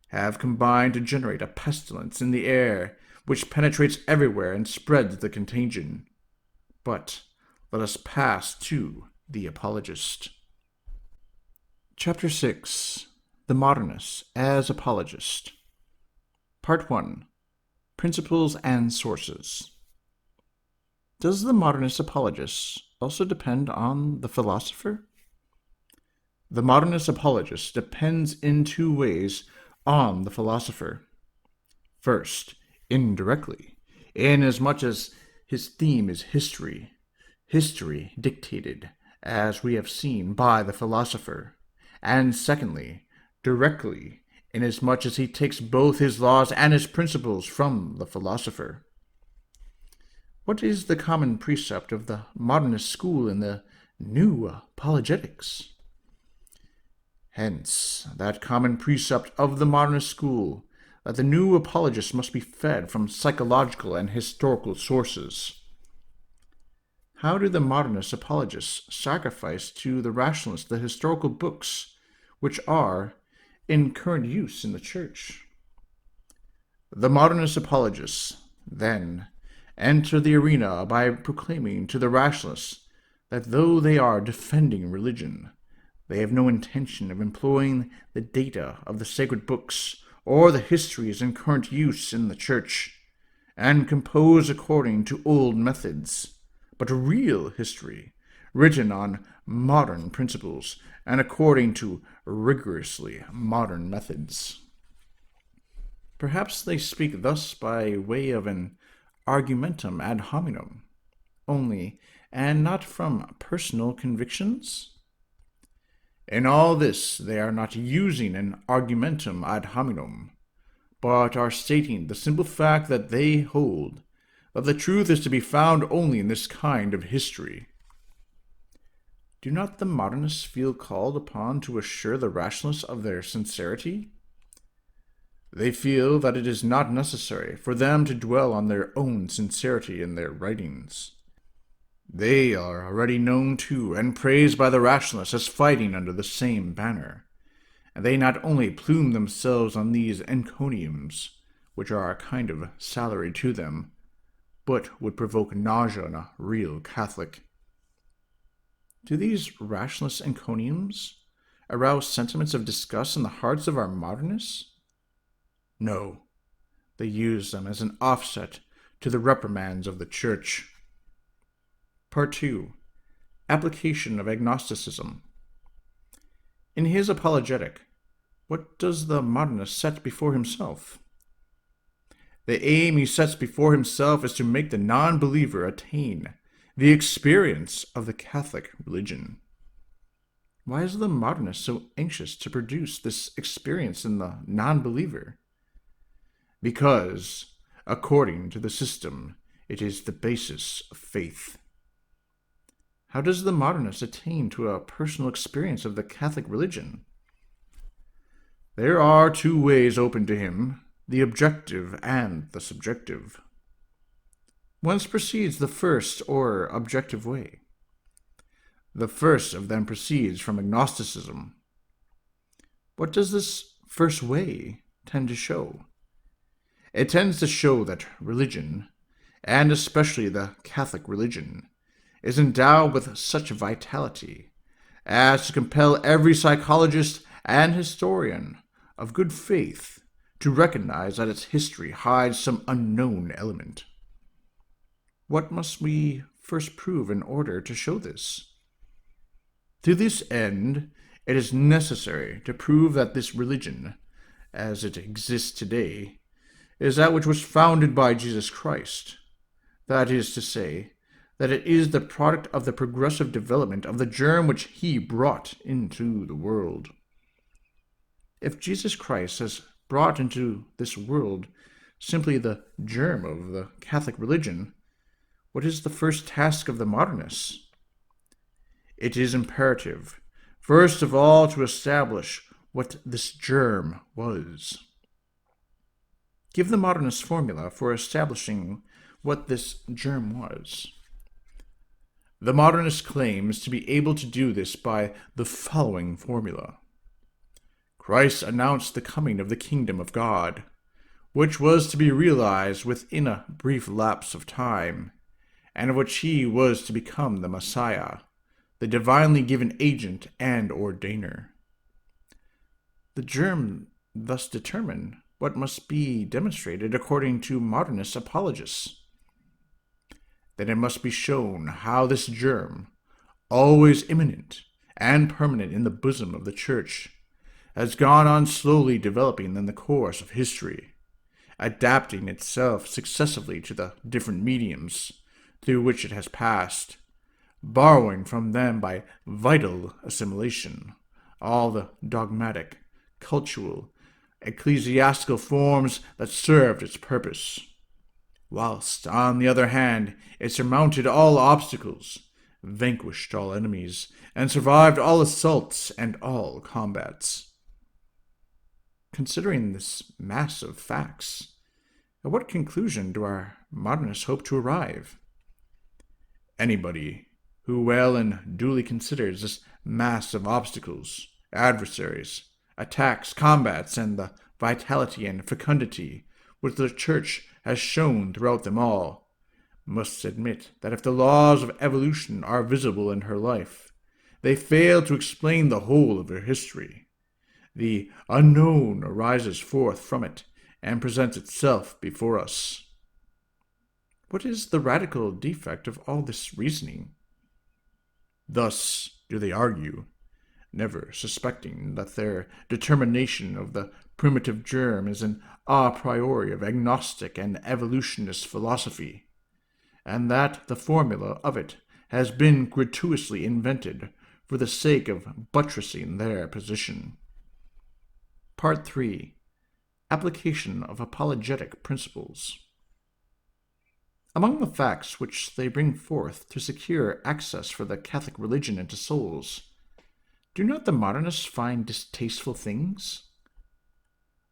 have combined to generate a pestilence in the air which penetrates everywhere and spreads the contagion. But let us pass to the Apologist. Chapter 6. The Modernists as Apologist. Part 1. Principles and Sources. Does the Modernist apologist also depend on the philosopher? The Modernist apologist depends in two ways on the philosopher. First, indirectly, inasmuch as his theme is history dictated, as we have seen, by the philosopher, and secondly, directly, inasmuch as he takes both his laws and his principles from the philosopher. What is the common precept of the Modernist school in the new apologetics? Hence, that common precept of the Modernist school, that the new apologist must be fed from psychological and historical sources. How do the Modernist apologists sacrifice to the rationalists the historical books which are in current use in the Church? The Modernist apologists, then, enter the arena by proclaiming to the rationalists that though they are defending religion, they have no intention of employing the data of the sacred books or the histories in current use in the Church, and compose according to old methods, but real history, written on modern principles and according to rigorously modern methods. Perhaps they speak thus by way of an argumentum ad hominem only, and not from personal convictions? In all this they are not using an argumentum ad hominem, but are stating the simple fact that they hold that the truth is to be found only in this kind of history. Do not the modernists feel called upon to assure the rationalists of their sincerity? They feel that it is not necessary for them to dwell on their own sincerity in their writings. They are already known to and praised by the rationalists as fighting under the same banner, and they not only plume themselves on these encomiums, which are a kind of salary to them, but would provoke nausea in a real Catholic. Do these rationalist encomiums arouse sentiments of disgust in the hearts of our modernists? No, they use them as an offset to the reprimands of the Church. Part 2. Application of agnosticism. In his apologetic, what does the modernist set before himself? The aim he sets before himself is to make the non-believer attain the experience of the Catholic religion. Why is the modernist so anxious to produce this experience in the non-believer? Because, according to the system, it is the basis of faith. How does the modernist attain to a personal experience of the Catholic religion? There are two ways open to him, the objective and the subjective. Whence proceeds the first or objective way? The first of them proceeds from agnosticism. What does this first way tend to show? It tends to show that religion, and especially the Catholic religion, is endowed with such vitality as to compel every psychologist and historian of good faith to recognize that its history hides some unknown element. What must we first prove in order to show this? To this end, it is necessary to prove that this religion, as it exists today, is that which was founded by Jesus Christ. That is to say, that it is the product of the progressive development of the germ which he brought into the world. If Jesus Christ has brought into this world simply the germ of the Catholic religion, what is the first task of the modernists? It is imperative, first of all, to establish what this germ was. Give the modernist formula for establishing what this germ was. The modernist claims to be able to do this by the following formula. Christ announced the coming of the kingdom of God, which was to be realized within a brief lapse of time, and of which he was to become the Messiah, the divinely given agent and ordainer. The germ thus determined what must be demonstrated according to modernist apologists. Then it must be shown how this germ, always immanent and permanent in the bosom of the Church, has gone on slowly developing in the course of history, adapting itself successively to the different mediums through which it has passed, borrowing from them by vital assimilation all the dogmatic, cultural, ecclesiastical forms that served its purpose, whilst, on the other hand, it surmounted all obstacles, vanquished all enemies, and survived all assaults and all combats. Considering this mass of facts, at what conclusion do our modernists hope to arrive? Anybody who well and duly considers this mass of obstacles, adversaries, attacks, combats, and the vitality and fecundity which the Church has shown throughout them all, must admit that if the laws of evolution are visible in her life, they fail to explain the whole of her history. The unknown arises forth from it and presents itself before us. What is the radical defect of all this reasoning? Thus do they argue, never suspecting that their determination of the primitive germ is an a priori of agnostic and evolutionist philosophy, and that the formula of it has been gratuitously invented for the sake of buttressing their position. Part 3. Application of apologetic principles. Among the facts which they bring forth to secure access for the Catholic religion into souls, do not the Modernists find distasteful things?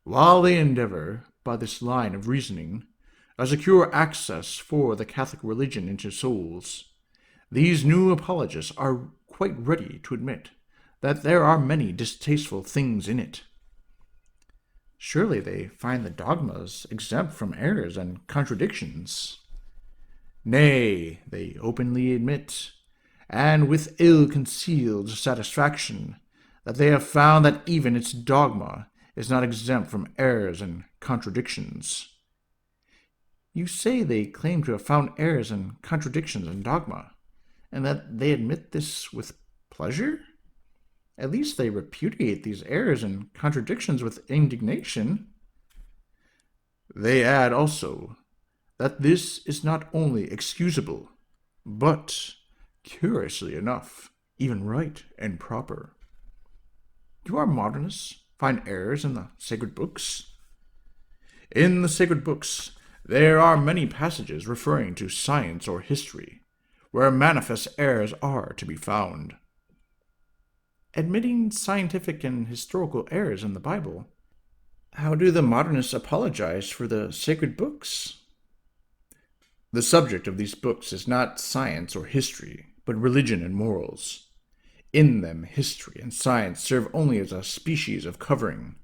While they endeavor, by this line of reasoning, to secure access for the Catholic religion into souls, these new apologists are quite ready to admit that there are many distasteful things in it. Surely they find the dogmas exempt from errors and contradictions. Nay, they openly admit, and with ill-concealed satisfaction, that they have found that even its dogma is not exempt from errors and contradictions. You say they claim to have found errors and contradictions in dogma, and that they admit this with pleasure? At least they repudiate these errors and contradictions with indignation. They add also that this is not only excusable, but, curiously enough, even right and proper. Do our modernists find errors in the sacred books? In the sacred books, there are many passages referring to science or history, where manifest errors are to be found. Admitting scientific and historical errors in the Bible, how do the modernists apologize for the sacred books? The subject of these books is not science or history, but religion and morals. In them, history and science serve only as a species of covering,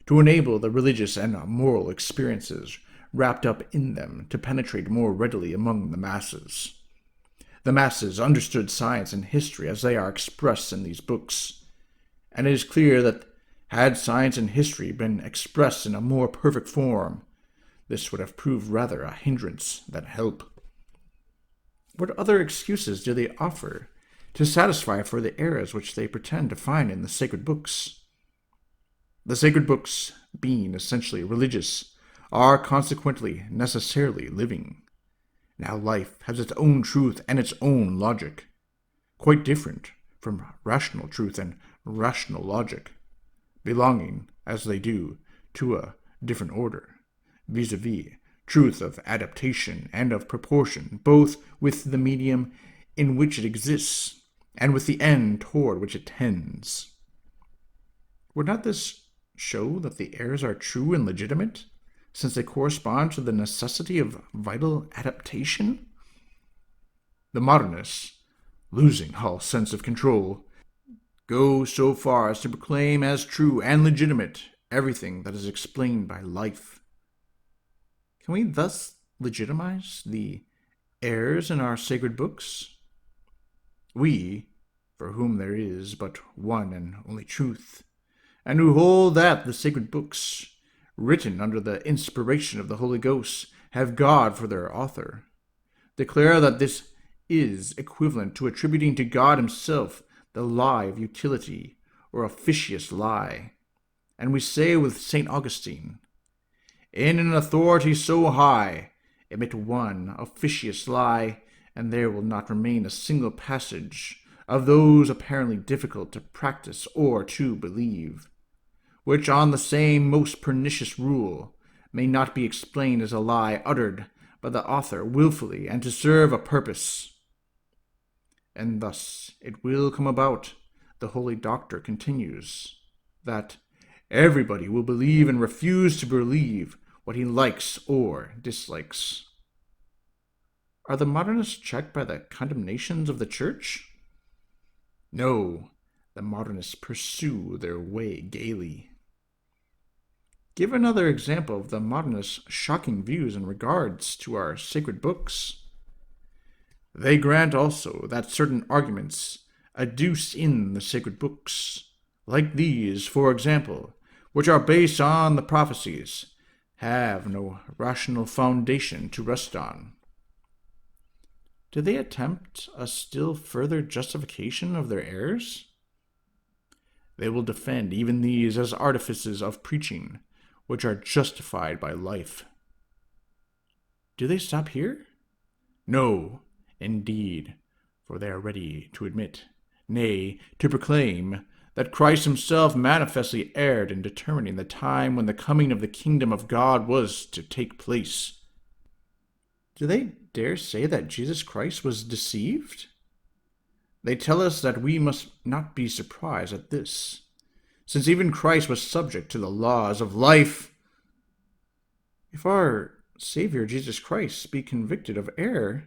to enable the religious and moral experiences wrapped up in them to penetrate more readily among the masses. The masses understood science and history as they are expressed in these books, and it is clear that had science and history been expressed in a more perfect form, this would have proved rather a hindrance than help. What other excuses do they offer to satisfy for the errors which they pretend to find in the sacred books? The sacred books, being essentially religious, are consequently necessarily living. Now life has its own truth and its own logic, quite different from rational truth and rational logic, belonging, as they do, to a different order, vis-a-vis truth of adaptation and of proportion, both with the medium in which it exists and with the end toward which it tends. Would not this show that the errors are true and legitimate, since they correspond to the necessity of vital adaptation? The modernists, losing all sense of control, go so far as to proclaim as true and legitimate everything that is explained by life. Can we thus legitimize the errors in our sacred books? We, for whom there is but one and only truth, and who hold that the sacred books, written under the inspiration of the Holy Ghost, have God for their author, declare that this is equivalent to attributing to God himself the lie of utility or officious lie. And we say with St. Augustine, in an authority so high, emit one officious lie, and there will not remain a single passage of those apparently difficult to practice or to believe, which on the same most pernicious rule may not be explained as a lie uttered by the author willfully and to serve a purpose. And thus it will come about, the Holy Doctor continues, that everybody will believe and refuse to believe what he likes or dislikes. Are the modernists checked by the condemnations of the Church? No, the modernists pursue their way gaily. Give another example of the modernists' shocking views in regards to our sacred books. They grant also that certain arguments adduced in the sacred books, like these, for example, which are based on the prophecies, have no rational foundation to rest on. Do they attempt a still further justification of their errors? They will defend even these as artifices of preaching, which are justified by life. Do they stop here? No, indeed, for they are ready to admit, nay, to proclaim, that Christ himself manifestly erred in determining the time when the coming of the kingdom of God was to take place. Do they dare say that Jesus Christ was deceived? They tell us that we must not be surprised at this, since even Christ was subject to the laws of life. If our Savior Jesus Christ be convicted of error,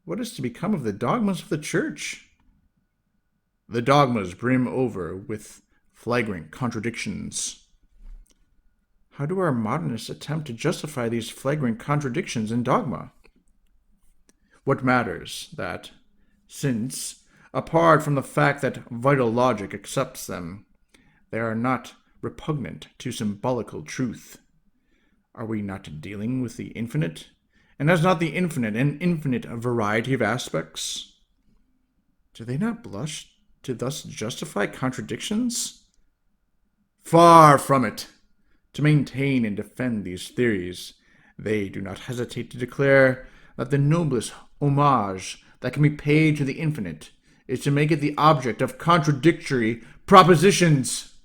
what is to become of the dogmas of the Church? The dogmas brim over with flagrant contradictions. How do our modernists attempt to justify these flagrant contradictions in dogma? What matters that, since, apart from the fact that vital logic accepts them, they are not repugnant to symbolical truth? Are we not dealing with the infinite? And has not the infinite an infinite variety of aspects? Do they not blush to thus justify contradictions? Far from it! To maintain and defend these theories, they do not hesitate to declare that the noblest homage that can be paid to the infinite is to make it the object of contradictory propositions.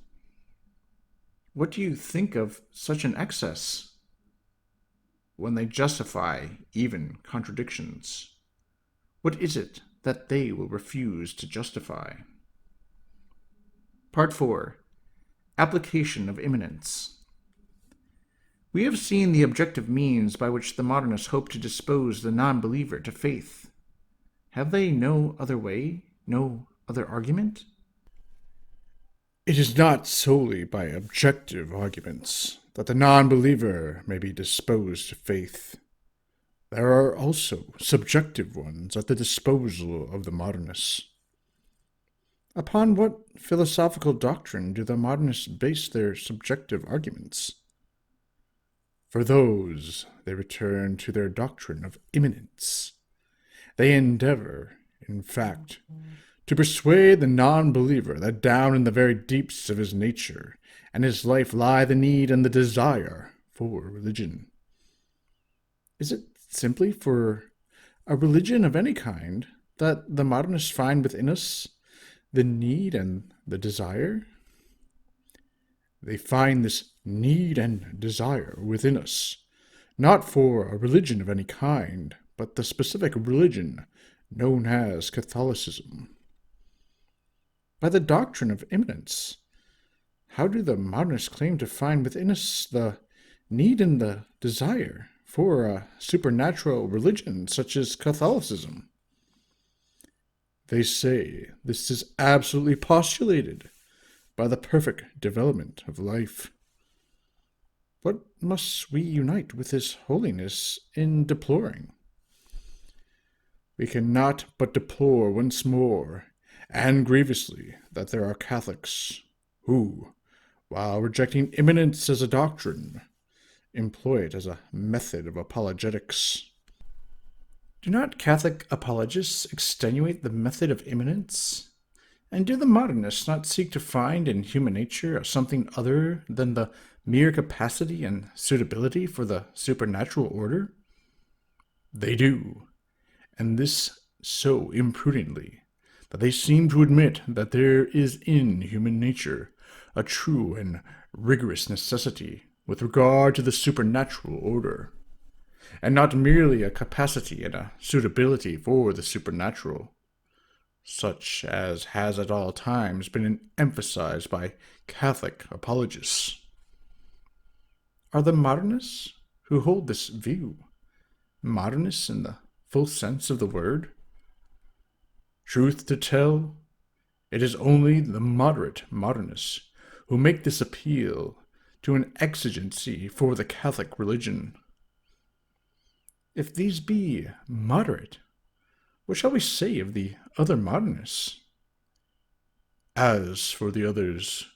What do you think of such an excess? When they justify even contradictions, what is it that they will refuse to justify? Part 4. Application of immanence. We have seen the objective means by which the modernists hope to dispose the non-believer to faith. Have they no other way, no other argument? It is not solely by objective arguments that the non-believer may be disposed to faith. There are also subjective ones at the disposal of the modernists. Upon what philosophical doctrine do the modernists base their subjective arguments? For those, they return to their doctrine of immanence. They endeavor, in fact, to persuade the non-believer that down in the very deeps of his nature and his life lie the need and the desire for religion. Is it simply for a religion of any kind that the modernists find within us the need and the desire? They find this need and desire within us, not for a religion of any kind, but the specific religion known as Catholicism. By the doctrine of immanence, how do the modernists claim to find within us the need and the desire for a supernatural religion such as Catholicism? They say this is absolutely postulated by the perfect development of life. What must we unite with His Holiness in deploring? We cannot but deplore once more, and grievously, that there are Catholics who, while rejecting immanence as a doctrine, employ it as a method of apologetics. Do not Catholic apologists extenuate the method of immanence? And do the modernists not seek to find in human nature something other than the mere capacity and suitability for the supernatural order? They do, and this so imprudently, that they seem to admit that there is in human nature a true and rigorous necessity with regard to the supernatural order, and not merely a capacity and a suitability for the supernatural, such as has at all times been emphasized by Catholic apologists. Are the modernists who hold this view modernists in the full sense of the word? Truth to tell, it is only the moderate modernists who make this appeal to an exigency for the Catholic religion. If these be moderate, what shall we say of the other modernists? As for the others,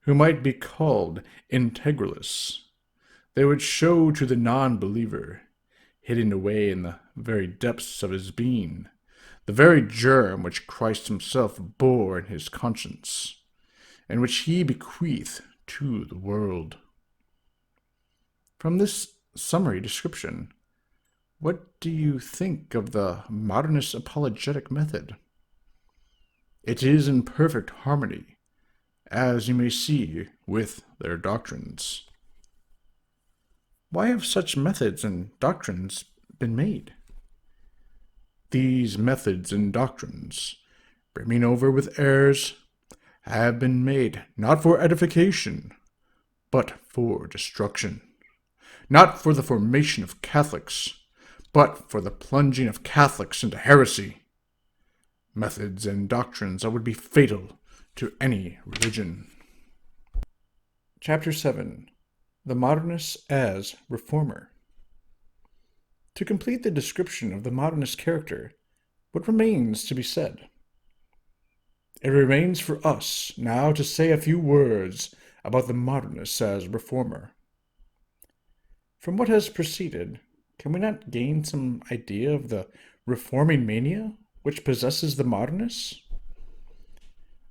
who might be called integralists, they would show to the non-believer, hidden away in the very depths of his being, the very germ which Christ himself bore in his conscience, and which he bequeathed to the world. From this summary description, what do you think of the modernist apologetic method? It is in perfect harmony, as you may see, with their doctrines. Why have such methods and doctrines been made? These methods and doctrines, brimming over with errors, have been made not for edification, but for destruction, not for the formation of Catholics, but for the plunging of Catholics into heresy, methods and doctrines that would be fatal to any religion. Chapter 7. The Modernist as Reformer. To complete the description of the modernist character, what remains to be said? It remains for us now to say a few words about the modernist as reformer. From what has preceded, can we not gain some idea of the reforming mania which possesses the modernists?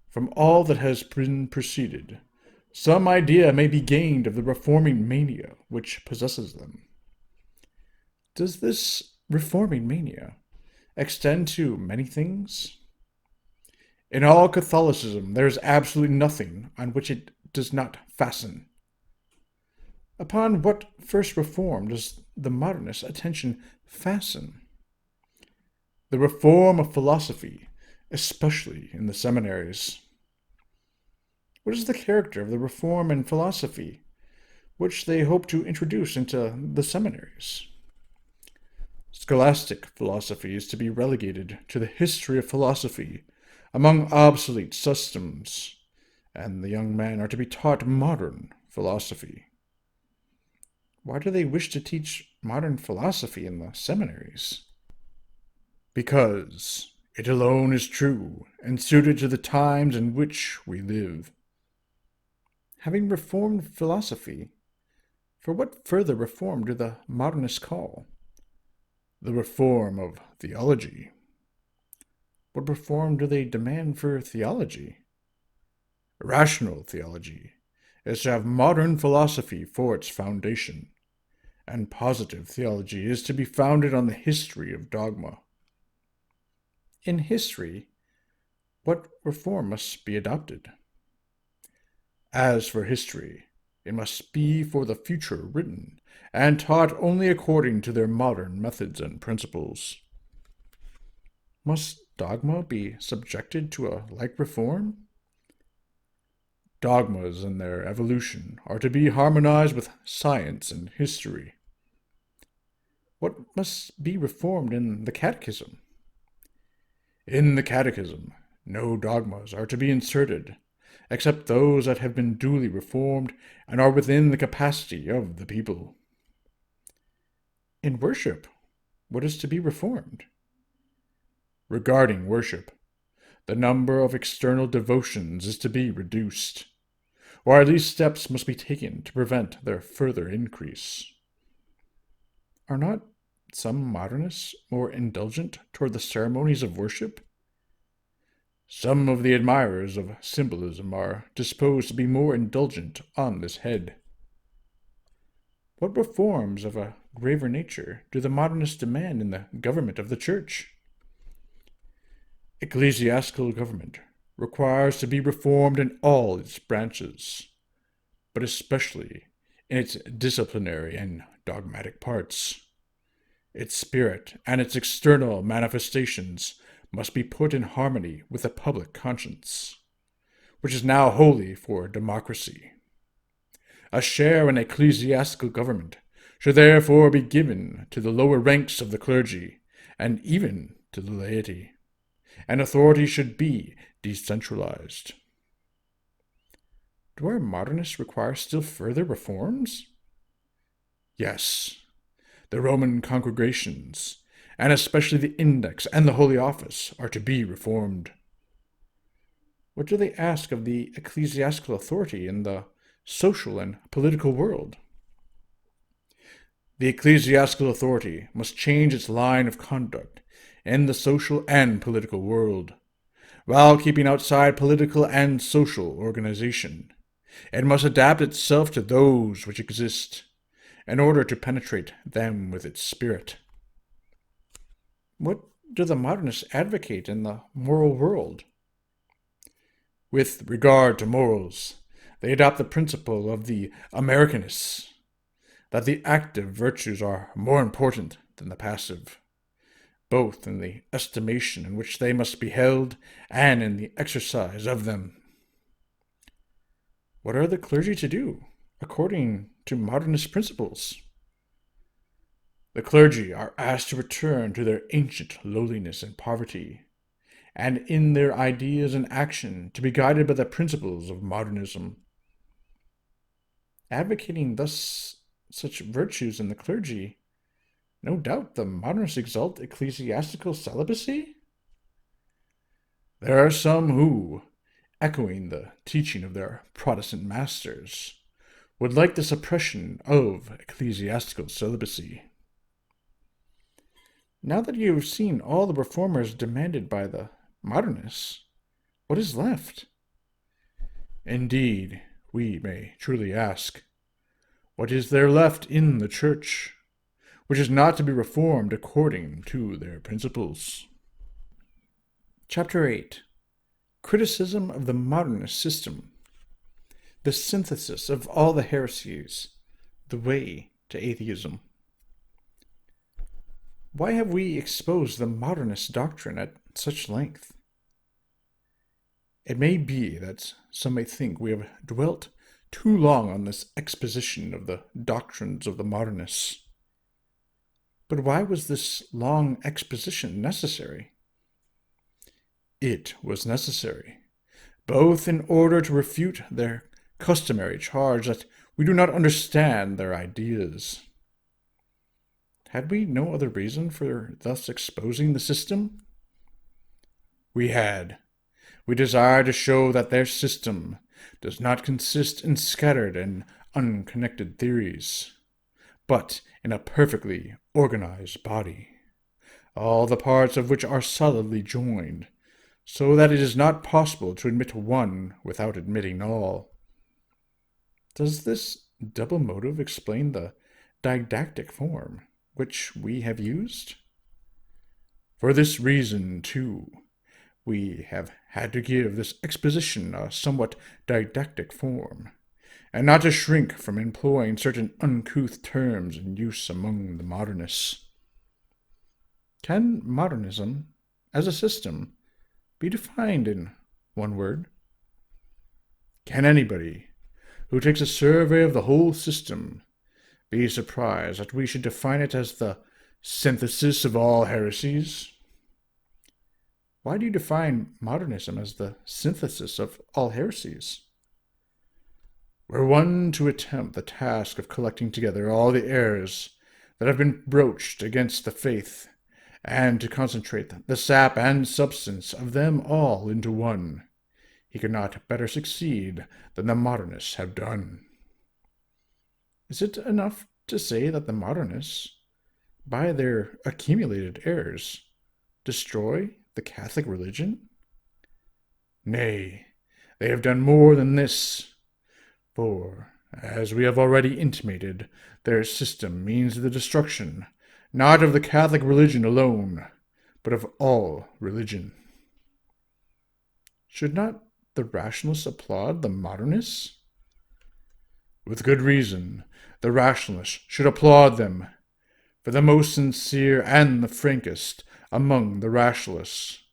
From all that has been preceded, some idea may be gained of the reforming mania which possesses them. Does this reforming mania extend to many things? In all Catholicism, there is absolutely nothing on which it does not fasten. Upon what first reform does the modernist attention fasten? The reform of philosophy, especially in the seminaries. What is the character of the reform in philosophy which they hope to introduce into the seminaries? Scholastic philosophy is to be relegated to the history of philosophy among obsolete systems, and the young men are to be taught modern philosophy. Why do they wish to teach modern philosophy in the seminaries? Because it alone is true and suited to the times in which we live. Having reformed philosophy, for what further reform do the modernists call? The reform of theology. What reform do they demand for theology? Rational theology is to have modern philosophy for its foundation, and positive theology is to be founded on the history of dogma. In history, what reform must be adopted? As for history, it must be for the future written, and taught only according to their modern methods and principles. Must dogma be subjected to a like reform? Dogmas and their evolution are to be harmonized with science and history. What must be reformed in the Catechism? In the Catechism, no dogmas are to be inserted, except those that have been duly reformed and are within the capacity of the people. In worship, what is to be reformed? Regarding worship, the number of external devotions is to be reduced, or at least steps must be taken to prevent their further increase. Are not some modernists more indulgent toward the ceremonies of worship? Some of the admirers of symbolism are disposed to be more indulgent on this head. What reforms of a graver nature do the modernists demand in the government of the Church? Ecclesiastical government requires to be reformed in all its branches, but especially in its disciplinary and dogmatic parts. Its spirit and its external manifestations must be put in harmony with the public conscience, which is now wholly for democracy. A share in ecclesiastical government should therefore be given to the lower ranks of the clergy, and even to the laity, and authority should be decentralized. Do our modernists require still further reforms? Yes. The Roman congregations, and especially the Index and the Holy Office, are to be reformed. What do they ask of the ecclesiastical authority in the social and political world? The ecclesiastical authority must change its line of conduct in the social and political world, while keeping outside political and social organization. It must adapt itself to those which exist, in order to penetrate them with its spirit. What do the modernists advocate in the moral world? With regard to morals, they adopt the principle of the Americanists, that the active virtues are more important than the passive, both in the estimation in which they must be held and in the exercise of them. What are the clergy to do, according to modernist principles? The clergy are asked to return to their ancient lowliness and poverty, and in their ideas and action to be guided by the principles of modernism. Advocating thus such virtues in the clergy, no doubt the modernists exalt ecclesiastical celibacy? There are some who, echoing the teaching of their Protestant masters, would like the suppression of ecclesiastical celibacy. Now that you have seen all the reformers demanded by the modernists, what is left? Indeed, we may truly ask, what is there left in the Church, which is not to be reformed according to their principles? Chapter 8. Criticism of the Modernist System. The synthesis of all the heresies. The way to atheism. Why have we exposed the modernist doctrine at such length? It may be that some may think we have dwelt too long on this exposition of the doctrines of the modernists. But why was this long exposition necessary? It was necessary, both in order to refute their customary charge that we do not understand their ideas. Had we no other reason for thus exposing the system? We had. We desire to show that their system does not consist in scattered and unconnected theories, but in a perfectly organized body, all the parts of which are solidly joined, so that it is not possible to admit one without admitting all. Does this double motive explain the didactic form which we have used? For this reason, too, we have had to give this exposition a somewhat didactic form, and not to shrink from employing certain uncouth terms in use among the modernists. Can modernism, as a system, be defined in one word? Can anybody who takes a survey of the whole system be surprised that we should define it as the synthesis of all heresies? Why do you define modernism as the synthesis of all heresies? Were one to attempt the task of collecting together all the errors that have been broached against the faith, and to concentrate the sap and substance of them all into one, he could not better succeed than the modernists have done. Is it enough to say that the modernists, by their accumulated errors, destroy the Catholic religion? Nay, they have done more than this, for, as we have already intimated, their system means the destruction, not of the Catholic religion alone, but of all religion. Should not the rationalists applaud the modernists? With good reason, the rationalists should applaud them, for the most sincere and the frankest among the rationalists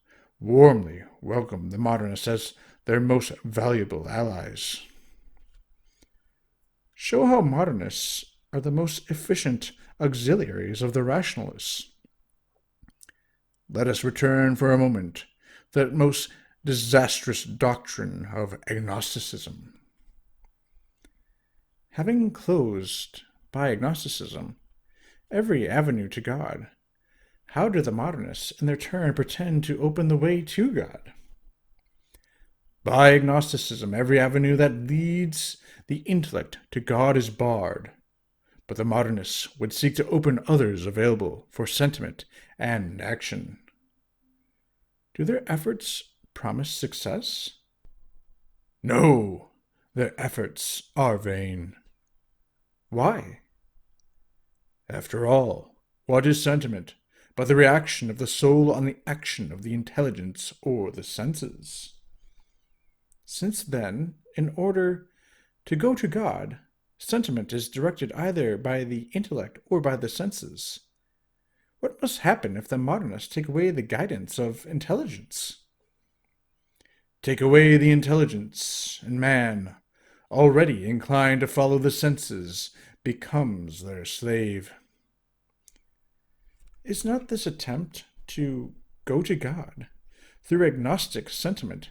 warmly welcome the modernists as their most valuable allies. Show how modernists are the most efficient auxiliaries of the rationalists. Let us return for a moment to that most disastrous doctrine of agnosticism. Having closed, by agnosticism, every avenue to God, how do the modernists, in their turn, pretend to open the way to God? By agnosticism, every avenue that leads the intellect to God is barred, but the modernists would seek to open others available for sentiment and action. Do their efforts promise success? No, their efforts are vain. Why? After all, what is sentiment but the reaction of the soul on the action of the intelligence or the senses? Since then, in order to go to God, sentiment is directed either by the intellect or by the senses. What must happen if the modernists take away the guidance of intelligence? Take away the intelligence, and man, already inclined to follow the senses, becomes their slave. Is not this attempt to go to God through agnostic sentiment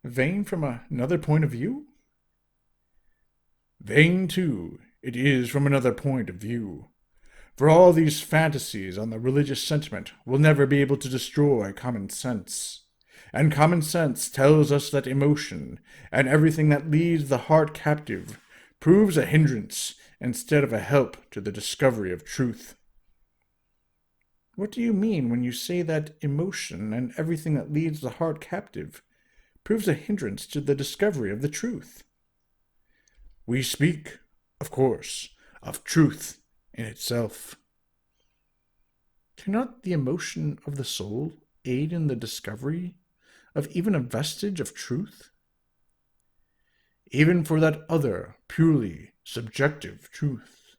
vain from another point of view? Vain, too, it is from another point of view. For all these fantasies on the religious sentiment will never be able to destroy common sense. And common sense tells us that emotion, and everything that leads the heart captive, proves a hindrance instead of a help to the discovery of truth. What do you mean when you say that emotion and everything that leads the heart captive proves a hindrance to the discovery of the truth? We speak, of course, of truth in itself. Cannot the emotion of the soul aid in the discovery of even a vestige of truth? Even for that other, purely subjective truth,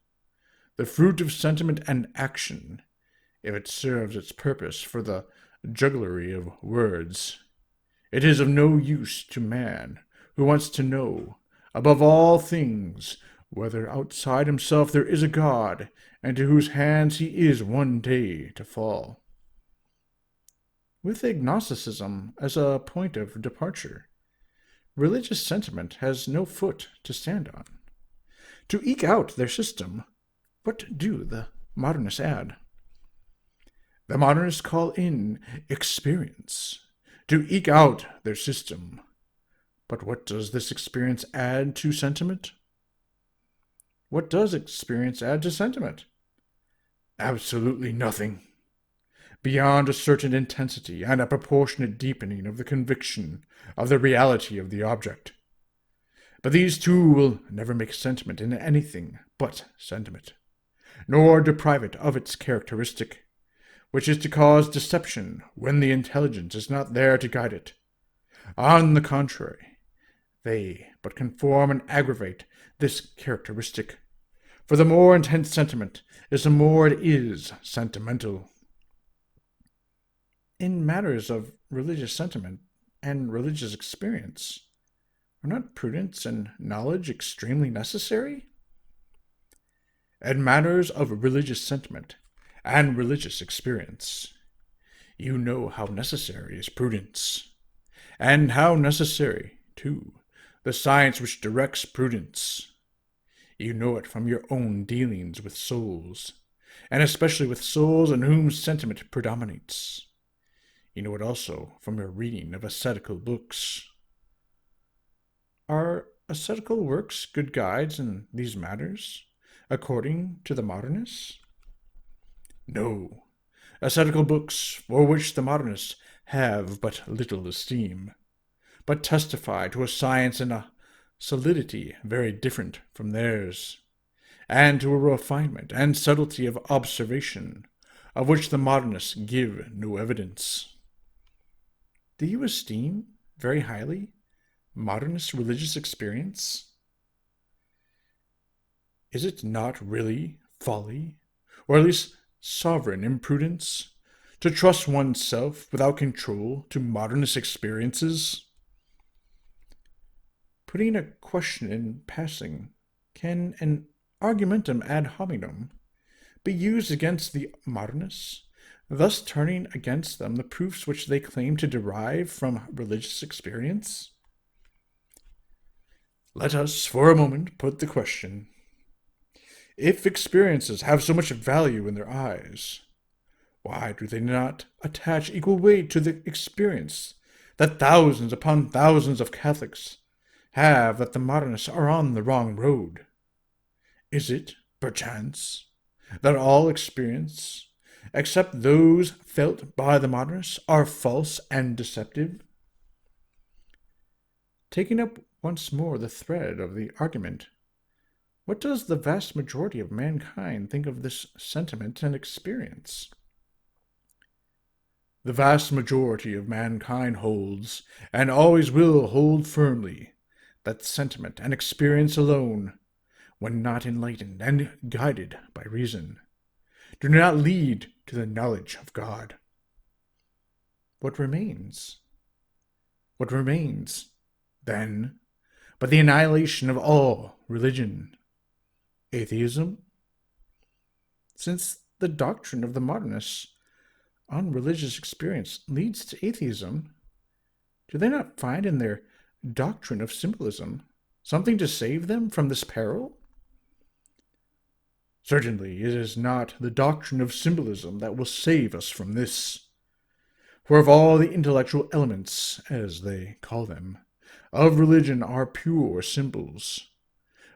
the fruit of sentiment and action, if it serves its purpose for the jugglery of words, it is of no use to man who wants to know, above all things, whether outside himself there is a God, and to whose hands he is one day to fall. With agnosticism as a point of departure, religious sentiment has no foot to stand on. To eke out their system, what do the modernists add? The modernists call in experience to eke out their system. But what does this experience add to sentiment? What does experience add to sentiment? Absolutely nothing, beyond a certain intensity and a proportionate deepening of the conviction of the reality of the object. But these two will never make sentiment into anything but sentiment, nor deprive it of its characteristic, which is to cause deception when the intelligence is not there to guide it. On the contrary, they but conform and aggravate this characteristic, for the more intense sentiment is the more it is sentimental. In matters of religious sentiment and religious experience, are not prudence and knowledge extremely necessary? In matters of religious sentiment and religious experience, you know how necessary is prudence, and how necessary, too, the science which directs prudence. You know it from your own dealings with souls, and especially with souls in whom sentiment predominates. You know it also from your reading of ascetical books. Are ascetical works good guides in these matters, according to the modernists? No. Ascetical books, for which the modernists have but little esteem, but testify to a science and a solidity very different from theirs, and to a refinement and subtlety of observation, of which the modernists give no evidence. Do you esteem very highly modernist religious experience? Is it not really folly, or at least sovereign imprudence, to trust oneself without control to modernist experiences? Putting a question in passing, can an argumentum ad hominem be used against the modernists, thus turning against them the proofs which they claim to derive from religious experience? Let us for a moment put the question. If experiences have so much value in their eyes, why do they not attach equal weight to the experience that thousands upon thousands of Catholics have that the modernists are on the wrong road? Is it, perchance, that all experience, except those felt by the modernists, are false and deceptive? Taking up once more the thread of the argument, What does the vast majority of mankind think of this sentiment and experience? The vast majority of mankind holds, and always will hold firmly, that sentiment and experience alone, when not enlightened and guided by reason, do not lead to the knowledge of God. What remains? What remains, then, but the annihilation of all religion? Atheism? Since the doctrine of the Modernists on religious experience leads to atheism, do they not find in their doctrine of symbolism something to save them from this peril? Certainly it is not the doctrine of symbolism that will save us from this. For if all the intellectual elements, as they call them, of religion are pure symbols,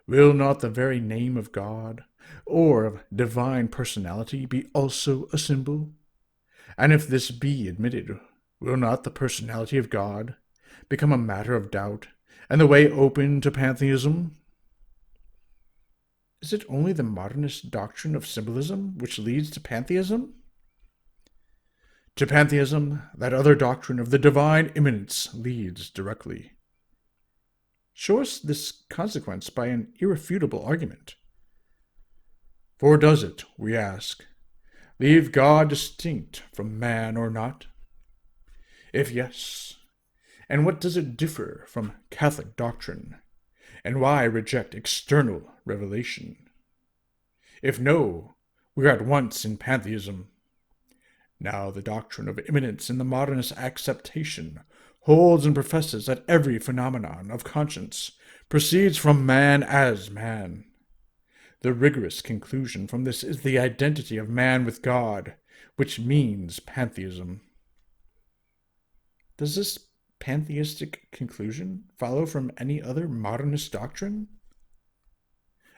will not the very name of God, or of divine personality, be also a symbol? And if this be admitted, will not the personality of God become a matter of doubt, and the way open to pantheism? Is it only the modernist doctrine of symbolism which leads to pantheism? To pantheism, that other doctrine of the divine immanence leads directly. Show us this consequence by an irrefutable argument. For does it, we ask, leave God distinct from man or not? If yes, and what does it differ from Catholic doctrine, and why reject external revelation? If no, we are at once in pantheism. Now the doctrine of immanence in the modernist acceptation holds and professes that every phenomenon of conscience proceeds from man as man. The rigorous conclusion from this is the identity of man with God, which means pantheism. Does this pantheistic conclusion follow from any other modernist doctrine?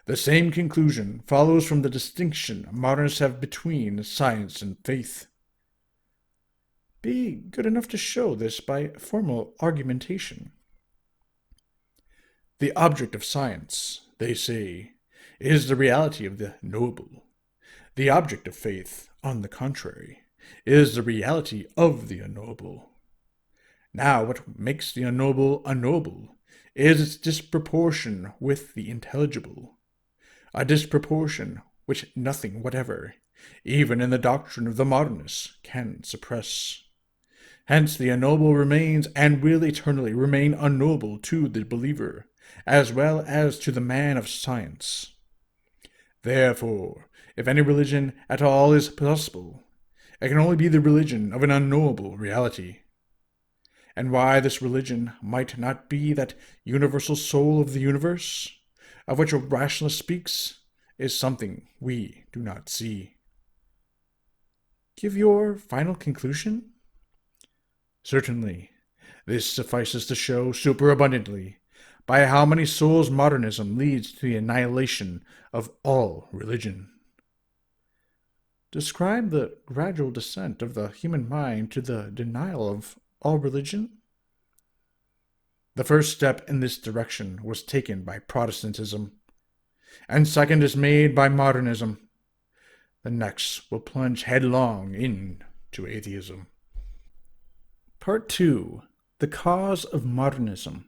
The same conclusion follows from the distinction modernists have between science and faith. Be good enough to show this by formal argumentation. The object of science, they say, is the reality of the knowable. The object of faith, on the contrary, is the reality of the unknowable. Now, what makes the unknowable unknowable is its disproportion with the intelligible, a disproportion which nothing whatever, even in the doctrine of the modernists, can suppress. Hence the unknowable remains and will eternally remain unknowable to the believer, as well as to the man of science. Therefore, if any religion at all is possible, it can only be the religion of an unknowable reality. And why this religion might not be that universal soul of the universe, of which a rationalist speaks, is something we do not see. Give your final conclusion? Certainly, this suffices to show superabundantly by how many souls modernism leads to the annihilation of all religion. Describe the gradual descent of the human mind to the denial of all religion. The first step in this direction was taken by Protestantism, and second is made by modernism. The next will plunge headlong into atheism. Part 2. The cause of modernism.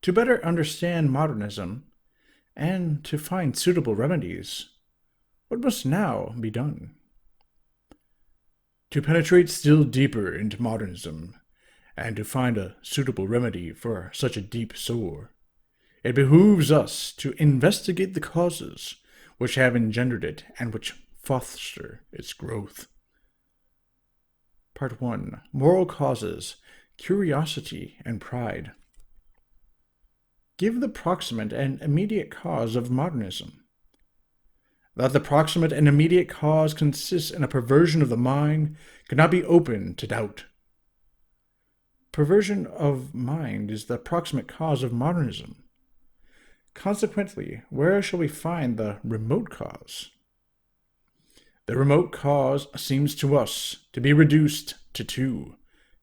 To better understand modernism, and to find suitable remedies, what must now be done? To penetrate still deeper into modernism, and to find a suitable remedy for such a deep sore, it behooves us to investigate the causes which have engendered it and which foster its growth. Part 1. Moral causes, curiosity, and pride. Give the proximate and immediate cause of modernism. That the proximate and immediate cause consists in a perversion of the mind cannot be open to doubt. Perversion of mind is the proximate cause of modernism. Consequently, where shall we find the remote cause? The remote cause seems to us to be reduced to two: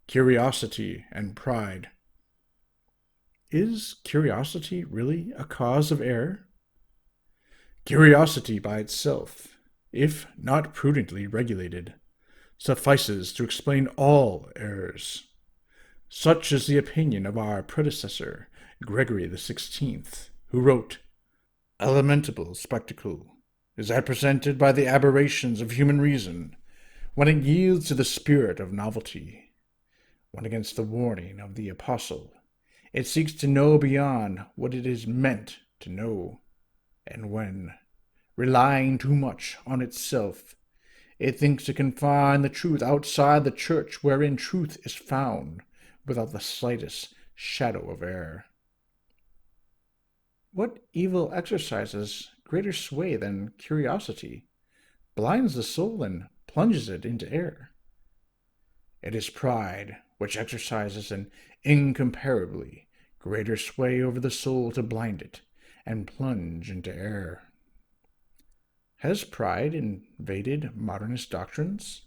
curiosity and pride. Is curiosity really a cause of error? Curiosity by itself, if not prudently regulated, suffices to explain all errors. Such is the opinion of our predecessor, Gregory XVI, who wrote, "A lamentable spectacle is that presented by the aberrations of human reason when it yields to the spirit of novelty, when against the warning of the apostle it seeks to know beyond what it is meant to know, and when, relying too much on itself, it thinks it can find the truth outside the church wherein truth is found without the slightest shadow of error." What evil exercises greater sway than curiosity, blinds the soul, and plunges it into error? It is pride which exercises an incomparably greater sway over the soul to blind it and plunge into error. Has pride invaded modernist doctrines?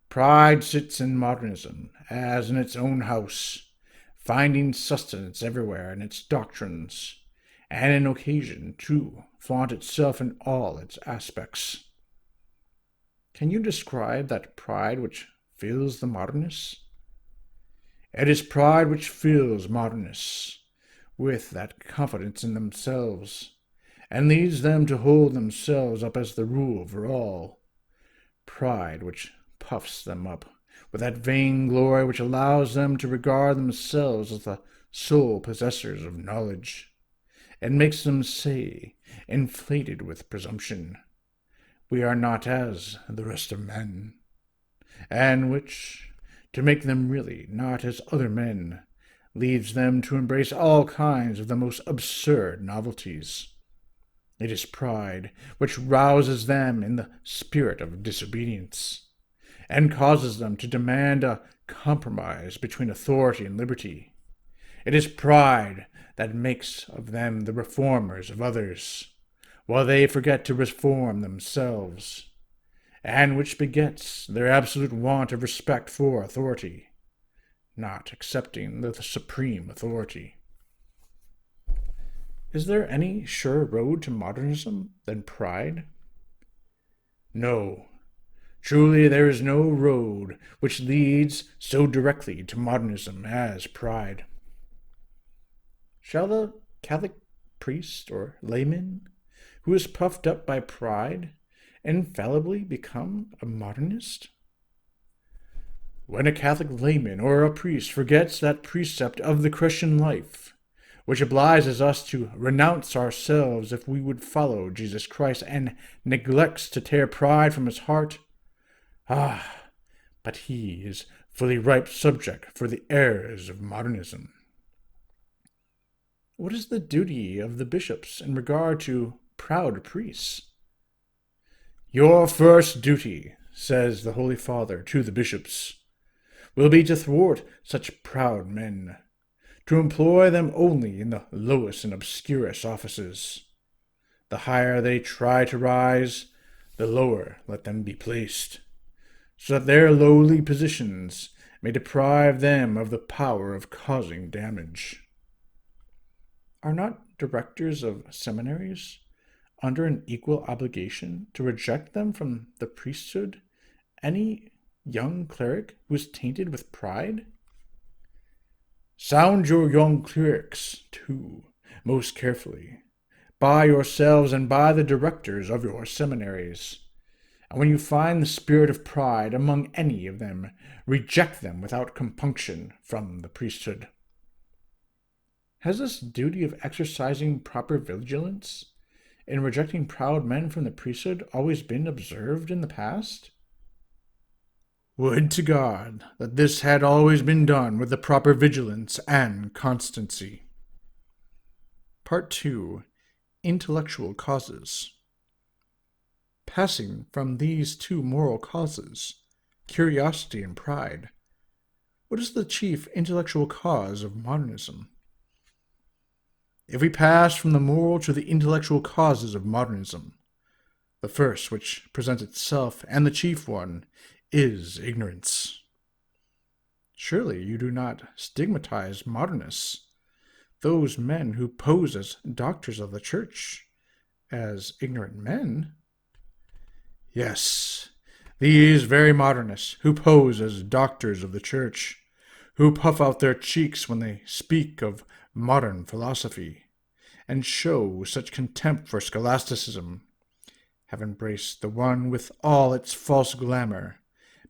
Pride sits in modernism as in its own house, finding sustenance everywhere in its doctrines, and an occasion to flaunt itself in all its aspects. Can you describe that pride which fills the modernists? It is pride which fills modernists with that confidence in themselves, and leads them to hold themselves up as the rule for all. Pride which puffs them up with that vain glory which allows them to regard themselves as the sole possessors of knowledge, and makes them say, inflated with presumption, "We are not as the rest of men," and which, to make them really not as other men, leads them to embrace all kinds of the most absurd novelties. It is pride which rouses them in the spirit of disobedience, and causes them to demand a compromise between authority and liberty. It is pride that makes of them the reformers of others, while they forget to reform themselves, and which begets their absolute want of respect for authority, not accepting the supreme authority. Is there any surer road to modernism than pride? No. Truly there is no road which leads so directly to modernism as pride. Shall the Catholic priest or layman, who is puffed up by pride, infallibly become a modernist? When a Catholic layman or a priest forgets that precept of the Christian life, which obliges us to renounce ourselves if we would follow Jesus Christ, and neglects to tear pride from his heart, but he is fully ripe subject for the errors of modernism. What is the duty of the bishops in regard to proud priests? "Your first duty," says the Holy Father to the bishops, "will be to thwart such proud men, to employ them only in the lowest and obscurest offices. The higher they try to rise, the lower let them be placed, so that their lowly positions may deprive them of the power of causing damage." Are not directors of seminaries under an equal obligation to reject them from the priesthood any young cleric who is tainted with pride? Sound your young clerics, too, most carefully, by yourselves and by the directors of your seminaries, and when you find the spirit of pride among any of them, reject them without compunction from the priesthood. Has this duty of exercising proper vigilance in rejecting proud men from the priesthood always been observed in the past? Would to God that this had always been done with the proper vigilance and constancy. Part 2. Intellectual causes. Passing from these two moral causes, curiosity and pride, what is the chief intellectual cause of modernism? If we pass from the moral to the intellectual causes of modernism, the first which presents itself, and the chief one, is ignorance. Surely you do not stigmatize modernists, those men who pose as doctors of the Church, as ignorant men? Yes, these very modernists who pose as doctors of the church, who puff out their cheeks when they speak of modern philosophy, and show such contempt for scholasticism, have embraced the one with all its false glamour,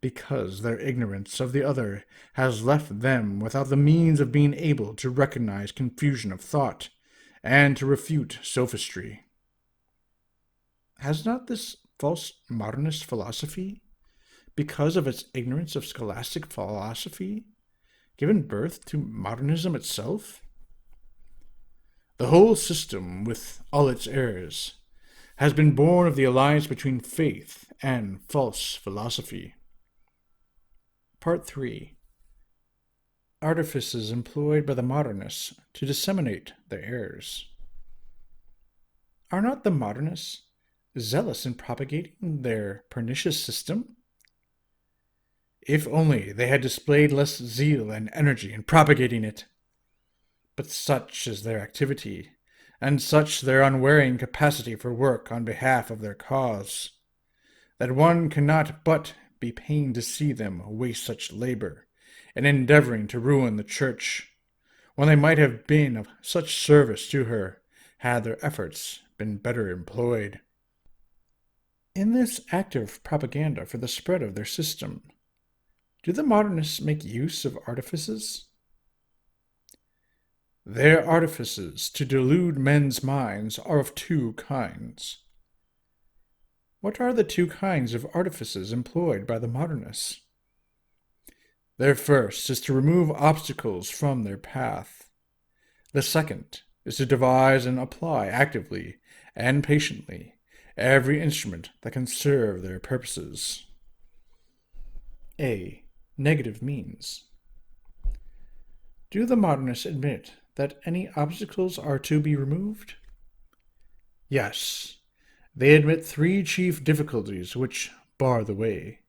because their ignorance of the other has left them without the means of being able to recognize confusion of thought and to refute sophistry. Has not this false modernist philosophy, because of its ignorance of scholastic philosophy, given birth to modernism itself? The whole system, with all its errors, has been born of the alliance between faith and false philosophy. Part 3. Artifices employed by the modernists to disseminate their errors. Are not the modernists zealous in propagating their pernicious system? If only they had displayed less zeal and energy in propagating it! But such is their activity, and such their unwearying capacity for work on behalf of their cause, that one cannot but be pained to see them waste such labor in endeavoring to ruin the Church, when they might have been of such service to her had their efforts been better employed. In this active propaganda for the spread of their system, do the modernists make use of artifices? Their artifices to delude men's minds are of two kinds. What are the two kinds of artifices employed by the modernists? Their first is to remove obstacles from their path. The second is to devise and apply actively and patiently every instrument that can serve their purposes. A. Negative means. Do the modernists admit that any obstacles are to be removed? Yes, they admit three chief difficulties which bar the way.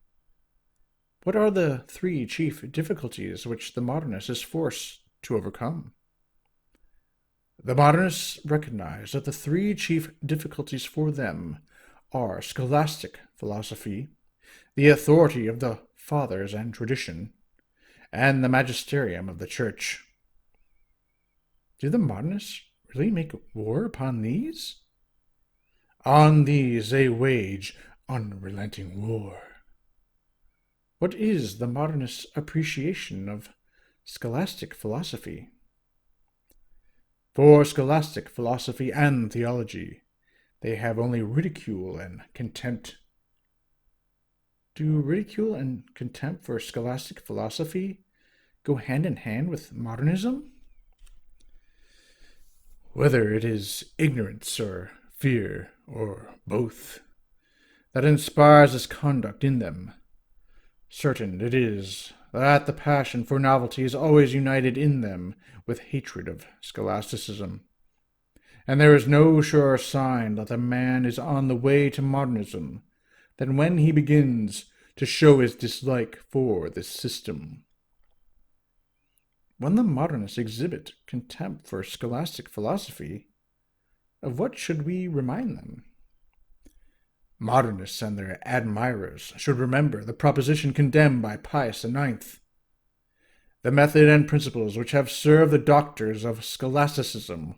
What are the three chief difficulties which the modernist is forced to overcome? The modernists recognize that the three chief difficulties for them are scholastic philosophy, the authority of the fathers and tradition, and the magisterium of the Church. Do the modernists really make war upon these? On these they wage unrelenting war. What is the modernist's appreciation of scholastic philosophy? For scholastic philosophy and theology, they have only ridicule and contempt. Do ridicule and contempt for scholastic philosophy go hand in hand with modernism? Whether it is ignorance or fear, or both, that inspires this conduct in them, certain it is that the passion for novelty is always united in them with hatred of scholasticism, and there is no surer sign that a man is on the way to modernism than when he begins to show his dislike for this system. When the modernists exhibit contempt for scholastic philosophy, of what should we remind them? Modernists and their admirers should remember the proposition condemned by Pius IX. The method and principles which have served the doctors of scholasticism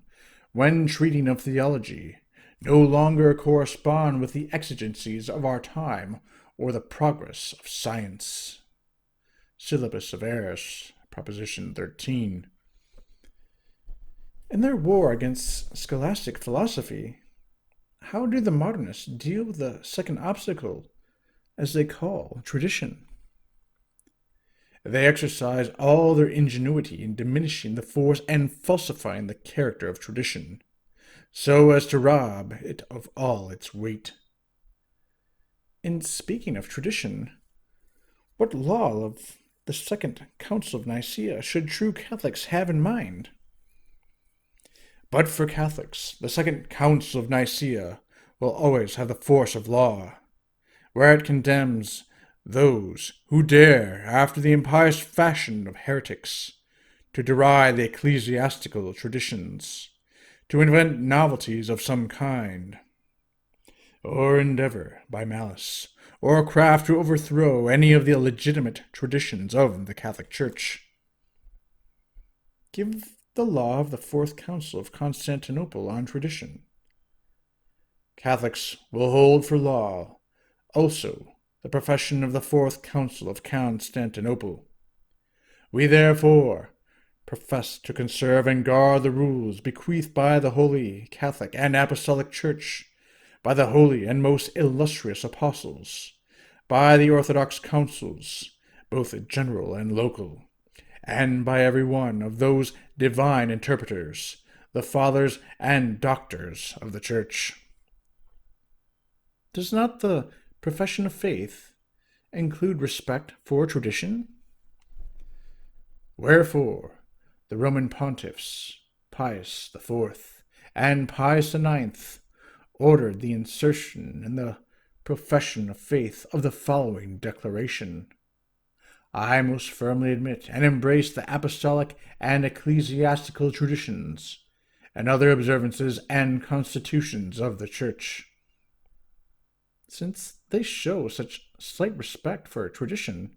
when treating of theology no longer correspond with the exigencies of our time or the progress of science. Syllabus of Errors, Proposition 13. In their war against scholastic philosophy, how do the modernists deal with the second obstacle, as they call tradition? They exercise all their ingenuity in diminishing the force and falsifying the character of tradition, so as to rob it of all its weight. In speaking of tradition, what law of the Second Council of Nicaea should true Catholics have in mind? But for Catholics, the Second Council of Nicaea will always have the force of law, where it condemns those who dare, after the impious fashion of heretics, to deride the ecclesiastical traditions, to invent novelties of some kind. or endeavor by malice or craft to overthrow any of the legitimate traditions of the Catholic Church. Give the law of the Fourth Council of Constantinople on tradition. Catholics will hold for law also the profession of the Fourth Council of Constantinople. We therefore profess to conserve and guard the rules bequeathed by the Holy Catholic and Apostolic Church, by the holy and most illustrious apostles, by the Orthodox councils, both general and local, and by every one of those divine interpreters, the fathers and doctors of the Church. Does not the profession of faith include respect for tradition? Wherefore, the Roman pontiffs, Pius IV and Pius IX, ordered the insertion in the profession of faith of the following declaration: I most firmly admit and embrace the apostolic and ecclesiastical traditions and other observances and constitutions of the Church. Since they show such slight respect for tradition,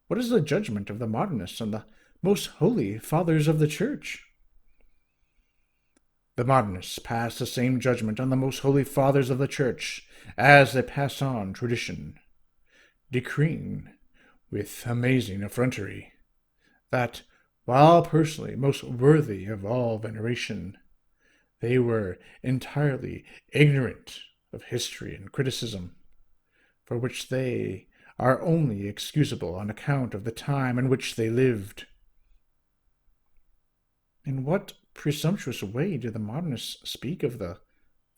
what is the judgment of the Modernists on the most holy fathers of the Church? The Modernists pass the same judgment on the most holy fathers of the Church as they pass on tradition, decreeing, with amazing effrontery, that, while personally most worthy of all veneration, they were entirely ignorant of history and criticism, for which they are only excusable on account of the time in which they lived. In what presumptuous way do the Modernists speak of the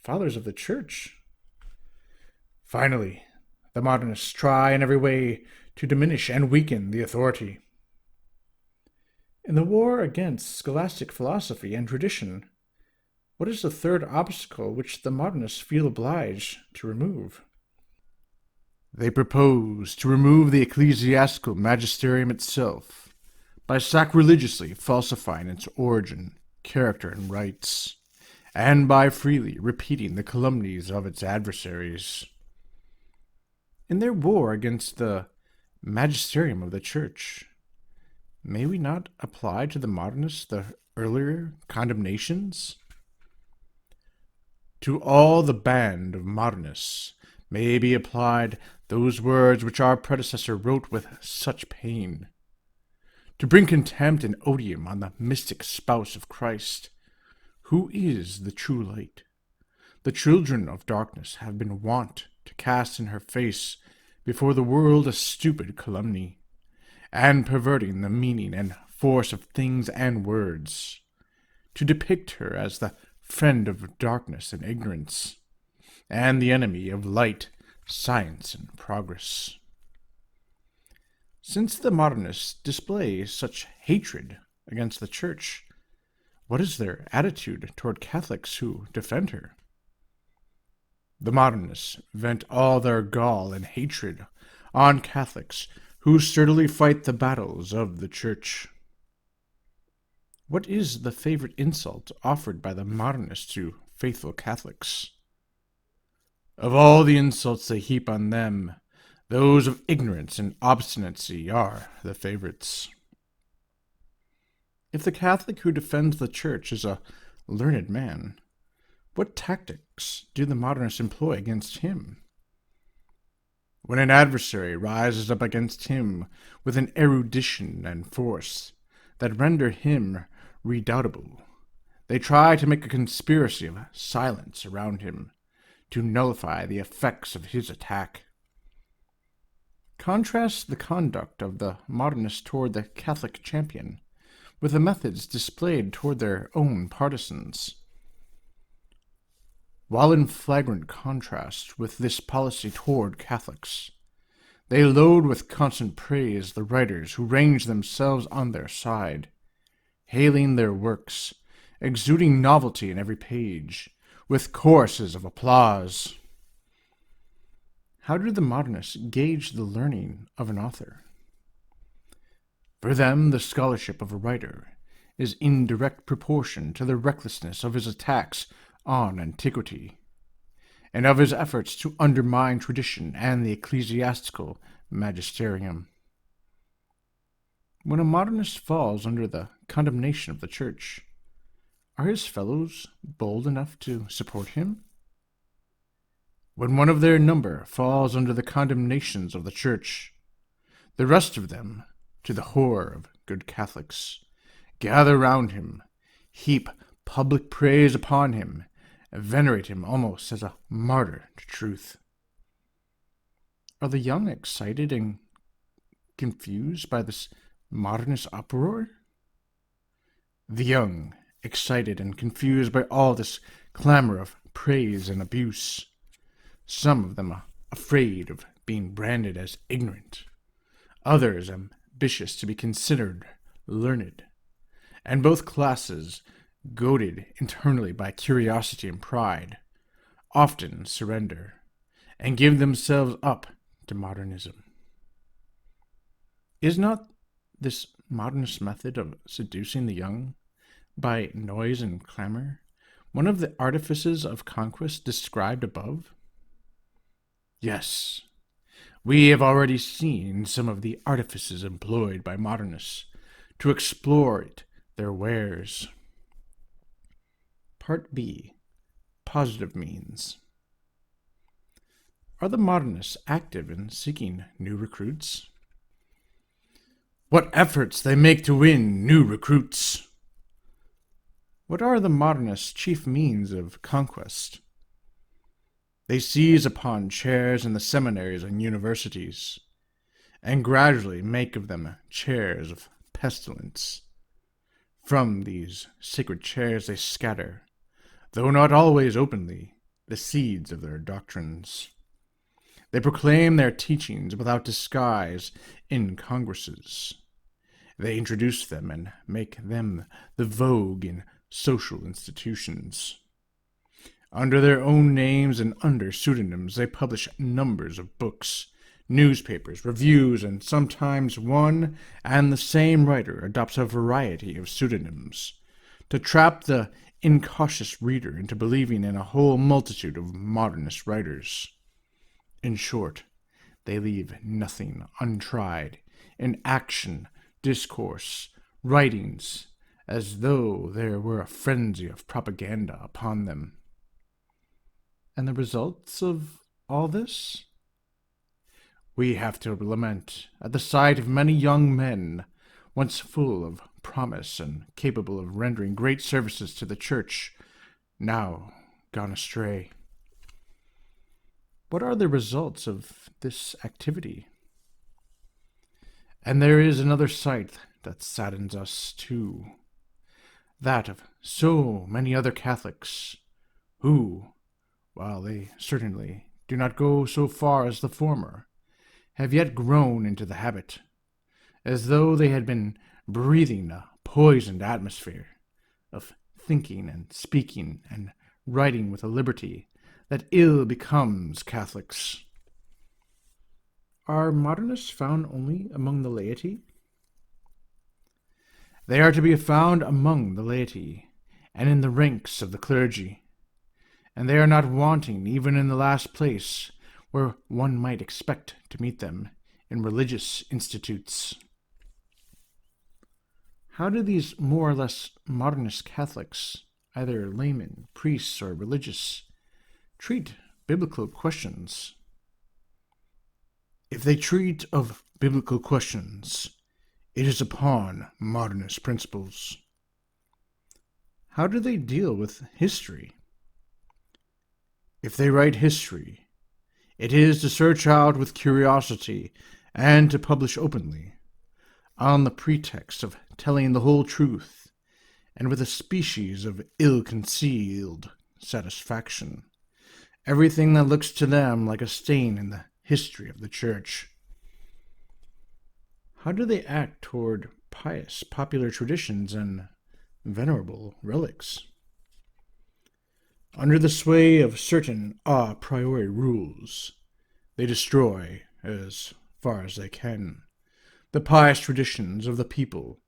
fathers of the Church? Finally, the Modernists try in every way to diminish and weaken the authority. In the war against scholastic philosophy and tradition, what is the third obstacle which the Modernists feel obliged to remove? They propose to remove the ecclesiastical magisterium itself by sacrilegiously falsifying its origin, character, and rights, and by freely repeating the calumnies of its adversaries. In their war against the magisterium of the Church, may we not apply to the Modernists the earlier condemnations? To all the band of Modernists may be applied those words which our predecessor wrote with such pain, to bring contempt and odium on the mystic spouse of Christ, who is the true light. The children of darkness have been wont to cast in her face before the world a stupid calumny, and perverting the meaning and force of things and words, to depict her as the friend of darkness and ignorance, and the enemy of light, science, and progress. Since the Modernists display such hatred against the Church, what is their attitude toward Catholics who defend her? The Modernists vent all their gall and hatred on Catholics who sturdily fight the battles of the Church. What is the favorite insult offered by the Modernists to faithful Catholics? Of all the insults they heap on them, those of ignorance and obstinacy are the favorites. If the Catholic who defends the Church is a learned man, what tactics do the Modernists employ against him? When an adversary rises up against him with an erudition and force that render him redoubtable, they try to make a conspiracy of silence around him to nullify the effects of his attack. Contrast the conduct of the Modernists toward the Catholic champion with the methods displayed toward their own partisans. While in flagrant contrast with this policy toward Catholics, they load with constant praise the writers who range themselves on their side, hailing their works, exuding novelty in every page, with choruses of applause. How do the Modernists gauge the learning of an author? For them, the scholarship of a writer is in direct proportion to the recklessness of his attacks on antiquity, and of his efforts to undermine tradition and the ecclesiastical magisterium. When a modernist falls under the condemnation of the Church, are his fellows bold enough to support him? When one of their number falls under the condemnations of the Church, the rest of them, to the horror of good Catholics, gather round him, heap public praise upon him, and venerate him almost as a martyr to truth. Are the young excited and confused by this modernist uproar? The young, excited and confused by all this clamor of praise and abuse, some of them are afraid of being branded as ignorant, others ambitious to be considered learned, and both classes, goaded internally by curiosity and pride, often surrender and give themselves up to modernism. Is not this modernist method of seducing the young by noise and clamor one of the artifices of conquest described above? Yes, we have already seen some of the artifices employed by modernists to exploit their wares. Part B. Positive means. Are the modernists active in seeking new recruits? What efforts they make to win new recruits! What are the modernists' chief means of conquest? They seize upon chairs in the seminaries and universities, and gradually make of them chairs of pestilence. From these sacred chairs they scatter, though not always openly, the seeds of their doctrines. They proclaim their teachings without disguise in congresses. They introduce them and make them the vogue in social institutions. Under their own names and under pseudonyms, they publish numbers of books, newspapers, reviews, and sometimes one and the same writer adopts a variety of pseudonyms to trap the incautious reader into believing in a whole multitude of modernist writers. In short, they leave nothing untried in action, discourse, writings, as though there were a frenzy of propaganda upon them. And the results of all this? We have to lament at the sight of many young men, once full of promise and capable of rendering great services to the Church, now gone astray. What are the results of this activity? And there is another sight that saddens us too, that of so many other Catholics who, while they certainly do not go so far as the former, have yet grown into the habit, as though they had been breathing a poisoned atmosphere, of thinking and speaking and writing with a liberty that ill becomes Catholics. Are modernists found only among the laity? They are to be found among the laity, and in the ranks of the clergy, and they are not wanting even in the last place where one might expect to meet them, in religious institutes. How do these more or less modernist Catholics, either laymen, priests, or religious, treat biblical questions? If they treat of biblical questions, it is upon modernist principles. How do they deal with history? If they write history, it is to search out with curiosity and to publish openly, on the pretext of telling the whole truth, and with a species of ill-concealed satisfaction, everything that looks to them like a stain in the history of the Church. How do they act toward pious popular traditions and venerable relics? Under the sway of certain a priori rules, they destroy, as far as they can, the pious traditions of the people,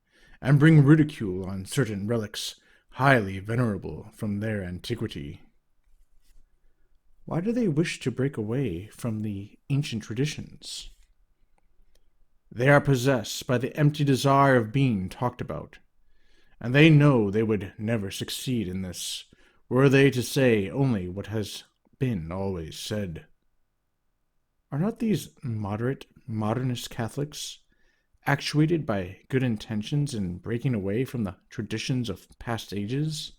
and bring ridicule on certain relics highly venerable from their antiquity. Why do they wish to break away from the ancient traditions? They are possessed by the empty desire of being talked about, and they know they would never succeed in this, were they to say only what has been always said. Are not these moderate, modernist Catholics actuated by good intentions in breaking away from the traditions of past ages?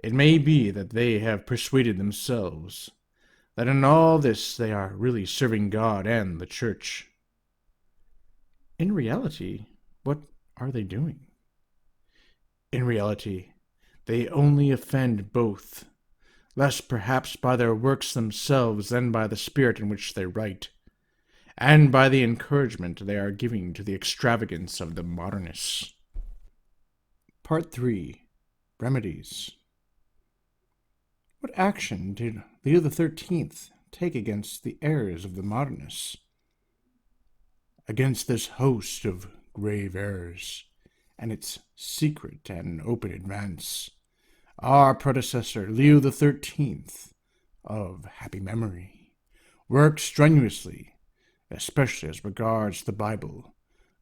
It may be that they have persuaded themselves that in all this they are really serving God and the Church. In reality, what are they doing? In reality, they only offend both, less perhaps by their works themselves than by the spirit in which they write, and by the encouragement they are giving to the extravagance of the Modernists. Part 3. Remedies. What action did Leo XIII take against the errors of the Modernists? Against this host of grave errors, and its secret and open advance, our predecessor Leo XIII, of happy memory, worked strenuously, especially as regards the Bible,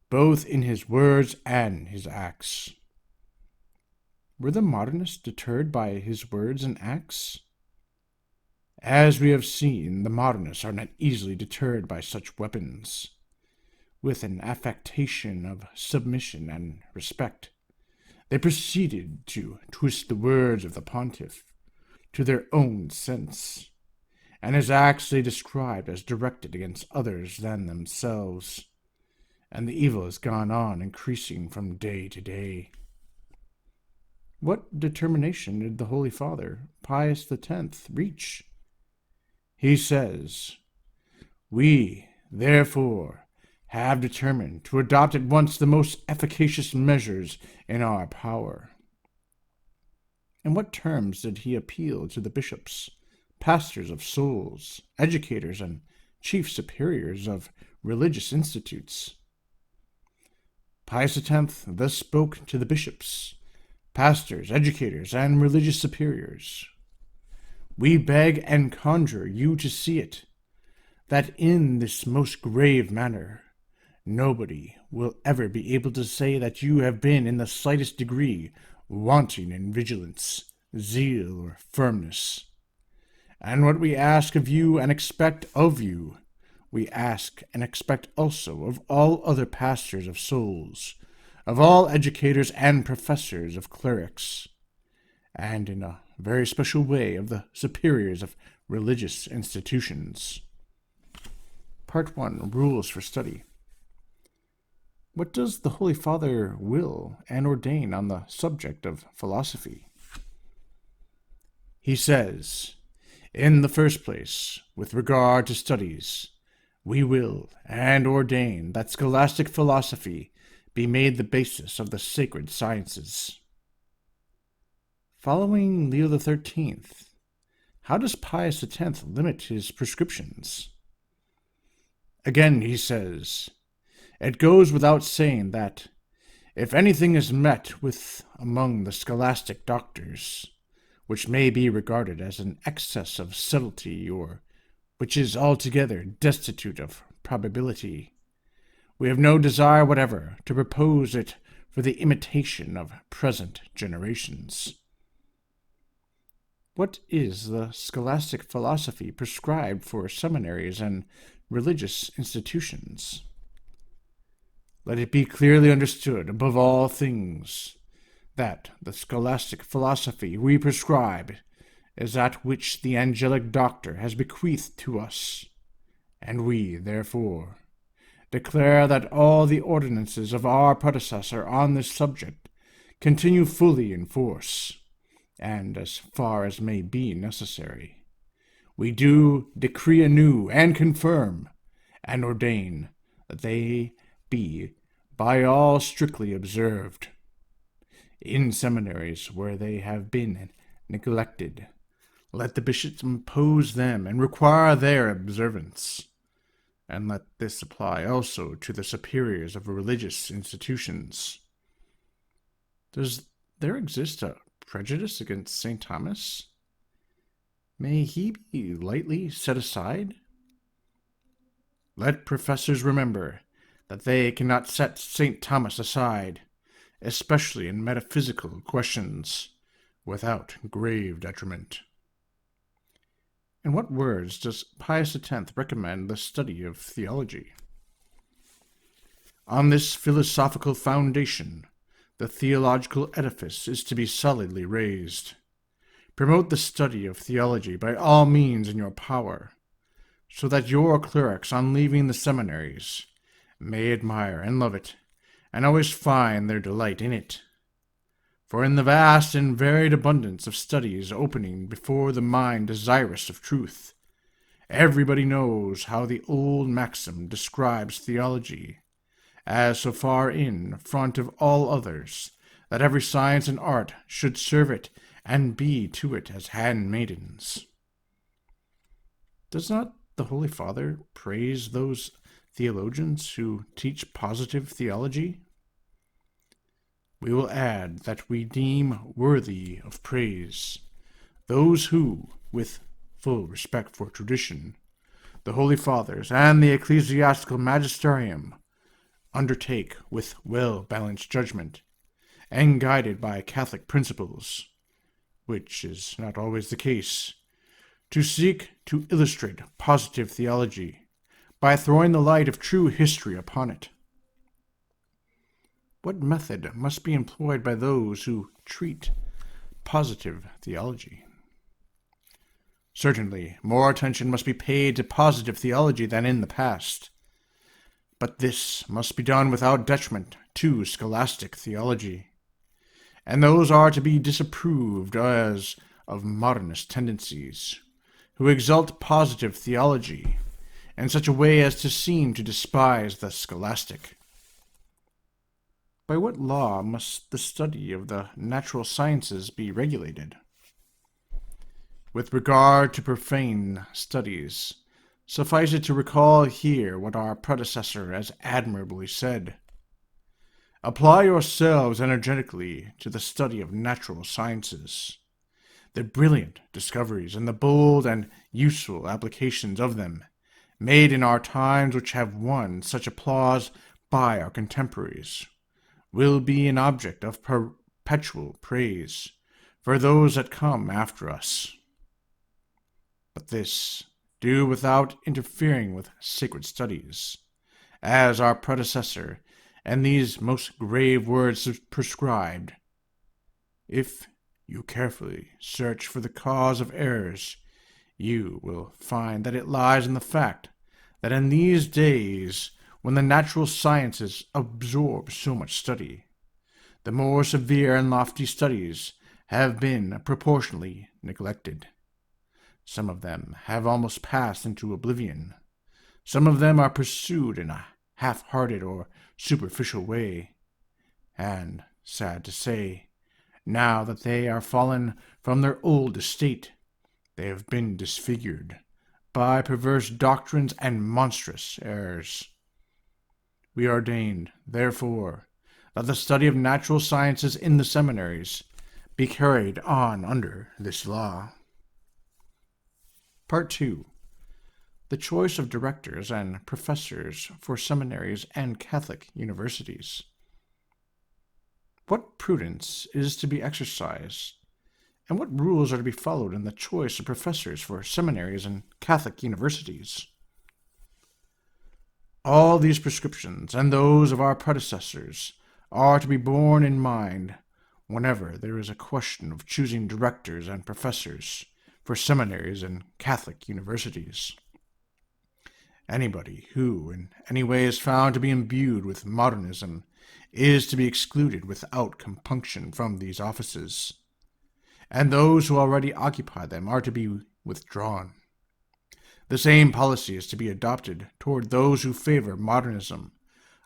both in his words and his acts. Were the Modernists deterred by his words and acts? As we have seen, the Modernists are not easily deterred by such weapons. With an affectation of submission and respect, they proceeded to twist the words of the pontiff to their own sense, and his acts they described as directed against others than themselves, and the evil has gone on increasing from day to day. What determination did the Holy Father, Pius X, reach? He says, "We, therefore, have determined to adopt at once the most efficacious measures in our power." In what terms did he appeal to the bishops, pastors of souls, educators, and chief superiors of religious institutes? Pius X thus spoke to the bishops, pastors, educators, and religious superiors. "We beg and conjure you to see it, that in this most grave manner, nobody will ever be able to say that you have been in the slightest degree wanting in vigilance, zeal, or firmness. And what we ask of you and expect of you, we ask and expect also of all other pastors of souls, of all educators and professors of clerics, and in a very special way of the superiors of religious institutions." Part 1. Rules for Study. What does the Holy Father will and ordain on the subject of philosophy? He says, "In the first place, with regard to studies, we will and ordain that scholastic philosophy be made the basis of the sacred sciences." Following Leo XIII, how does Pius X limit his prescriptions? Again he says, "It goes without saying that, if anything is met with among the scholastic doctors, which may be regarded as an excess of subtlety, or which is altogether destitute of probability, we have no desire whatever to propose it for the imitation of present generations." What is the scholastic philosophy prescribed for seminaries and religious institutions? Let it be clearly understood, above all things, that the scholastic philosophy we prescribe is that which the angelic doctor has bequeathed to us, and we, therefore, declare that all the ordinances of our predecessor on this subject continue fully in force, and as far as may be necessary, we do decree anew and confirm and ordain that they be by all strictly observed. In seminaries where they have been neglected, let the bishops impose them and require their observance, and let this apply also to the superiors of religious institutions. Does there exist a prejudice against St. Thomas? May he be lightly set aside? Let professors remember that they cannot set St. Thomas aside, especially in metaphysical questions, without grave detriment. In what words does Pius X recommend the study of theology? On this philosophical foundation, the theological edifice is to be solidly raised. Promote the study of theology by all means in your power, so that your clerics, on leaving the seminaries, may admire and love it, and always find their delight in it. For in the vast and varied abundance of studies opening before the mind desirous of truth, everybody knows how the old maxim describes theology, as so far in front of all others, that every science and art should serve it and be to it as handmaidens. Does not the Holy Father praise those theologians who teach positive theology? We will add that we deem worthy of praise those who, with full respect for tradition, the Holy Fathers and the ecclesiastical magisterium, undertake with well-balanced judgment, and guided by Catholic principles, which is not always the case, to seek to illustrate positive theology by throwing the light of true history upon it. What method must be employed by those who treat positive theology? Certainly, more attention must be paid to positive theology than in the past, but this must be done without detriment to scholastic theology, and those are to be disapproved as of modernist tendencies, who exalt positive theology in such a way as to seem to despise the scholastic. By what law must the study of the natural sciences be regulated? With regard to profane studies, suffice it to recall here what our predecessor has admirably said. Apply yourselves energetically to the study of natural sciences. The brilliant discoveries and the bold and useful applications of them, made in our times which have won such applause by our contemporaries, will be an object of perpetual praise for those that come after us. But this do without interfering with sacred studies, as our predecessor and these most grave words prescribed. If you carefully search for the cause of errors, you will find that it lies in the fact that in these days, when the natural sciences absorb so much study, the more severe and lofty studies have been proportionally neglected. Some of them have almost passed into oblivion. Some of them are pursued in a half-hearted or superficial way, and, sad to say, now that they are fallen from their old estate, they have been disfigured by perverse doctrines and monstrous errors. We ordained, therefore, that the study of natural sciences in the seminaries be carried on under this law. Part 2. The choice of directors and professors for seminaries and Catholic universities. What prudence is to be exercised, and what rules are to be followed in the choice of professors for seminaries and Catholic universities? All these prescriptions, and those of our predecessors, are to be borne in mind whenever there is a question of choosing directors and professors for seminaries and Catholic universities. Anybody who in any way is found to be imbued with modernism is to be excluded without compunction from these offices, and those who already occupy them are to be withdrawn. The same policy is to be adopted toward those who favor modernism,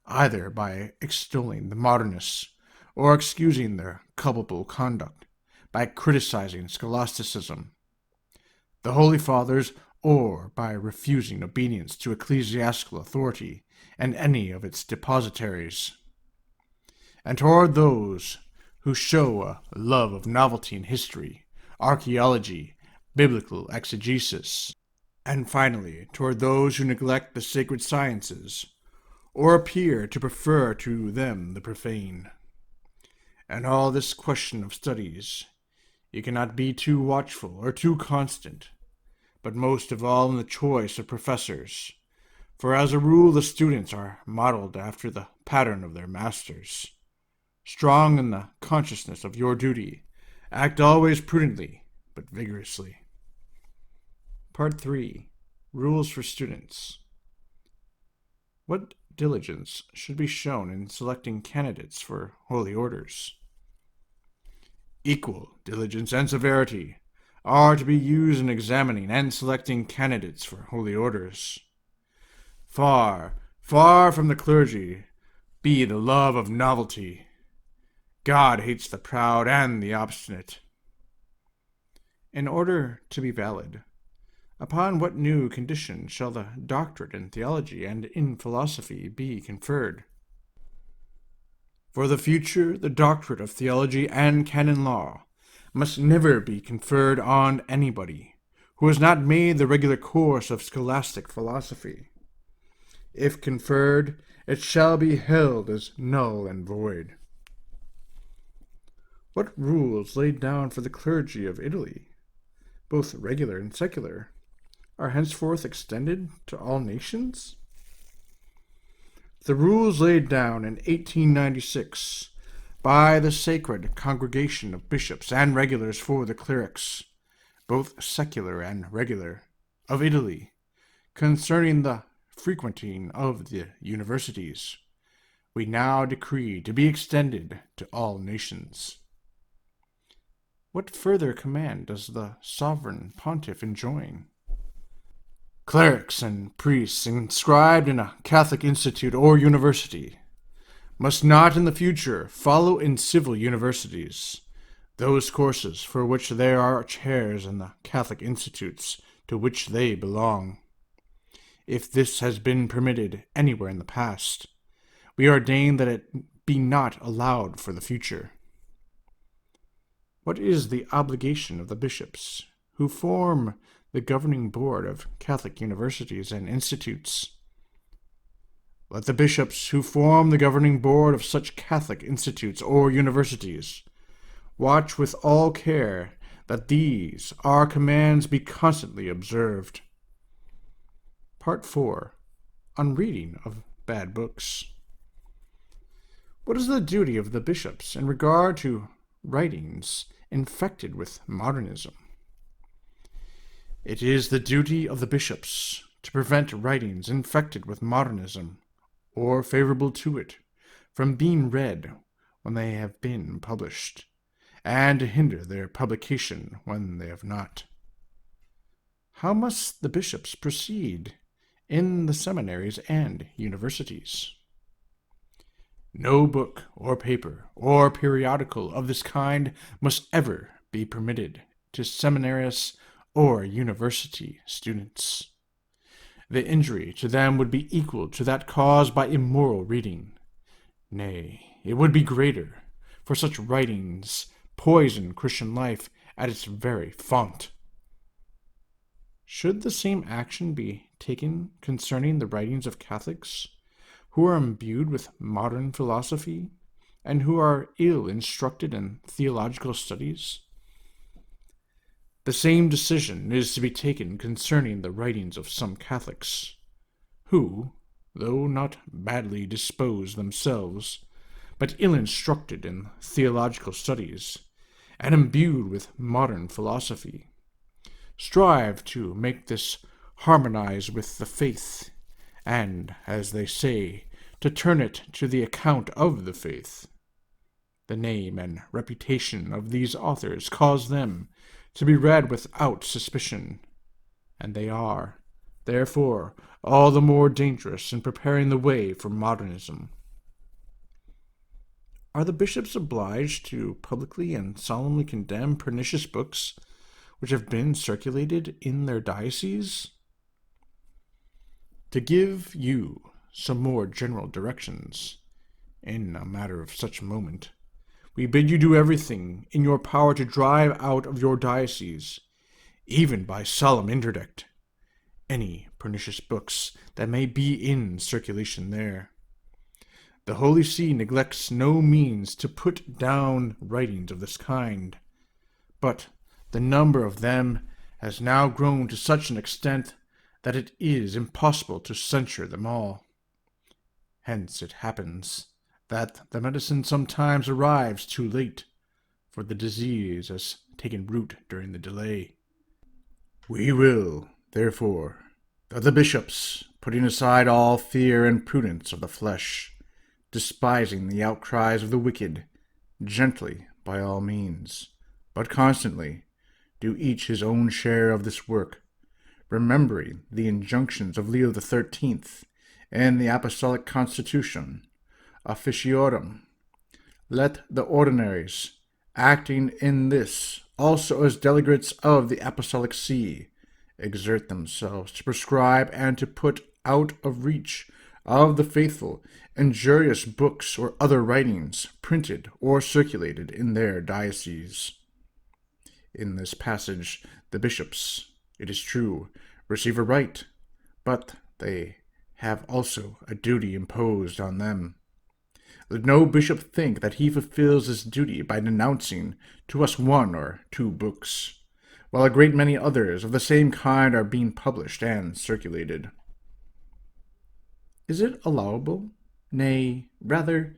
either by extolling the modernists or excusing their culpable conduct by criticizing scholasticism, the Holy Fathers, or by refusing obedience to ecclesiastical authority and any of its depositaries. And toward those who show a love of novelty in history, archaeology, biblical exegesis, and finally toward those who neglect the sacred sciences, or appear to prefer to them the profane. And all this question of studies, you cannot be too watchful or too constant, but most of all in the choice of professors, for as a rule the students are modeled after the pattern of their masters. Strong in the consciousness of your duty, act always prudently, but vigorously. Part 3. Rules for Students. What diligence should be shown in selecting candidates for holy orders? Equal diligence and severity are to be used in examining and selecting candidates for holy orders. Far, far from the clergy be the love of novelty. God hates the proud and the obstinate. In order to be valid, upon what new condition shall the doctorate in theology and in philosophy be conferred? For the future, the doctorate of theology and canon law must never be conferred on anybody who has not made the regular course of scholastic philosophy. If conferred, it shall be held as null and void. What rules laid down for the clergy of Italy, both regular and secular, are henceforth extended to all nations? The rules laid down in 1896 by the Sacred Congregation of Bishops and Regulars for the Clerics, both secular and regular, of Italy, concerning the frequenting of the universities, we now decree to be extended to all nations. What further command does the sovereign pontiff enjoin? Clerics and priests inscribed in a Catholic institute or university must not in the future follow in civil universities those courses for which there are chairs in the Catholic institutes to which they belong. If this has been permitted anywhere in the past, we ordain that it be not allowed for the future. What is the obligation of the bishops who form the governing board of Catholic universities and institutes? Let the bishops who form the governing board of such Catholic institutes or universities watch with all care that these our commands be constantly observed. Part 4. On reading of bad books. What is the duty of the bishops in regard to writings infected with modernism? It is the duty of the bishops to prevent writings infected with modernism, or favorable to it, from being read when they have been published, and to hinder their publication when they have not. How must the bishops proceed in the seminaries and universities? No book or paper or periodical of this kind must ever be permitted to seminarists or university students. The injury to them would be equal to that caused by immoral reading. Nay, it would be greater, for such writings poison Christian life at its very fount. Should the same action be taken concerning the writings of Catholics who are imbued with modern philosophy and who are ill instructed in theological studies? The same decision is to be taken concerning the writings of some Catholics, who, though not badly disposed themselves, but ill instructed in theological studies, and imbued with modern philosophy, strive to make this harmonize with the faith, and, as they say, to turn it to the account of the faith. The name and reputation of these authors cause them to be read without suspicion, and they are, therefore, all the more dangerous in preparing the way for modernism. Are the bishops obliged to publicly and solemnly condemn pernicious books which have been circulated in their dioceses? To give you some more general directions, in a matter of such moment, we bid you do everything in your power to drive out of your diocese, even by solemn interdict, any pernicious books that may be in circulation there. The Holy See neglects no means to put down writings of this kind, but the number of them has now grown to such an extent that it is impossible to censure them all. Hence it happens that the medicine sometimes arrives too late, for the disease has taken root during the delay. We will, therefore, that the bishops, putting aside all fear and prudence of the flesh, despising the outcries of the wicked, gently by all means, but constantly, do each his own share of this work, remembering the injunctions of Leo XIII and the Apostolic Constitution, Officiorum. Let the ordinaries, acting in this also as delegates of the Apostolic See, exert themselves to prescribe and to put out of reach of the faithful injurious books or other writings printed or circulated in their dioceses. In this passage, the bishops, it is true, receive a right, but they have also a duty imposed on them. Let no bishop think that he fulfills his duty by denouncing to us one or two books, while a great many others of the same kind are being published and circulated. Is it allowable? Nay, rather,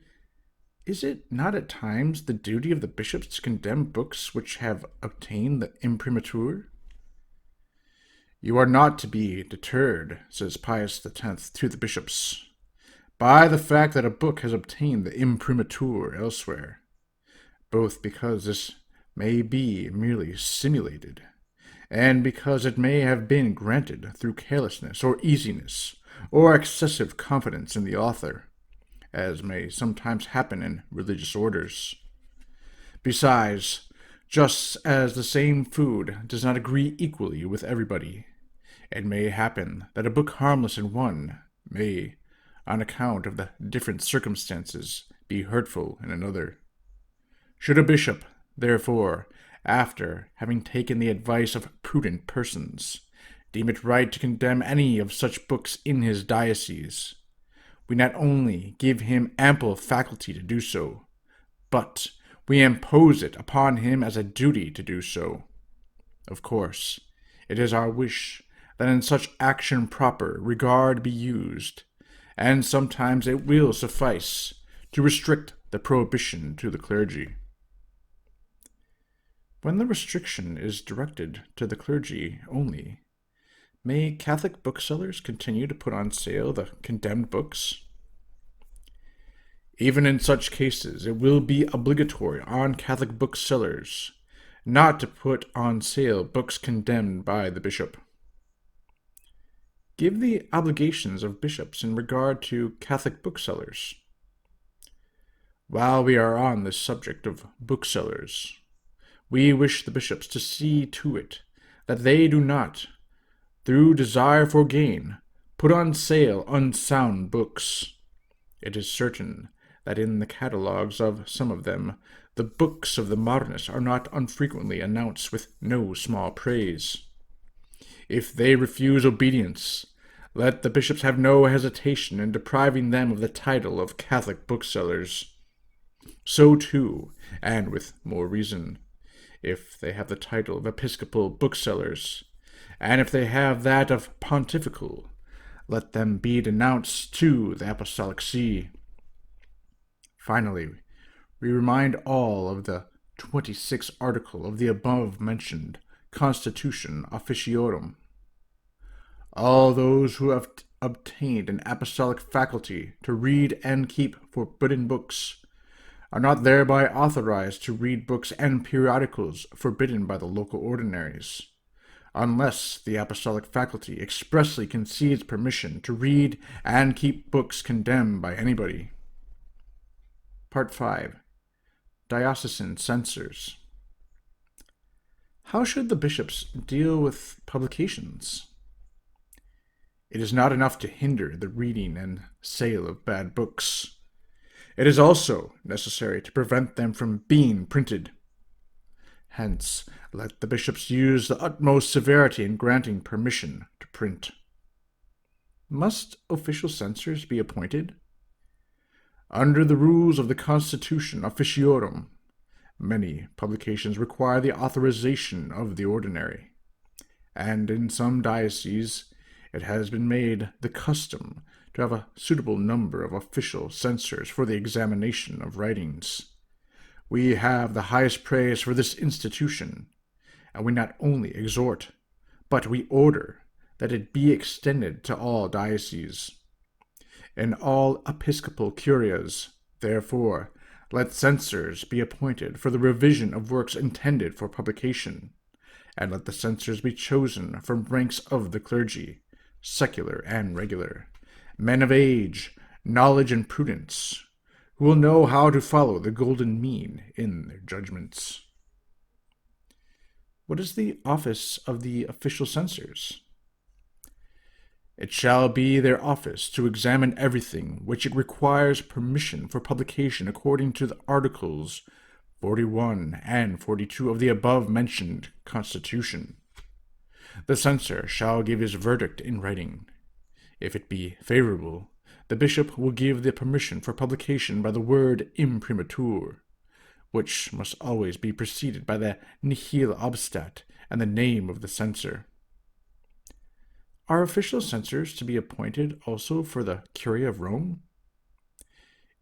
is it not at times the duty of the bishops to condemn books which have obtained the imprimatur? You are not to be deterred, says Pius X to the bishops, by the fact that a book has obtained the imprimatur elsewhere, both because this may be merely simulated, and because it may have been granted through carelessness or easiness, or excessive confidence in the author, as may sometimes happen in religious orders. Besides, just as the same food does not agree equally with everybody, it may happen that a book harmless in one may, on account of the different circumstances, be hurtful in another. Should a bishop, therefore, after having taken the advice of prudent persons, deem it right to condemn any of such books in his diocese, we not only give him ample faculty to do so, but we impose it upon him as a duty to do so. Of course, it is our wish that in such action proper regard be used, and sometimes it will suffice to restrict the prohibition to the clergy. When the restriction is directed to the clergy only, may Catholic booksellers continue to put on sale the condemned books? Even in such cases, it will be obligatory on Catholic booksellers not to put on sale books condemned by the bishop. Give the obligations of bishops in regard to Catholic booksellers. While we are on this subject of booksellers, we wish the bishops to see to it that they do not, through desire for gain, put on sale unsound books. It is certain that in the catalogues of some of them, the books of the Modernists are not unfrequently announced with no small praise. If they refuse obedience, let the bishops have no hesitation in depriving them of the title of Catholic booksellers. So too, and with more reason, if they have the title of Episcopal booksellers, and if they have that of Pontifical, let them be denounced to the Apostolic See. Finally, we remind all of the 26th article of the above-mentioned Constitution Officiorum. All those who have obtained an apostolic faculty to read and keep forbidden books are not thereby authorized to read books and periodicals forbidden by the local ordinaries, unless the apostolic faculty expressly concedes permission to read and keep books condemned by anybody. Part 5. Diocesan Censors. How should the bishops deal with publications? It is not enough to hinder the reading and sale of bad books. It is also necessary to prevent them from being printed. Hence, let the bishops use the utmost severity in granting permission to print. Must official censors be appointed? Under the rules of the Constitution Officiorum, many publications require the authorization of the ordinary, and in some dioceses it has been made the custom to have a suitable number of official censors for the examination of writings. We have the highest praise for this institution, and we not only exhort, but we order that it be extended to all dioceses. In all episcopal curias, therefore, let censors be appointed for the revision of works intended for publication, and let the censors be chosen from ranks of the clergy, secular and regular, men of age, knowledge, and prudence, who will know how to follow the golden mean in their judgments. What is the office of the official censors? It shall be their office to examine everything which it requires permission for publication according to the Articles 41 and 42 of the above-mentioned Constitution. The censor shall give his verdict in writing. If it be favorable, the bishop will give the permission for publication by the word imprimatur, which must always be preceded by the nihil obstat and the name of the censor. Are official censors to be appointed also for the Curia of Rome?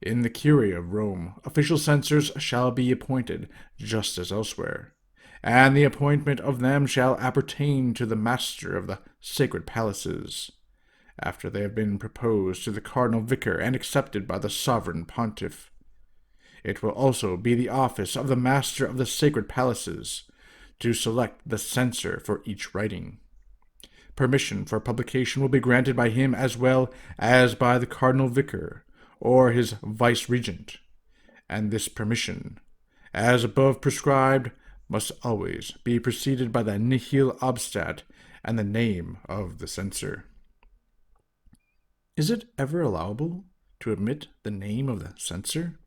In the Curia of Rome, official censors shall be appointed, just as elsewhere, and the appointment of them shall appertain to the master of the sacred palaces, after they have been proposed to the cardinal vicar and accepted by the sovereign pontiff. It will also be the office of the master of the sacred palaces to select the censor for each writing. Permission for publication will be granted by him as well as by the cardinal vicar or his vice-regent, and this permission, as above prescribed, must always be preceded by the nihil obstat and the name of the censor. Is it ever allowable to omit the name of the censor?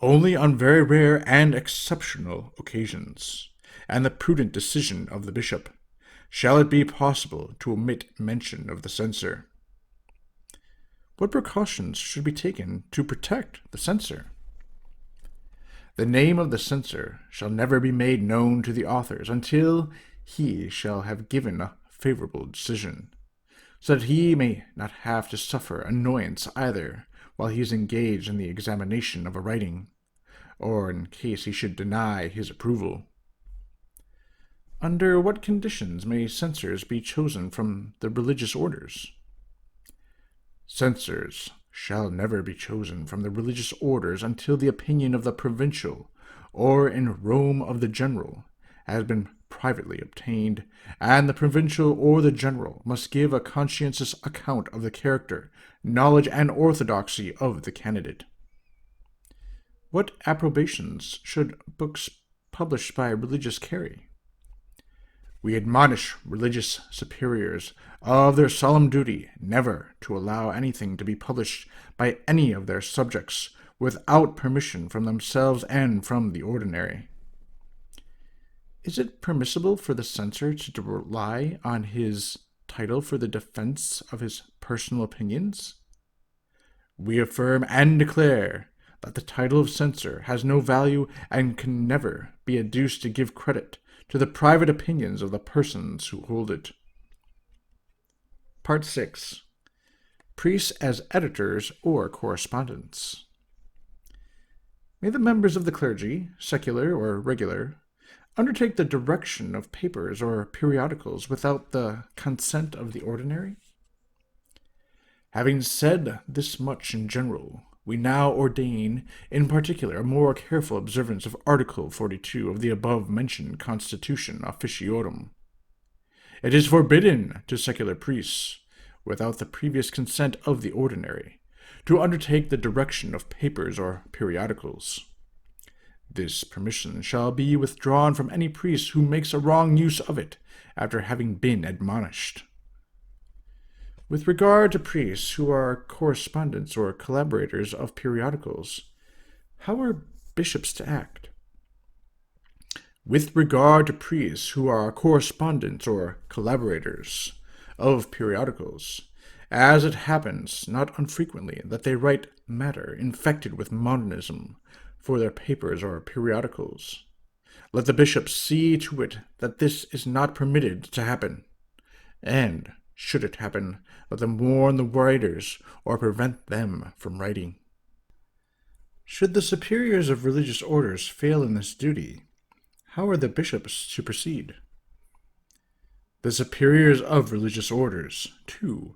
Only on very rare and exceptional occasions, and the prudent decision of the bishop, shall it be possible to omit mention of the censor. What precautions should be taken to protect the censor? The name of the censor shall never be made known to the authors until he shall have given a favorable decision, so that he may not have to suffer annoyance either while he is engaged in the examination of a writing, or in case he should deny his approval. Under what conditions may censors be chosen from the religious orders? Censors shall never be chosen from the religious orders until the opinion of the provincial, or in Rome of the general, has been privately obtained, and the provincial or the general must give a conscientious account of the character, knowledge, and orthodoxy of the candidate. What approbations should books published by religious carry? We admonish religious superiors of their solemn duty never to allow anything to be published by any of their subjects without permission from themselves and from the ordinary. Is it permissible for the censor to rely on his title for the defense of his personal opinions? We affirm and declare that the title of censor has no value and can never be adduced to give credit to the private opinions of the persons who hold it. Part 6. Priests as editors or correspondents. May the members of the clergy, secular or regular, undertake the direction of papers or periodicals without the consent of the ordinary? Having said this much in general, we now ordain, in particular, a more careful observance of Article 42 of the above-mentioned Constitution Officiorum. It is forbidden to secular priests, without the previous consent of the ordinary, to undertake the direction of papers or periodicals. This permission shall be withdrawn from any priest who makes a wrong use of it after having been admonished. With regard to priests who are correspondents or collaborators of periodicals, how are bishops to act? with regard to priests who are correspondents or collaborators of periodicals, as it happens not unfrequently that they write matter infected with modernism for their papers or periodicals, let the bishops see to it that this is not permitted to happen, and, should it happen, let them warn the writers or prevent them from writing. Should the superiors of religious orders fail in this duty, how are the bishops to proceed? The superiors of religious orders, too,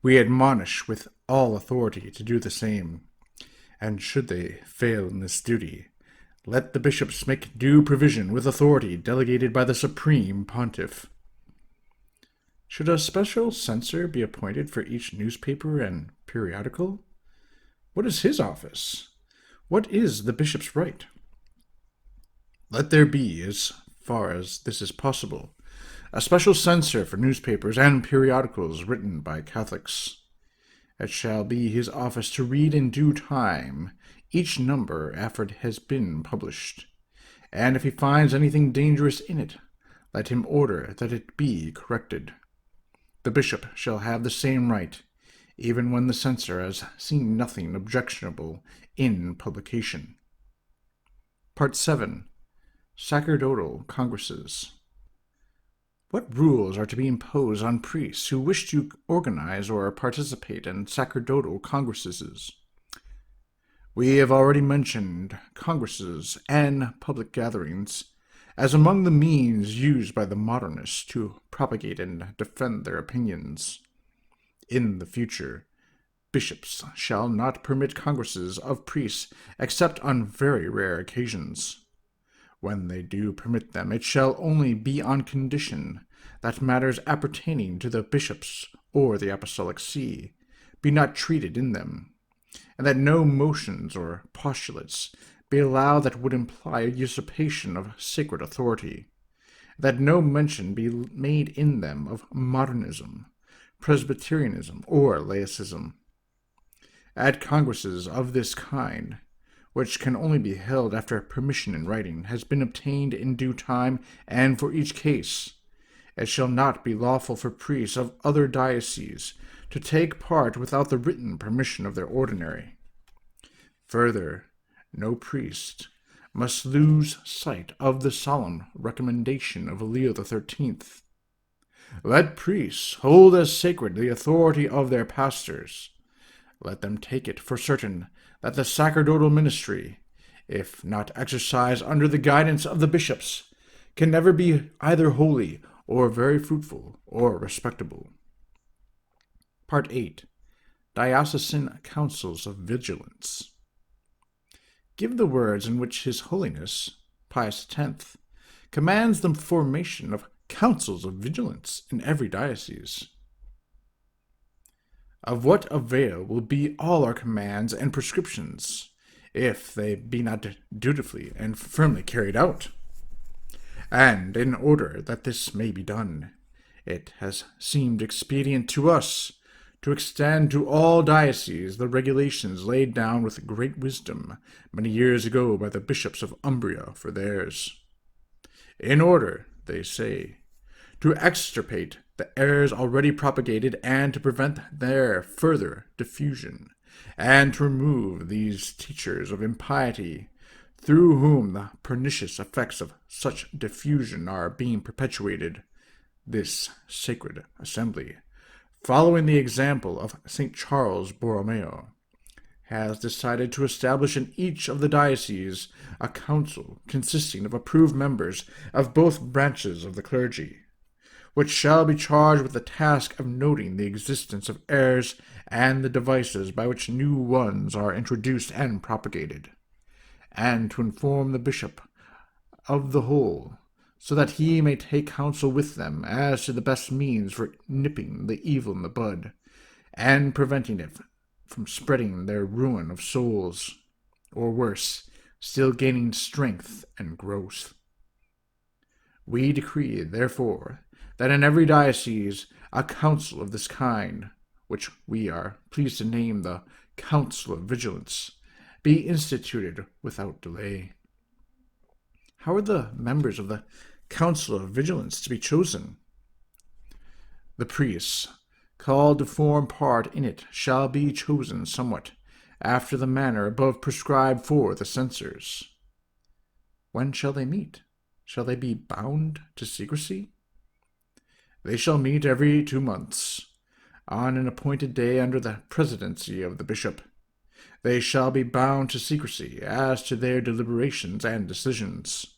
we admonish with all authority to do the same, and should they fail in this duty, let the bishops make due provision with authority delegated by the Supreme Pontiff. Should a special censor be appointed for each newspaper and periodical? What is his office? What is the bishop's right? Let there be, as far as this is possible, a special censor for newspapers and periodicals written by Catholics. It shall be his office to read in due time each number after it has been published, and if he finds anything dangerous in it, let him order that it be corrected. The bishop shall have the same right, even when the censor has seen nothing objectionable in publication. Part 7. Sacerdotal Congresses. What rules are to be imposed on priests who wish to organize or participate in sacerdotal congresses? We have already mentioned congresses and public gatherings as among the means used by the Modernists to propagate and defend their opinions. In the future, bishops shall not permit congresses of priests except on very rare occasions. When they do permit them, it shall only be on condition that matters appertaining to the bishops or the apostolic see be not treated in them, and that no motions or postulates be allowed that would imply a usurpation of sacred authority, that no mention be made in them of modernism, Presbyterianism, or laicism. At congresses of this kind, which can only be held after permission in writing has been obtained in due time and for each case, it shall not be lawful for priests of other dioceses to take part without the written permission of their ordinary. Further, no priest must lose sight of the solemn recommendation of Leo XIII. Let priests hold as sacred the authority of their pastors. Let them take it for certain that the sacerdotal ministry, if not exercised under the guidance of the bishops, can never be either holy or very fruitful or respectable. Part 8. Diocesan Councils of Vigilance. Give the words in which His Holiness, Pius X, commands the formation of councils of vigilance in every diocese. Of what avail will be all our commands and prescriptions, if they be not dutifully and firmly carried out? And in order that this may be done, it has seemed expedient to us to extend to all dioceses the regulations laid down with great wisdom many years ago by the bishops of Umbria for theirs, in order, they say, to extirpate the errors already propagated and to prevent their further diffusion, and to remove these teachers of impiety, through whom the pernicious effects of such diffusion are being perpetuated. This sacred assembly, following the example of St. Charles Borromeo, has decided to establish in each of the dioceses a council consisting of approved members of both branches of the clergy, which shall be charged with the task of noting the existence of errors and the devices by which new ones are introduced and propagated, and to inform the bishop of the whole, so that he may take counsel with them as to the best means for nipping the evil in the bud, and preventing it from spreading their ruin of souls, or worse, still gaining strength and growth. We decree, therefore, that in every diocese a council of this kind, which we are pleased to name the Council of Vigilance, be instituted without delay. how are the members of the Council of Vigilance to be chosen? The priests, called to form part in it, shall be chosen somewhat after the manner above prescribed for the censors. When shall they meet? Shall they be bound to secrecy? They shall meet every 2 months, on an appointed day under the presidency of the bishop. They shall be bound to secrecy as to their deliberations and decisions.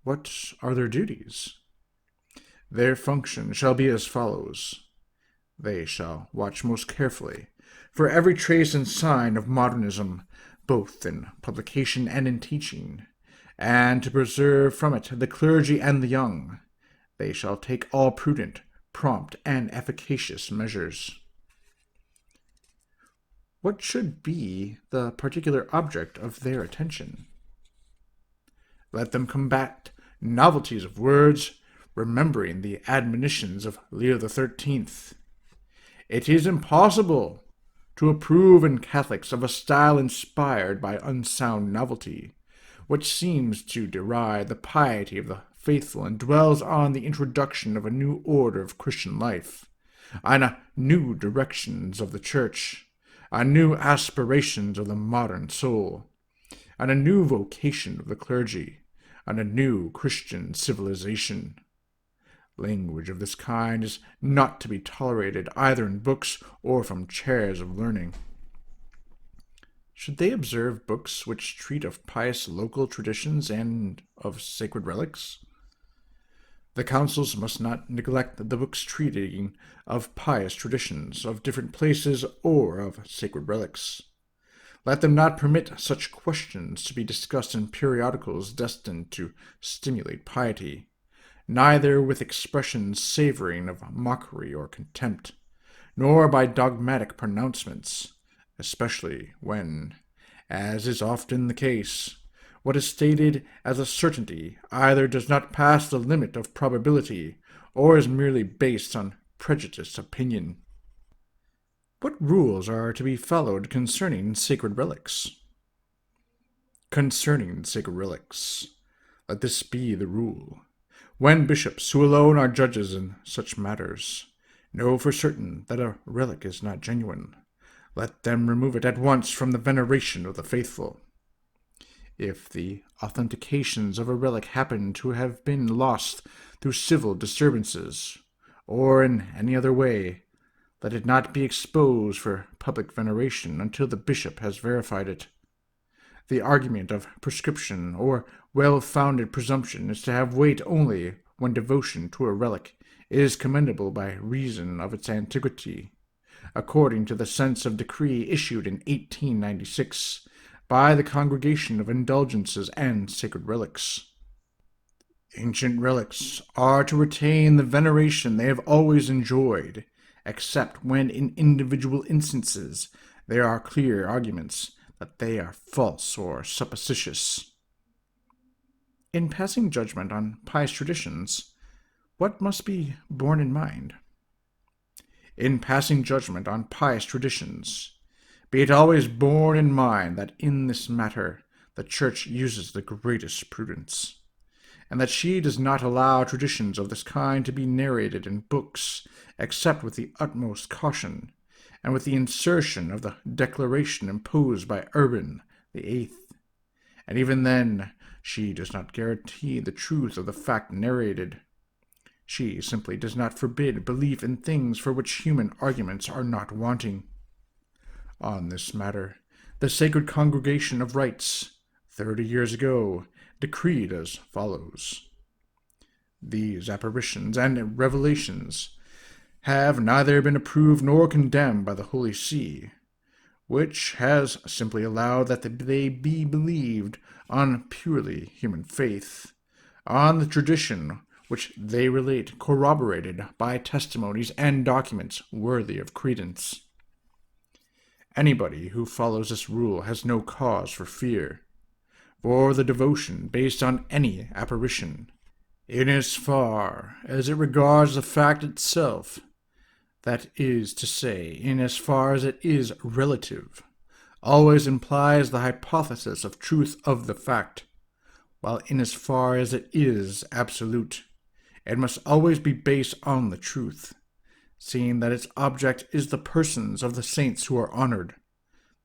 What are their duties? Their function shall be as follows. They shall watch most carefully for every trace and sign of modernism, both in publication and in teaching, and to preserve from it the clergy and the young. They shall take all prudent, prompt, and efficacious measures. What should be the particular object of their attention? Let them combat novelties of words, remembering the admonitions of Leo XIII. It is impossible to approve in Catholics of a style inspired by unsound novelty, which seems to deride the piety of the faithful and dwells on the introduction of a new order of Christian life, on new directions of the Church, on new aspirations of the modern soul, on a new vocation of the clergy, on a new Christian civilization. Language of this kind is not to be tolerated either in books or from chairs of learning. Should they observe books which treat of pious local traditions and of sacred relics? The councils must not neglect the books treating of pious traditions of different places or of sacred relics. Let them not permit such questions to be discussed in periodicals destined to stimulate piety, neither with expressions savoring of mockery or contempt, nor by dogmatic pronouncements, especially when, as is often the case, what is stated as a certainty either does not pass the limit of probability or is merely based on prejudiced opinion. What rules are to be followed concerning sacred relics? Concerning sacred relics, let this be the rule. When bishops, who alone are judges in such matters, know for certain that a relic is not genuine, let them remove it at once from the veneration of the faithful. If the authentications of a relic happen to have been lost through civil disturbances, or in any other way, let it not be exposed for public veneration until the bishop has verified it. The argument of prescription or well-founded presumption is to have weight only when devotion to a relic is commendable by reason of its antiquity, according to the sense of decree issued in 1896 by the Congregation of Indulgences and Sacred Relics. Ancient relics are to retain the veneration they have always enjoyed, except when in individual instances there are clear arguments that they are false or supposititious. In passing judgment on pious traditions, what must be borne in mind? In passing judgment on pious traditions, be it always borne in mind that in this matter the Church uses the greatest prudence, and that she does not allow traditions of this kind to be narrated in books except with the utmost caution, and with the insertion of the declaration imposed by Urban VIII. And even then, she does not guarantee the truth of the fact narrated. She simply does not forbid belief in things for which human arguments are not wanting. On this matter, the Sacred Congregation of Rites, 30 years ago, decreed as follows. These apparitions and revelations have neither been approved nor condemned by the Holy See, which has simply allowed that they be believed on purely human faith, on the tradition which they relate corroborated by testimonies and documents worthy of credence. Anybody who follows this rule has no cause for fear, for the devotion based on any apparition, in as far as it regards the fact itself, that is to say, in as far as it is relative, always implies the hypothesis of truth of the fact, while in as far as it is absolute, it must always be based on the truth, seeing that its object is the persons of the saints who are honored.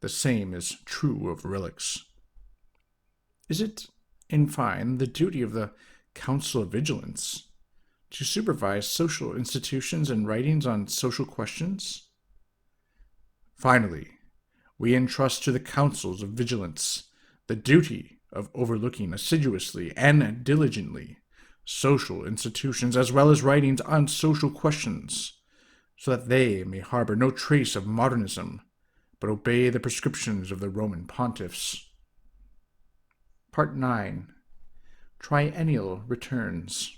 The same is true of relics. Is it, in fine, the duty of the Council of Vigilance to supervise social institutions and writings on social questions? Finally, we entrust to the councils of vigilance the duty of overlooking assiduously and diligently social institutions as well as writings on social questions, so that they may harbor no trace of modernism, but obey the prescriptions of the Roman pontiffs. Part 9. Triennial Returns.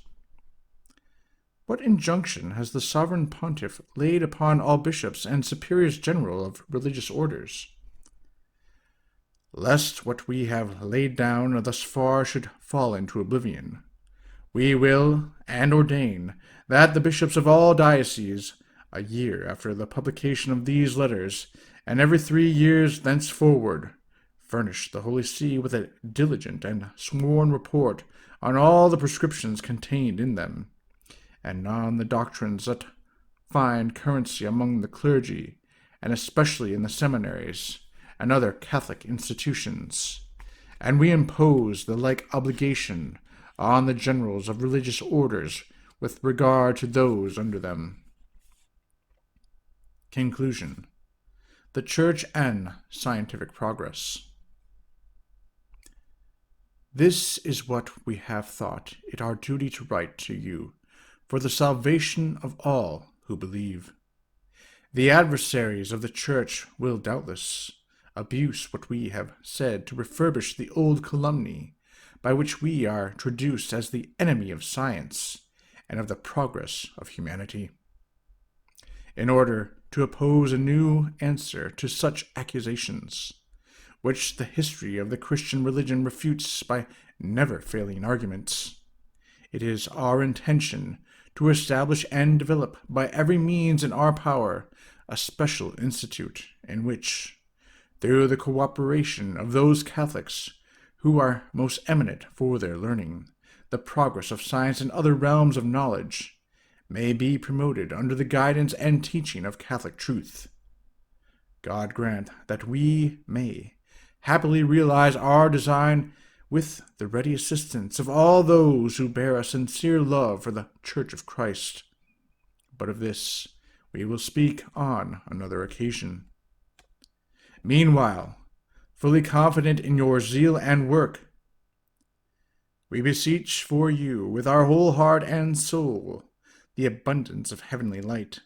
What injunction has the sovereign pontiff laid upon all bishops and superiors general of religious orders? Lest what we have laid down thus far should fall into oblivion, we will and ordain that the bishops of all dioceses, a year after the publication of these letters, and every 3 years thenceforward, furnish the Holy See with a diligent and sworn report on all the prescriptions contained in them, and on the doctrines that find currency among the clergy, and especially in the seminaries and other Catholic institutions. And we impose the like obligation on the generals of religious orders with regard to those under them. Conclusion. The Church and Scientific Progress. This is what we have thought it our duty to write to you, for the salvation of all who believe. The adversaries of the Church will doubtless abuse what we have said to refurbish the old calumny, by which we are traduced as the enemy of science and of the progress of humanity. In order to oppose a new answer to such accusations, which the history of the Christian religion refutes by never-failing arguments, it is our intention to establish and develop by every means in our power a special institute in which, through the cooperation of those Catholics who are most eminent for their learning, the progress of science and other realms of knowledge may be promoted under the guidance and teaching of Catholic truth. God grant that we may happily realize our design with the ready assistance of all those who bear a sincere love for the Church of Christ. But of this we will speak on another occasion. Meanwhile, fully confident in your zeal and work, we beseech for you with our whole heart and soul the abundance of heavenly light,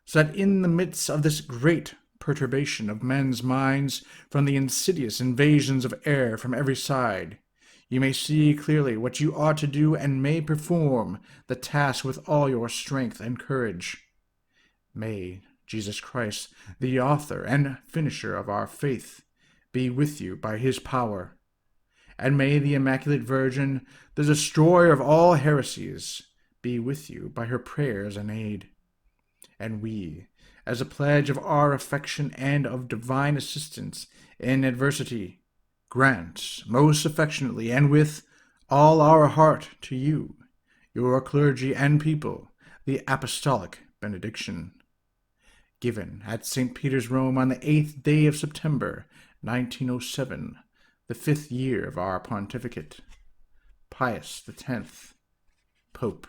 so that in the midst of this great perturbation of men's minds from the insidious invasions of error from every side, you may see clearly what you ought to do and may perform the task with all your strength and courage. May Jesus Christ, the author and finisher of our faith, be with you by his power, and may the Immaculate Virgin, the destroyer of all heresies, be with you by her prayers and aid. And we, as a pledge of our affection and of divine assistance in adversity, grant most affectionately and with all our heart to you, your clergy and people, the apostolic benediction. Given at St. Peter's, Rome, on the 8th day of September, 1907, the 5th year of our pontificate. Pius X, Pope.